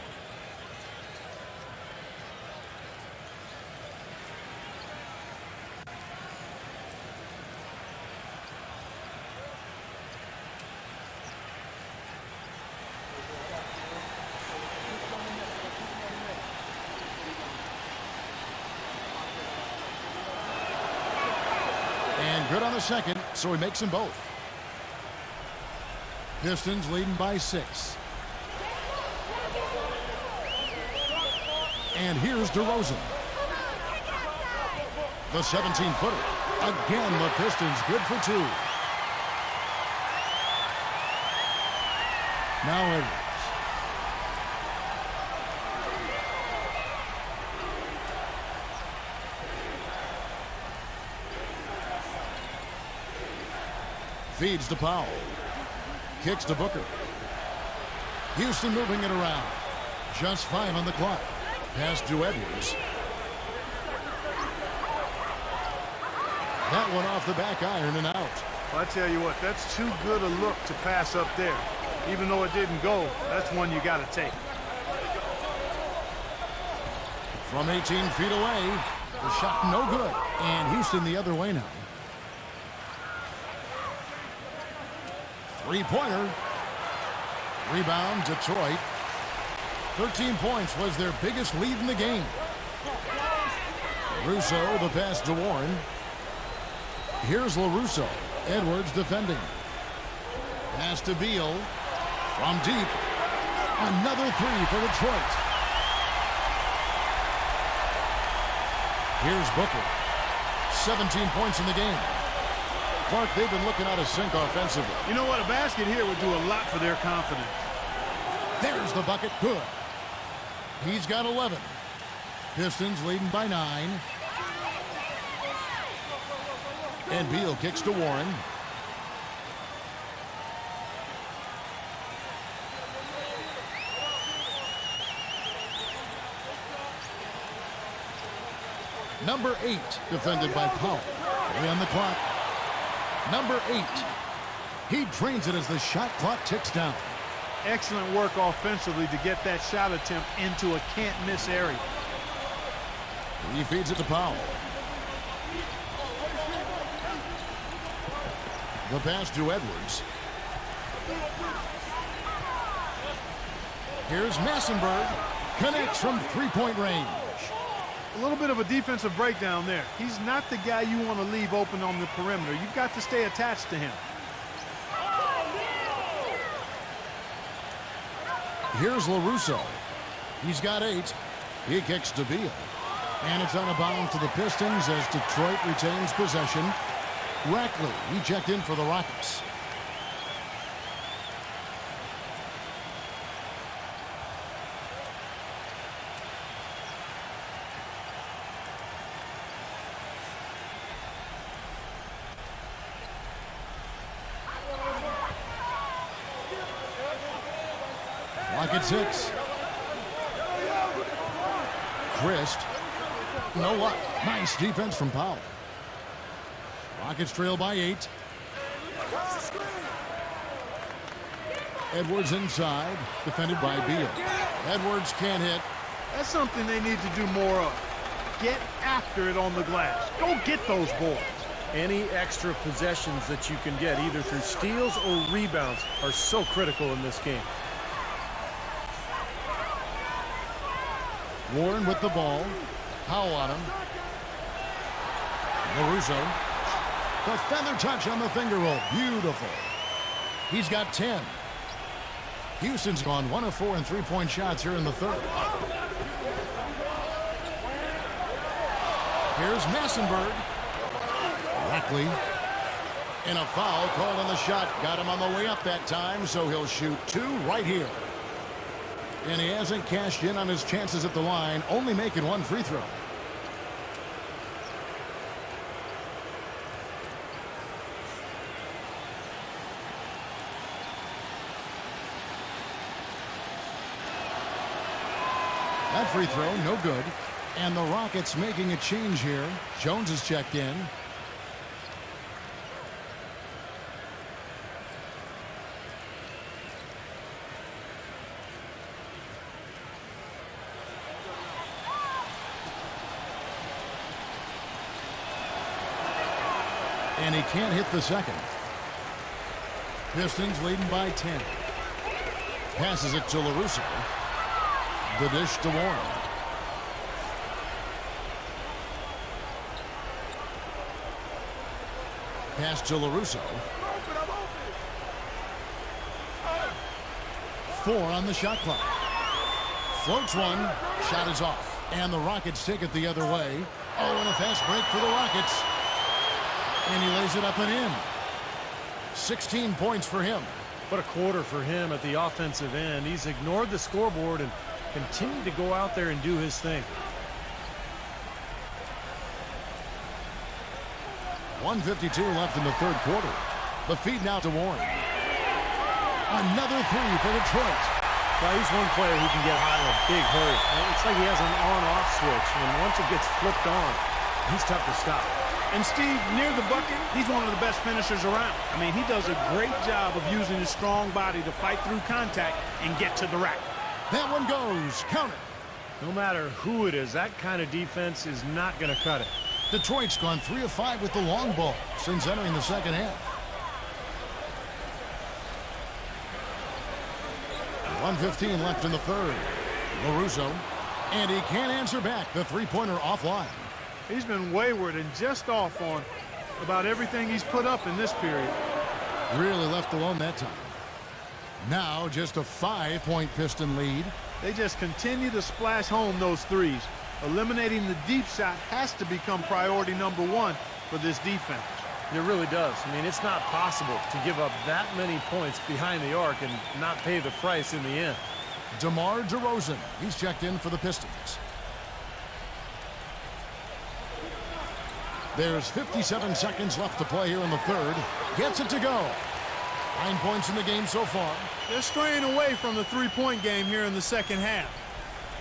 And good on the second, so he makes them both. Pistons leading by 6. And here's DeRozan. The 17-footer. Again, the Pistons good for 2. Now Edwards. Feeds to Powell. Kicks to Booker. Houston moving it around. Just 5 on the clock. Pass to Edwards. That one off the back iron and out. Well, I tell you what, that's too good a look to pass up there. Even though it didn't go, that's one you got to take. From 18 feet away. The shot no good. And Houston the other way now. 3-pointer. Rebound, Detroit. 13 points was their biggest lead in the game. Russo, the pass to Warren. Here's LaRusso. Edwards defending. Pass to Beal. From deep. Another 3 for Detroit. Here's Booker. 17 points in the game. Clark, they've been looking out of sync offensively. You know what? A basket here would do a lot for their confidence. There's the bucket. Good. He's got 11. Pistons leading by 9. And Beal kicks to Warren. Number 8 defended by Powell. 3 on the clock. Number 8. He drains it as the shot clock ticks down. Excellent work offensively to get that shot attempt into a can't-miss area. He feeds it to Powell. The pass to Edwards. Here's Massenberg. Connects from 3-point range. A little bit of a defensive breakdown there. He's not the guy you want to leave open on the perimeter. You've got to stay attached to him. Here's LaRusso. He's got 8. He kicks to Beal. And it's out of bounds to the Pistons as Detroit retains possession. Rackley, he checked in for the Rockets. Rockets 6. Christ. No luck. Nice defense from Powell. Rockets trail by 8. Edwards inside, defended by Beal. Edwards can't hit. That's something they need to do more of. Get after it on the glass. Go get those boards. Any extra possessions that you can get, either through steals or rebounds, are so critical in this game. Warren with the ball. Powell on him. LaRusso. The feather touch on the finger roll. Beautiful. He's got 10. Houston's gone 1 of 4 in three-point shots here in the third. Here's Massenberg. Lackley. And a foul called on the shot. Got him on the way up that time, so he'll shoot 2 right here. And he hasn't cashed in on his chances at the line, only making 1 free throw. That free throw, no good. And the Rockets making a change here. Jones is checked in. And he can't hit the second. Pistons leading by 10. Passes it to LaRusso. The dish to Warren. Pass to LaRusso. 4 on the shot clock. Floats one. Shot is off. And the Rockets take it the other way. Oh, and a fast break for the Rockets. And he lays it up and in. 16 points for him. What a quarter for him at the offensive end. He's ignored the scoreboard and continued to go out there and do his thing. 1:52 left in the third quarter. The feed now to Warren. Another 3 for Detroit. Well, he's one player who can get hot in a big hurry. It's like he has an on-off switch, and once it gets flipped on, he's tough to stop. And Steve, near the bucket, he's one of the best finishers around. I mean, he does a great job of using his strong body to fight through contact and get to the rack. That one goes. Count it. No matter who it is, that kind of defense is not going to cut it. Detroit's gone 3 of 5 with the long ball since entering the second half. 1:15 left in the third. LaRusso. And he can't answer back. The three-pointer offline. He's been wayward and just off on about everything he's put up in this period. Really left alone that time. Now just a 5-point Piston lead. They just continue to splash home those threes. Eliminating the deep shot has to become priority number 1 for this defense. It really does. I mean, it's not possible to give up that many points behind the arc and not pay the price in the end. DeMar DeRozan. He's checked in for the Pistons. There's 57 seconds left to play here in the third. Gets it to go. 9 points in the game so far. They're straying away from the three-point game here in the second half.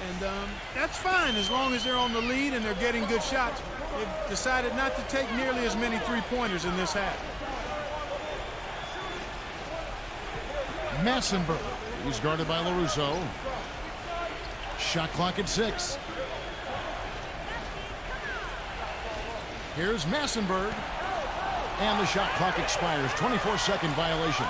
And that's fine as long as they're on the lead and they're getting good shots. They've decided not to take nearly as many three-pointers in this half. Massenberg. He's guarded by LaRusso. Shot clock at 6. Here's Massenberg. And the shot clock expires. 24-second violation.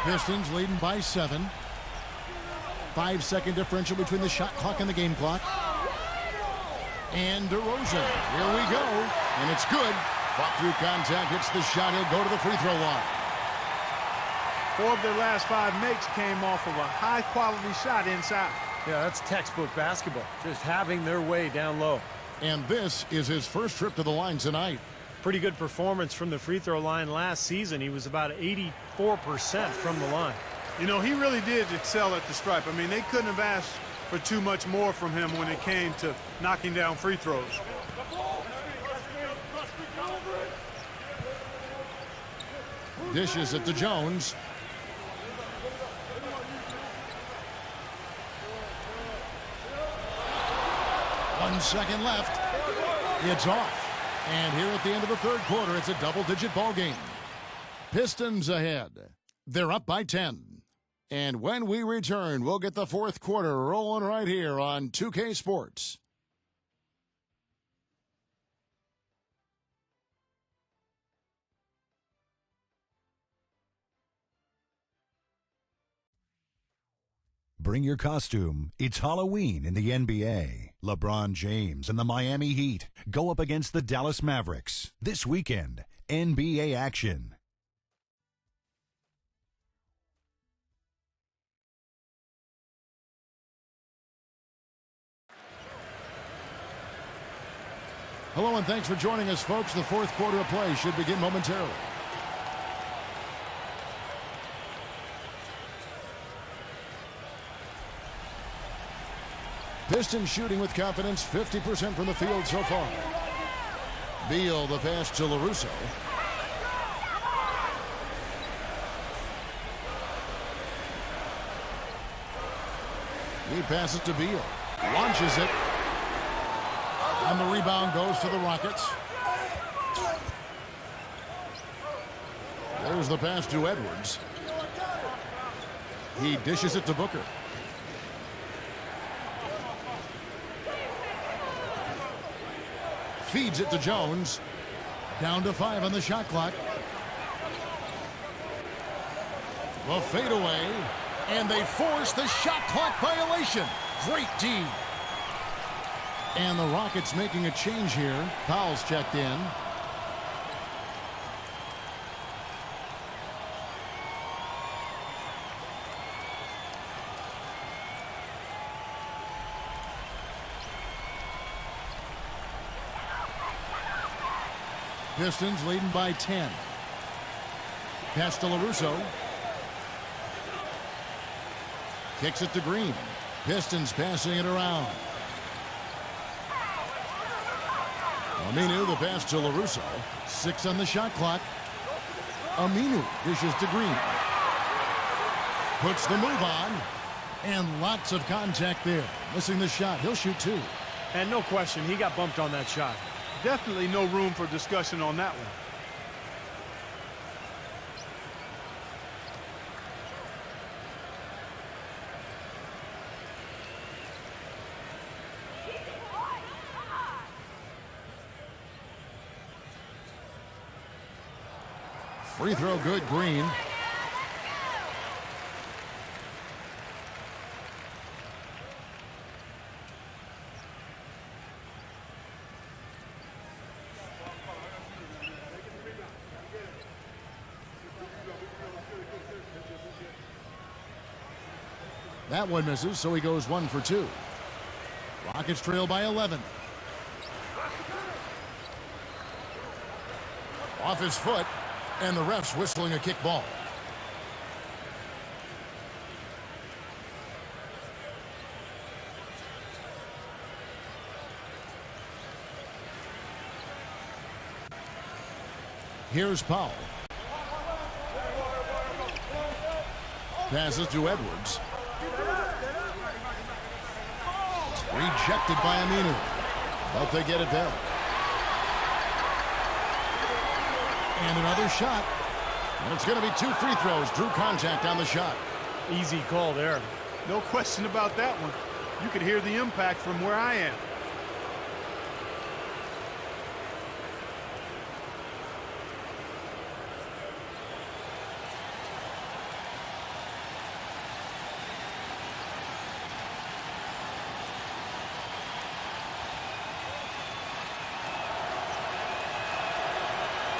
Pistons leading by 7. 5-second differential between the shot clock and the game clock. And DeRozan. Here we go. And it's good. Fought through contact. Hits the shot. He'll go to the free throw line. 4 of their last 5 makes came off of a high-quality shot inside. Yeah, that's textbook basketball. Just having their way down low. And this is his first trip to the line tonight. Pretty good performance from the free throw line last season. He was about 84% from the line. You know, he really did excel at the stripe. I mean, they couldn't have asked for too much more from him when it came to knocking down free throws. Dishes it to Jones. 1 second left. It's off. And here at the end of the third quarter, it's a double-digit ball game. Pistons ahead. They're up by 10. And when we return, we'll get the fourth quarter rolling right here on 2K Sports. Bring your costume. It's Halloween in the NBA. LeBron James and the Miami Heat go up against the Dallas Mavericks. This weekend, NBA action. Hello and thanks for joining us, folks. The fourth quarter of play should begin momentarily. Pistons shooting with confidence, 50% from the field so far. Beal, the pass to LaRusso. He passes to Beal. Launches it. And the rebound goes to the Rockets. There's the pass to Edwards. He dishes it to Booker. Feeds it to Jones. Down to 5 on the shot clock. The fadeaway. And they force the shot clock violation. Great D. And the Rockets making a change here. Powell's checked in. Pistons leading by 10. Pass to LaRusso. Kicks it to Green. Pistons passing it around. Aminu, the pass to LaRusso. 6 on the shot clock. Aminu dishes to Green. Puts the move on. And lots of contact there. Missing the shot. He'll shoot 2. And no question, he got bumped on that shot. Definitely no room for discussion on that one. Free throw good, Green. That one misses, so he goes 1 for 2. Rockets trail by 11. Off his foot, and the ref's whistling a kick ball. Here's Powell. Passes to Edwards. Rejected by Aminu. But they get it back. And another shot. And it's going to be 2 free throws. Drew contact on the shot. Easy call there. No question about that one. You could hear the impact from where I am.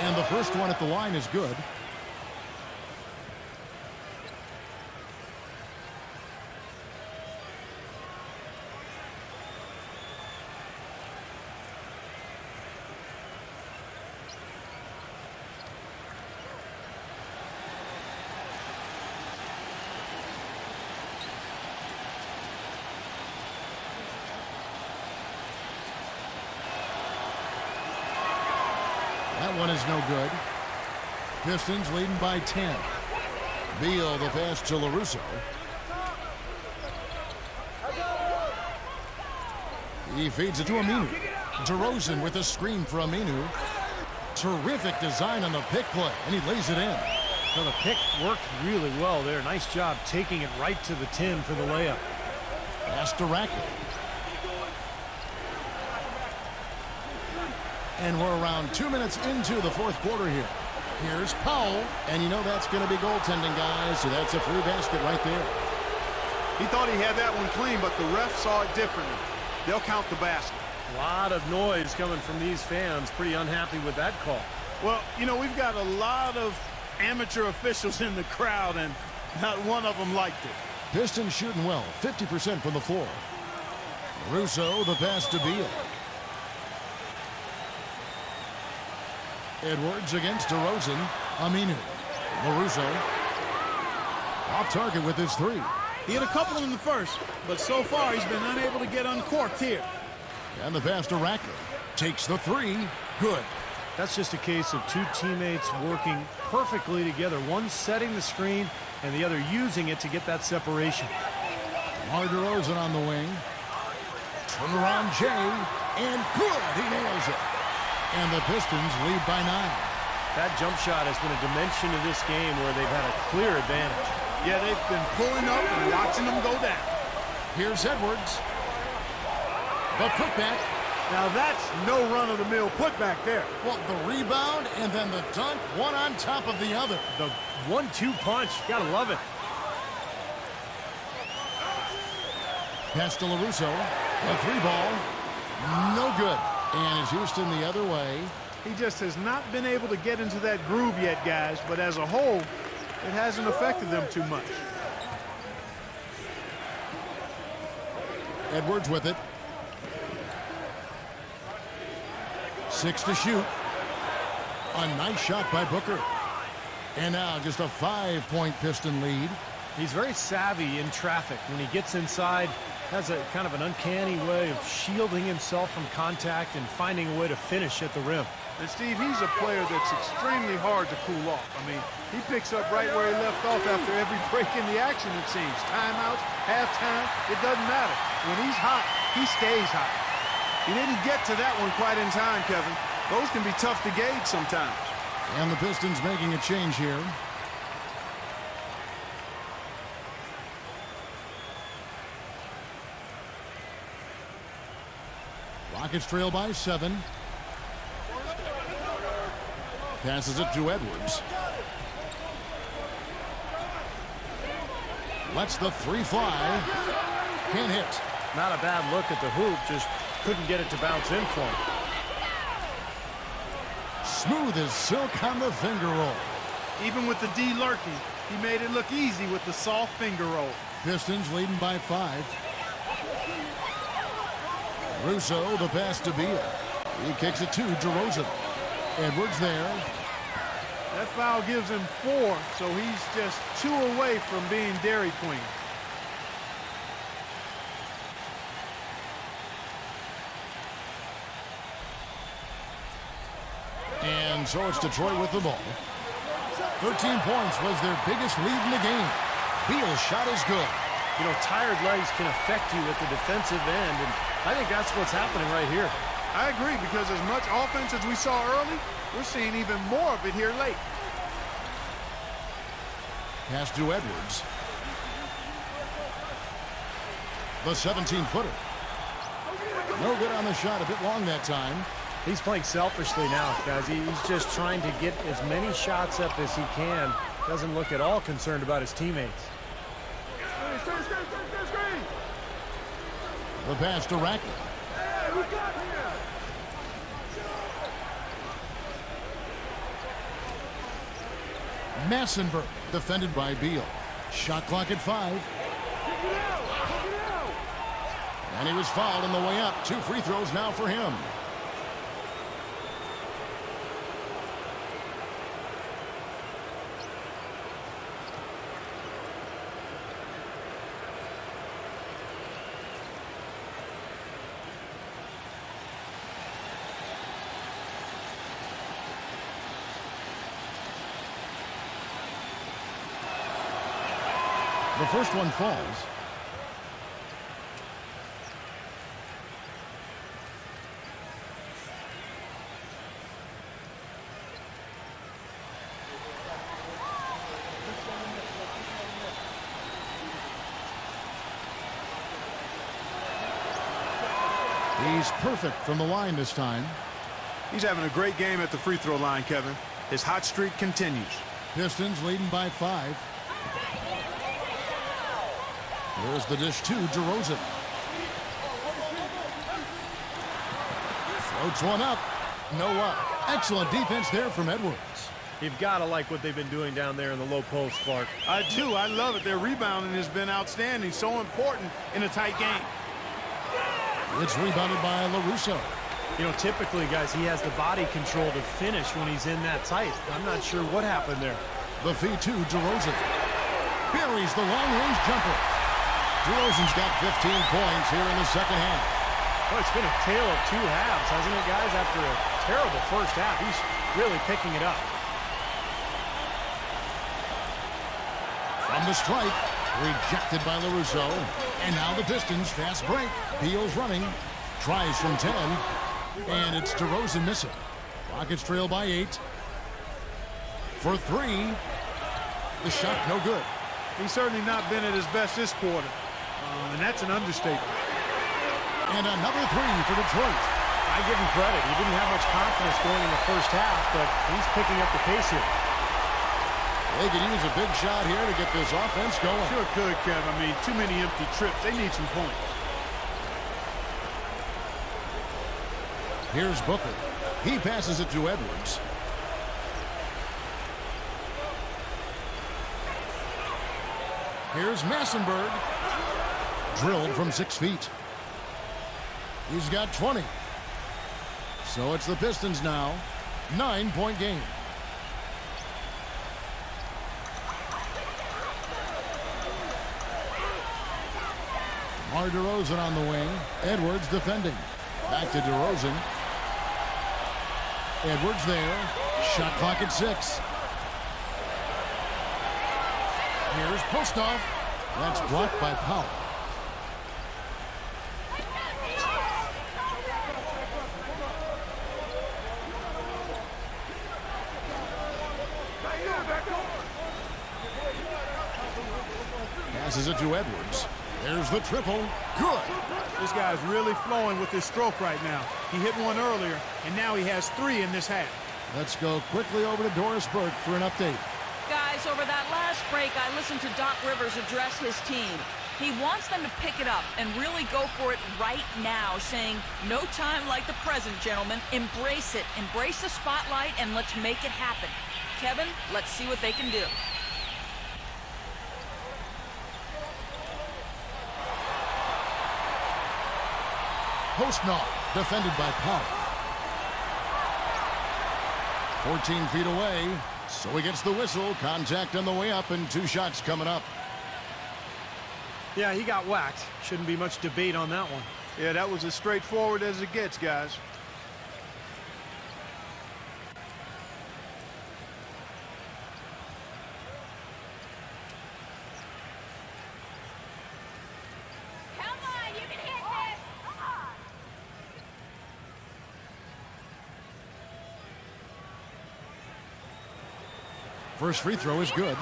And the first one at the line is good. That one is no good. Pistons leading by 10. Beal, the pass to LaRusso. He feeds it to Aminu. DeRozan with a screen for Aminu. Terrific design on the pick play, and he lays it in. Well, the pick worked really well there. Nice job taking it right to the tin for the layup. Pass to Rackett. And we're around 2 minutes into the fourth quarter here. Here's Powell, and you know that's going to be goaltending, guys, so that's a free basket right there. He thought he had that one clean, but the ref saw it differently. They'll count the basket. A lot of noise coming from these fans. Pretty unhappy with that call. Well, you know, we've got a lot of amateur officials in the crowd, and not one of them liked it. Pistons shooting well, 50% from the floor. Russo, the pass to Beal. Edwards against DeRozan. Aminu. LaRusso. Off target with his three. He had a couple in the first, but so far he's been unable to get uncorked here. And the pass to Rackett. Takes the three. Good. That's just a case of two teammates working perfectly together. One setting the screen and the other using it to get that separation. DeRozan on the wing. Turnaround Jay. And good. He nails it. And the Pistons lead by 9. That jump shot has been a dimension of this game where they've had a clear advantage. Yeah, they've been pulling up and watching them go down. Here's Edwards. The putback. Now that's no run-of-the-mill putback there. Well, the rebound and then the dunk, one on top of the other. The 1-2 punch. Gotta love it. Pass to LaRusso. The three ball. No good. And it's Houston the other way. He just has not been able to get into that groove yet, guys. But as a whole, it hasn't affected them too much. Edwards with it. 6 to shoot. A nice shot by Booker. And now just a 5-point Piston lead. He's very savvy in traffic. When he gets inside, has a kind of an uncanny way of shielding himself from contact and finding a way to finish at the rim. And Steve, he's a player that's extremely hard to cool off. I mean, he picks up right where he left off after every break in the action, it seems. Timeouts, halftime, it doesn't matter. When he's hot, he stays hot. He didn't get to that one quite in time, Kevin. Those can be tough to gauge sometimes. And the Pistons making a change here. Rockets trail by 7. Passes it to Edwards. Lets the three fly. Can't hit. Not a bad look at the hoop, just couldn't get it to bounce in for him. Smooth as silk on the finger roll. Even with the D lurking, he made it look easy with the soft finger roll. Pistons leading by 5. Russo, the pass to Beal. He kicks it to DeRozan. Edwards there. That foul gives him 4, so he's just 2 away from being Dairy Queen. And so it's Detroit with the ball. 13 points was their biggest lead in the game. Beal's shot is good. You know, tired legs can affect you at the defensive end, and I think that's what's happening right here. I agree, because as much offense as we saw early, we're seeing even more of it here late. Pass to Edwards. The 17-footer. No good on the shot, a bit long that time. He's playing selfishly now, guys. He's just trying to get as many shots up as he can. Doesn't look at all concerned about his teammates. The pass to Rackett. Massenberg defended by Beal. Shot clock at 5. And he was fouled on the way up. 2 free throws now for him. The first one falls. He's perfect from the line this time. He's having a great game at the free throw line, Kevin. His hot streak continues. Pistons leading by 5. There's the dish to DeRozan. Floats one up. No up. Excellent defense there from Edwards. You've got to like what they've been doing down there in the low post, Clark. I do. I love it. Their rebounding has been outstanding. So important in a tight game. It's rebounded by LaRusso. You know, typically, guys, he has the body control to finish when he's in that tight. I'm not sure what happened there. The feed to DeRozan. Buries the long-range jumper. DeRozan's got 15 points here in the second half. Well, it's been a tale of two halves, hasn't it, guys? After a terrible first half, he's really picking it up. From the strike, rejected by LaRusso. And now the Pistons fast break. Beal's running. Tries from 10. And it's DeRozan missing. Rockets trail by 8. For 3. The shot no good. He's certainly not been at his best this quarter. And that's an understatement. And another 3 for Detroit. I give him credit. He didn't have much confidence going in the first half, but he's picking up the pace here. They could use a big shot here to get this offense going. Sure could, Kev. I mean, too many empty trips. They need some points. Here's Booker. He passes it to Edwards. Here's Massenberg. Drilled from 6 feet. He's got 20. So it's the Pistons now. 9-point game. DeMar DeRozan on the wing. Edwards defending. Back to DeRozan. Edwards there. Shot clock at 6. Here's Postov. That's blocked by Powell. Passes it to Edwards. There's the triple. Good. This guy's really flowing with his stroke right now. He hit one earlier, and now he has 3 in this half. Let's go quickly over to Doris Burke for an update. Guys, over that last break, I listened to Doc Rivers address his team. He wants them to pick it up and really go for it right now, saying, no time like the present, gentlemen. Embrace it. Embrace the spotlight, and let's make it happen. Kevin, let's see what they can do. Postnall, defended by Powell. 14 feet away, so he gets the whistle. Contact on the way up, and 2 shots coming up. Yeah, he got whacked. Shouldn't be much debate on that one. Yeah, that was as straightforward as it gets, guys. Come on, you can hit this. First free throw is good.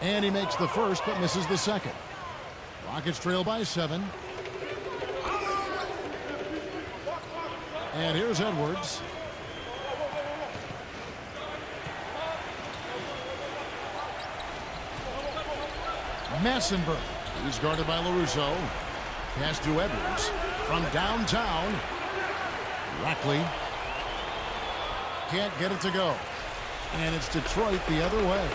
And he makes the first, but misses the second. Rockets trail by 7. And here's Edwards. Massenberg. He's guarded by LaRusso. Pass to Edwards. From downtown. Rackley. Can't get it to go. And it's Detroit the other way.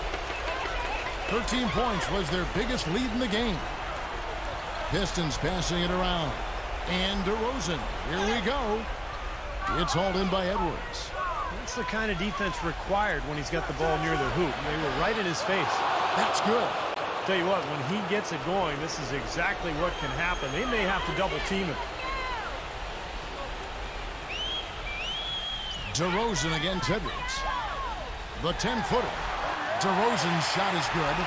13 points was their biggest lead in the game. Pistons passing it around. And DeRozan. Here we go. It's hauled in by Edwards. That's the kind of defense required when he's got the ball near the hoop. They were right in his face. That's good. Tell you what, when he gets it going, this is exactly what can happen. They may have to double team him. DeRozan against Edwards. The 10-footer. DeRozan's shot is good.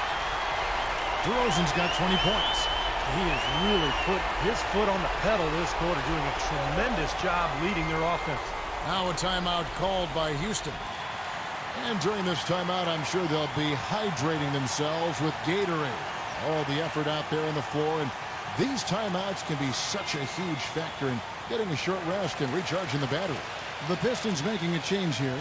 DeRozan's got 20 points. He has really put his foot on the pedal this quarter, doing a tremendous job leading their offense. Now a timeout called by Houston. And during this timeout, I'm sure they'll be hydrating themselves with Gatorade. All the effort out there on the floor, and these timeouts can be such a huge factor in getting a short rest and recharging the battery. The Pistons making a change here.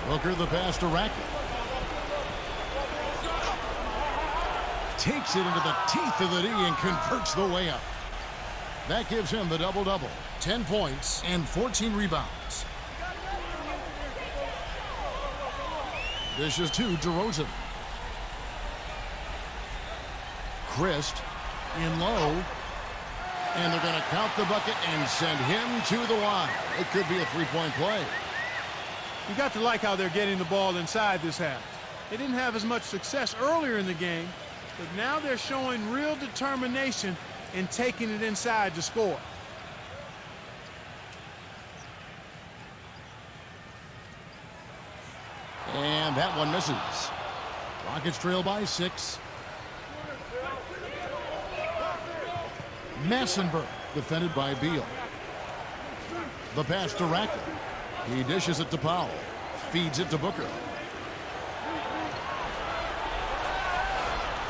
Booker the pass to Rackett. Takes it into the teeth of the D and converts the way up. That gives him the double-double. 10 points and 14 rebounds. This is to DeRozan. Christ in low. And they're going to count the bucket and send him to the line. It could be a three-point play. You got to like how they're getting the ball inside this half. They didn't have as much success earlier in the game, but now they're showing real determination in taking it inside to score. And that one misses. Rockets trail by 6. Massenberg defended by Beal. The pass to Rackett. He dishes it to Powell. Feeds it to Booker.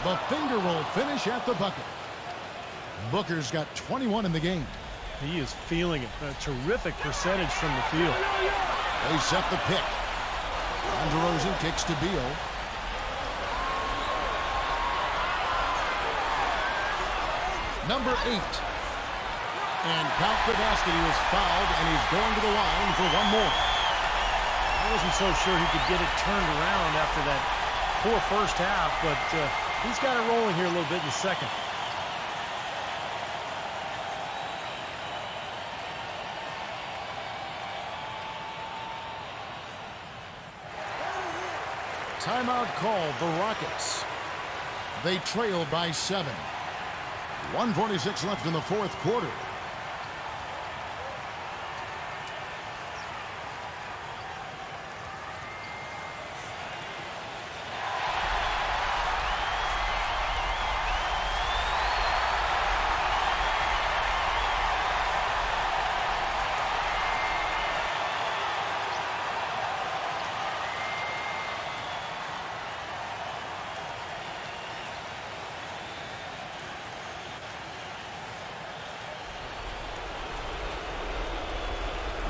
The finger roll finish at the bucket. Booker's got 21 in the game. He is feeling it. A terrific percentage from the field. They set the pick. DeRozan kicks to Beal. Number 8. And count the basket. He was fouled, and he's going to the line for one more. I wasn't so sure he could get it turned around after that poor first half, but he's got it rolling here a little bit in the second. Timeout called the Rockets. They trail by 7. 1:46 left in the fourth quarter.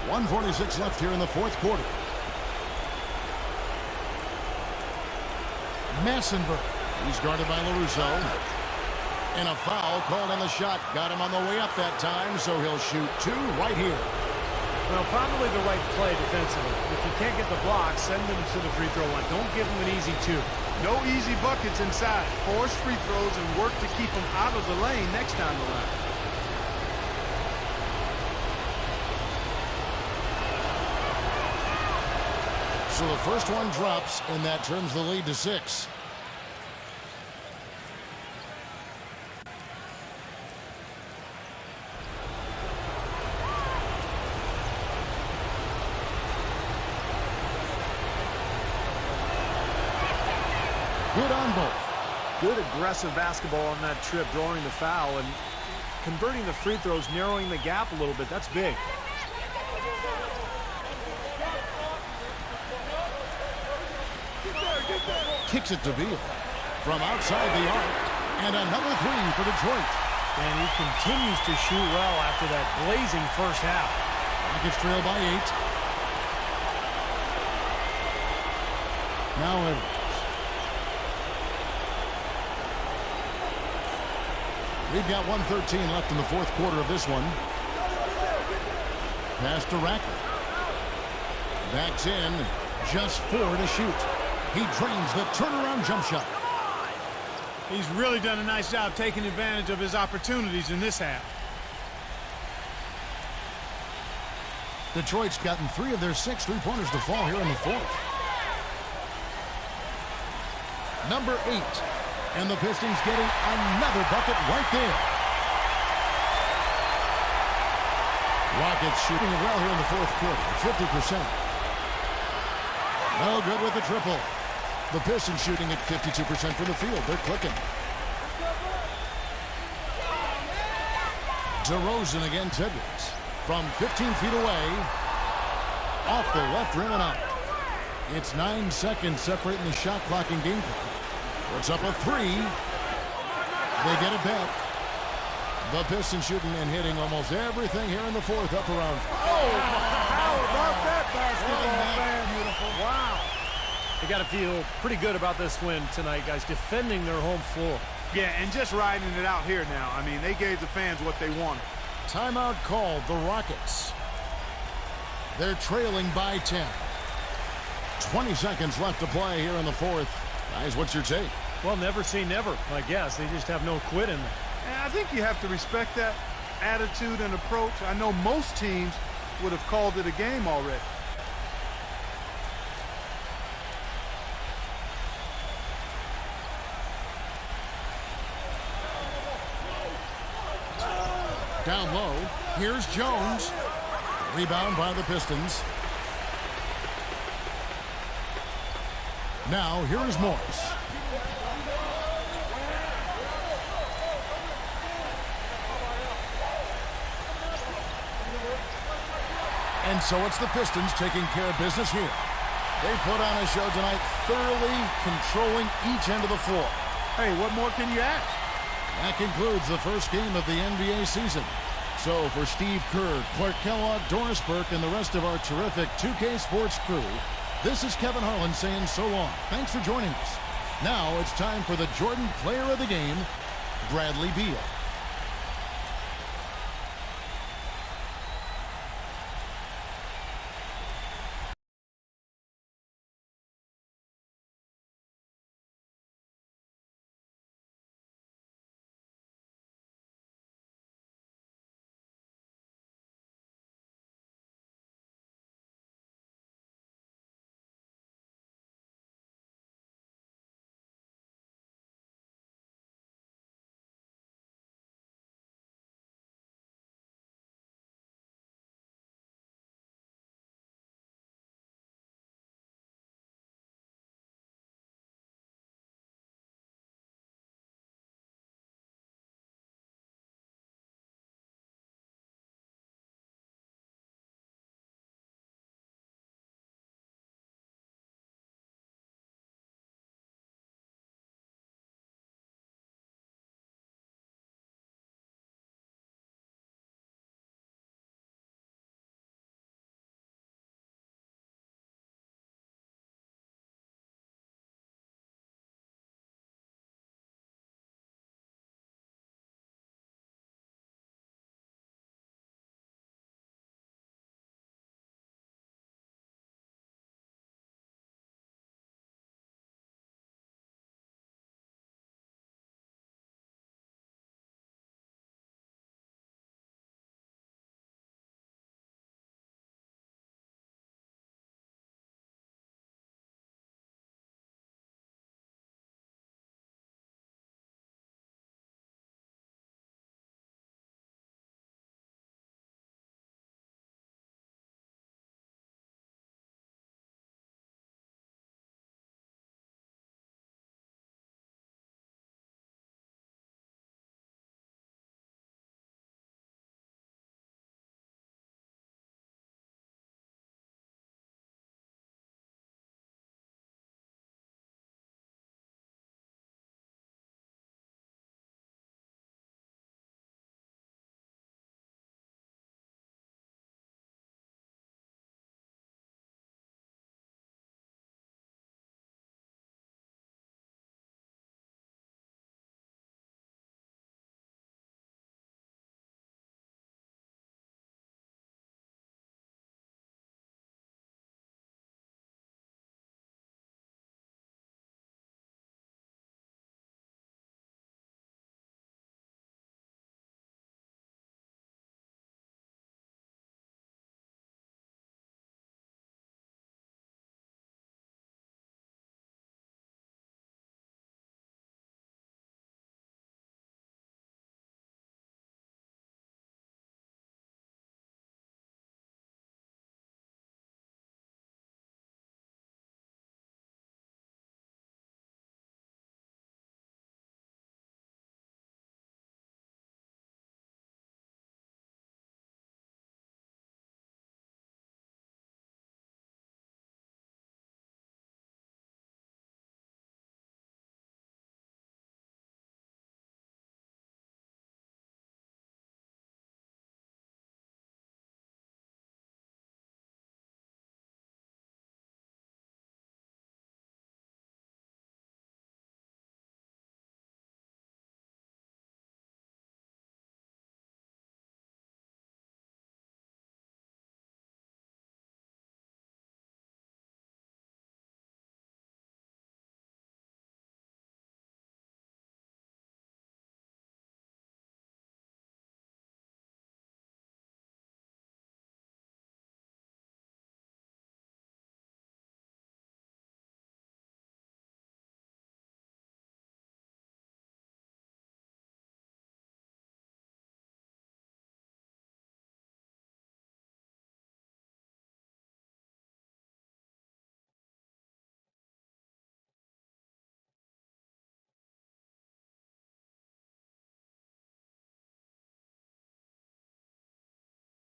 .146 left here in the fourth quarter. Massenberg. He's guarded by LaRusso. And a foul called on the shot. Got him on the way up that time, so he'll shoot 2 right here. Well, probably the right play defensively. If you can't get the block, send them to the free throw line. Don't give them an easy 2. No easy buckets inside. Force free throws and work to keep them out of the lane next time around. So the first one drops, and that turns the lead to 6. Good on both. Good aggressive basketball on that trip, drawing the foul and converting the free throws, narrowing the gap a little bit. That's big. Kicks it to Beal from outside the arc, and another 3 for Detroit. And he continues to shoot well after that blazing first half. Rockets trail by 8. Now Edwards. We've got 1:13 left in the fourth quarter of this one. Pass to Rackett. Backs in, just 4 to shoot. He drains the turnaround jump shot. He's really done a nice job taking advantage of his opportunities in this half. Detroit's gotten 3 of their 6 3-pointers to fall here in the fourth. Number 8. And the Pistons getting another bucket right there. Rockets shooting it well here in the fourth quarter, 50%. No good with the triple. The Pistons shooting at 52% from the field. They're clicking. DeRozan against Edwards. From 15 feet away. Off the left rim and out. It's 9 seconds separating the shot clock and game clock. Puts up a 3. They get it back. The Pistons shooting and hitting almost everything here in the fourth, up around. Oh, how about that basketball, man? Beautiful. Wow. They got to feel pretty good about this win tonight, guys, defending their home floor. Yeah, and just riding it out here now. I mean, they gave the fans what they wanted. Timeout called, the Rockets. They're trailing by 10. 20 seconds left to play here in the fourth. Guys, what's your take? Well, never say never, I guess. They just have no quit in them. And I think you have to respect that attitude and approach. I know most teams would have called it a game already. Down low, here's Jones. Rebound by the Pistons. Now, here is Morris. And so it's the Pistons taking care of business here. They put on a show tonight, thoroughly controlling each end of the floor. Hey, what more can you ask? That concludes the first game of the NBA season. So for Steve Kerr, Clark Kellogg, Doris Burke, and the rest of our terrific 2K Sports crew, this is Kevin Harlan saying so long. Thanks for joining us. Now it's time for the Jordan Player of the Game, Bradley Beal.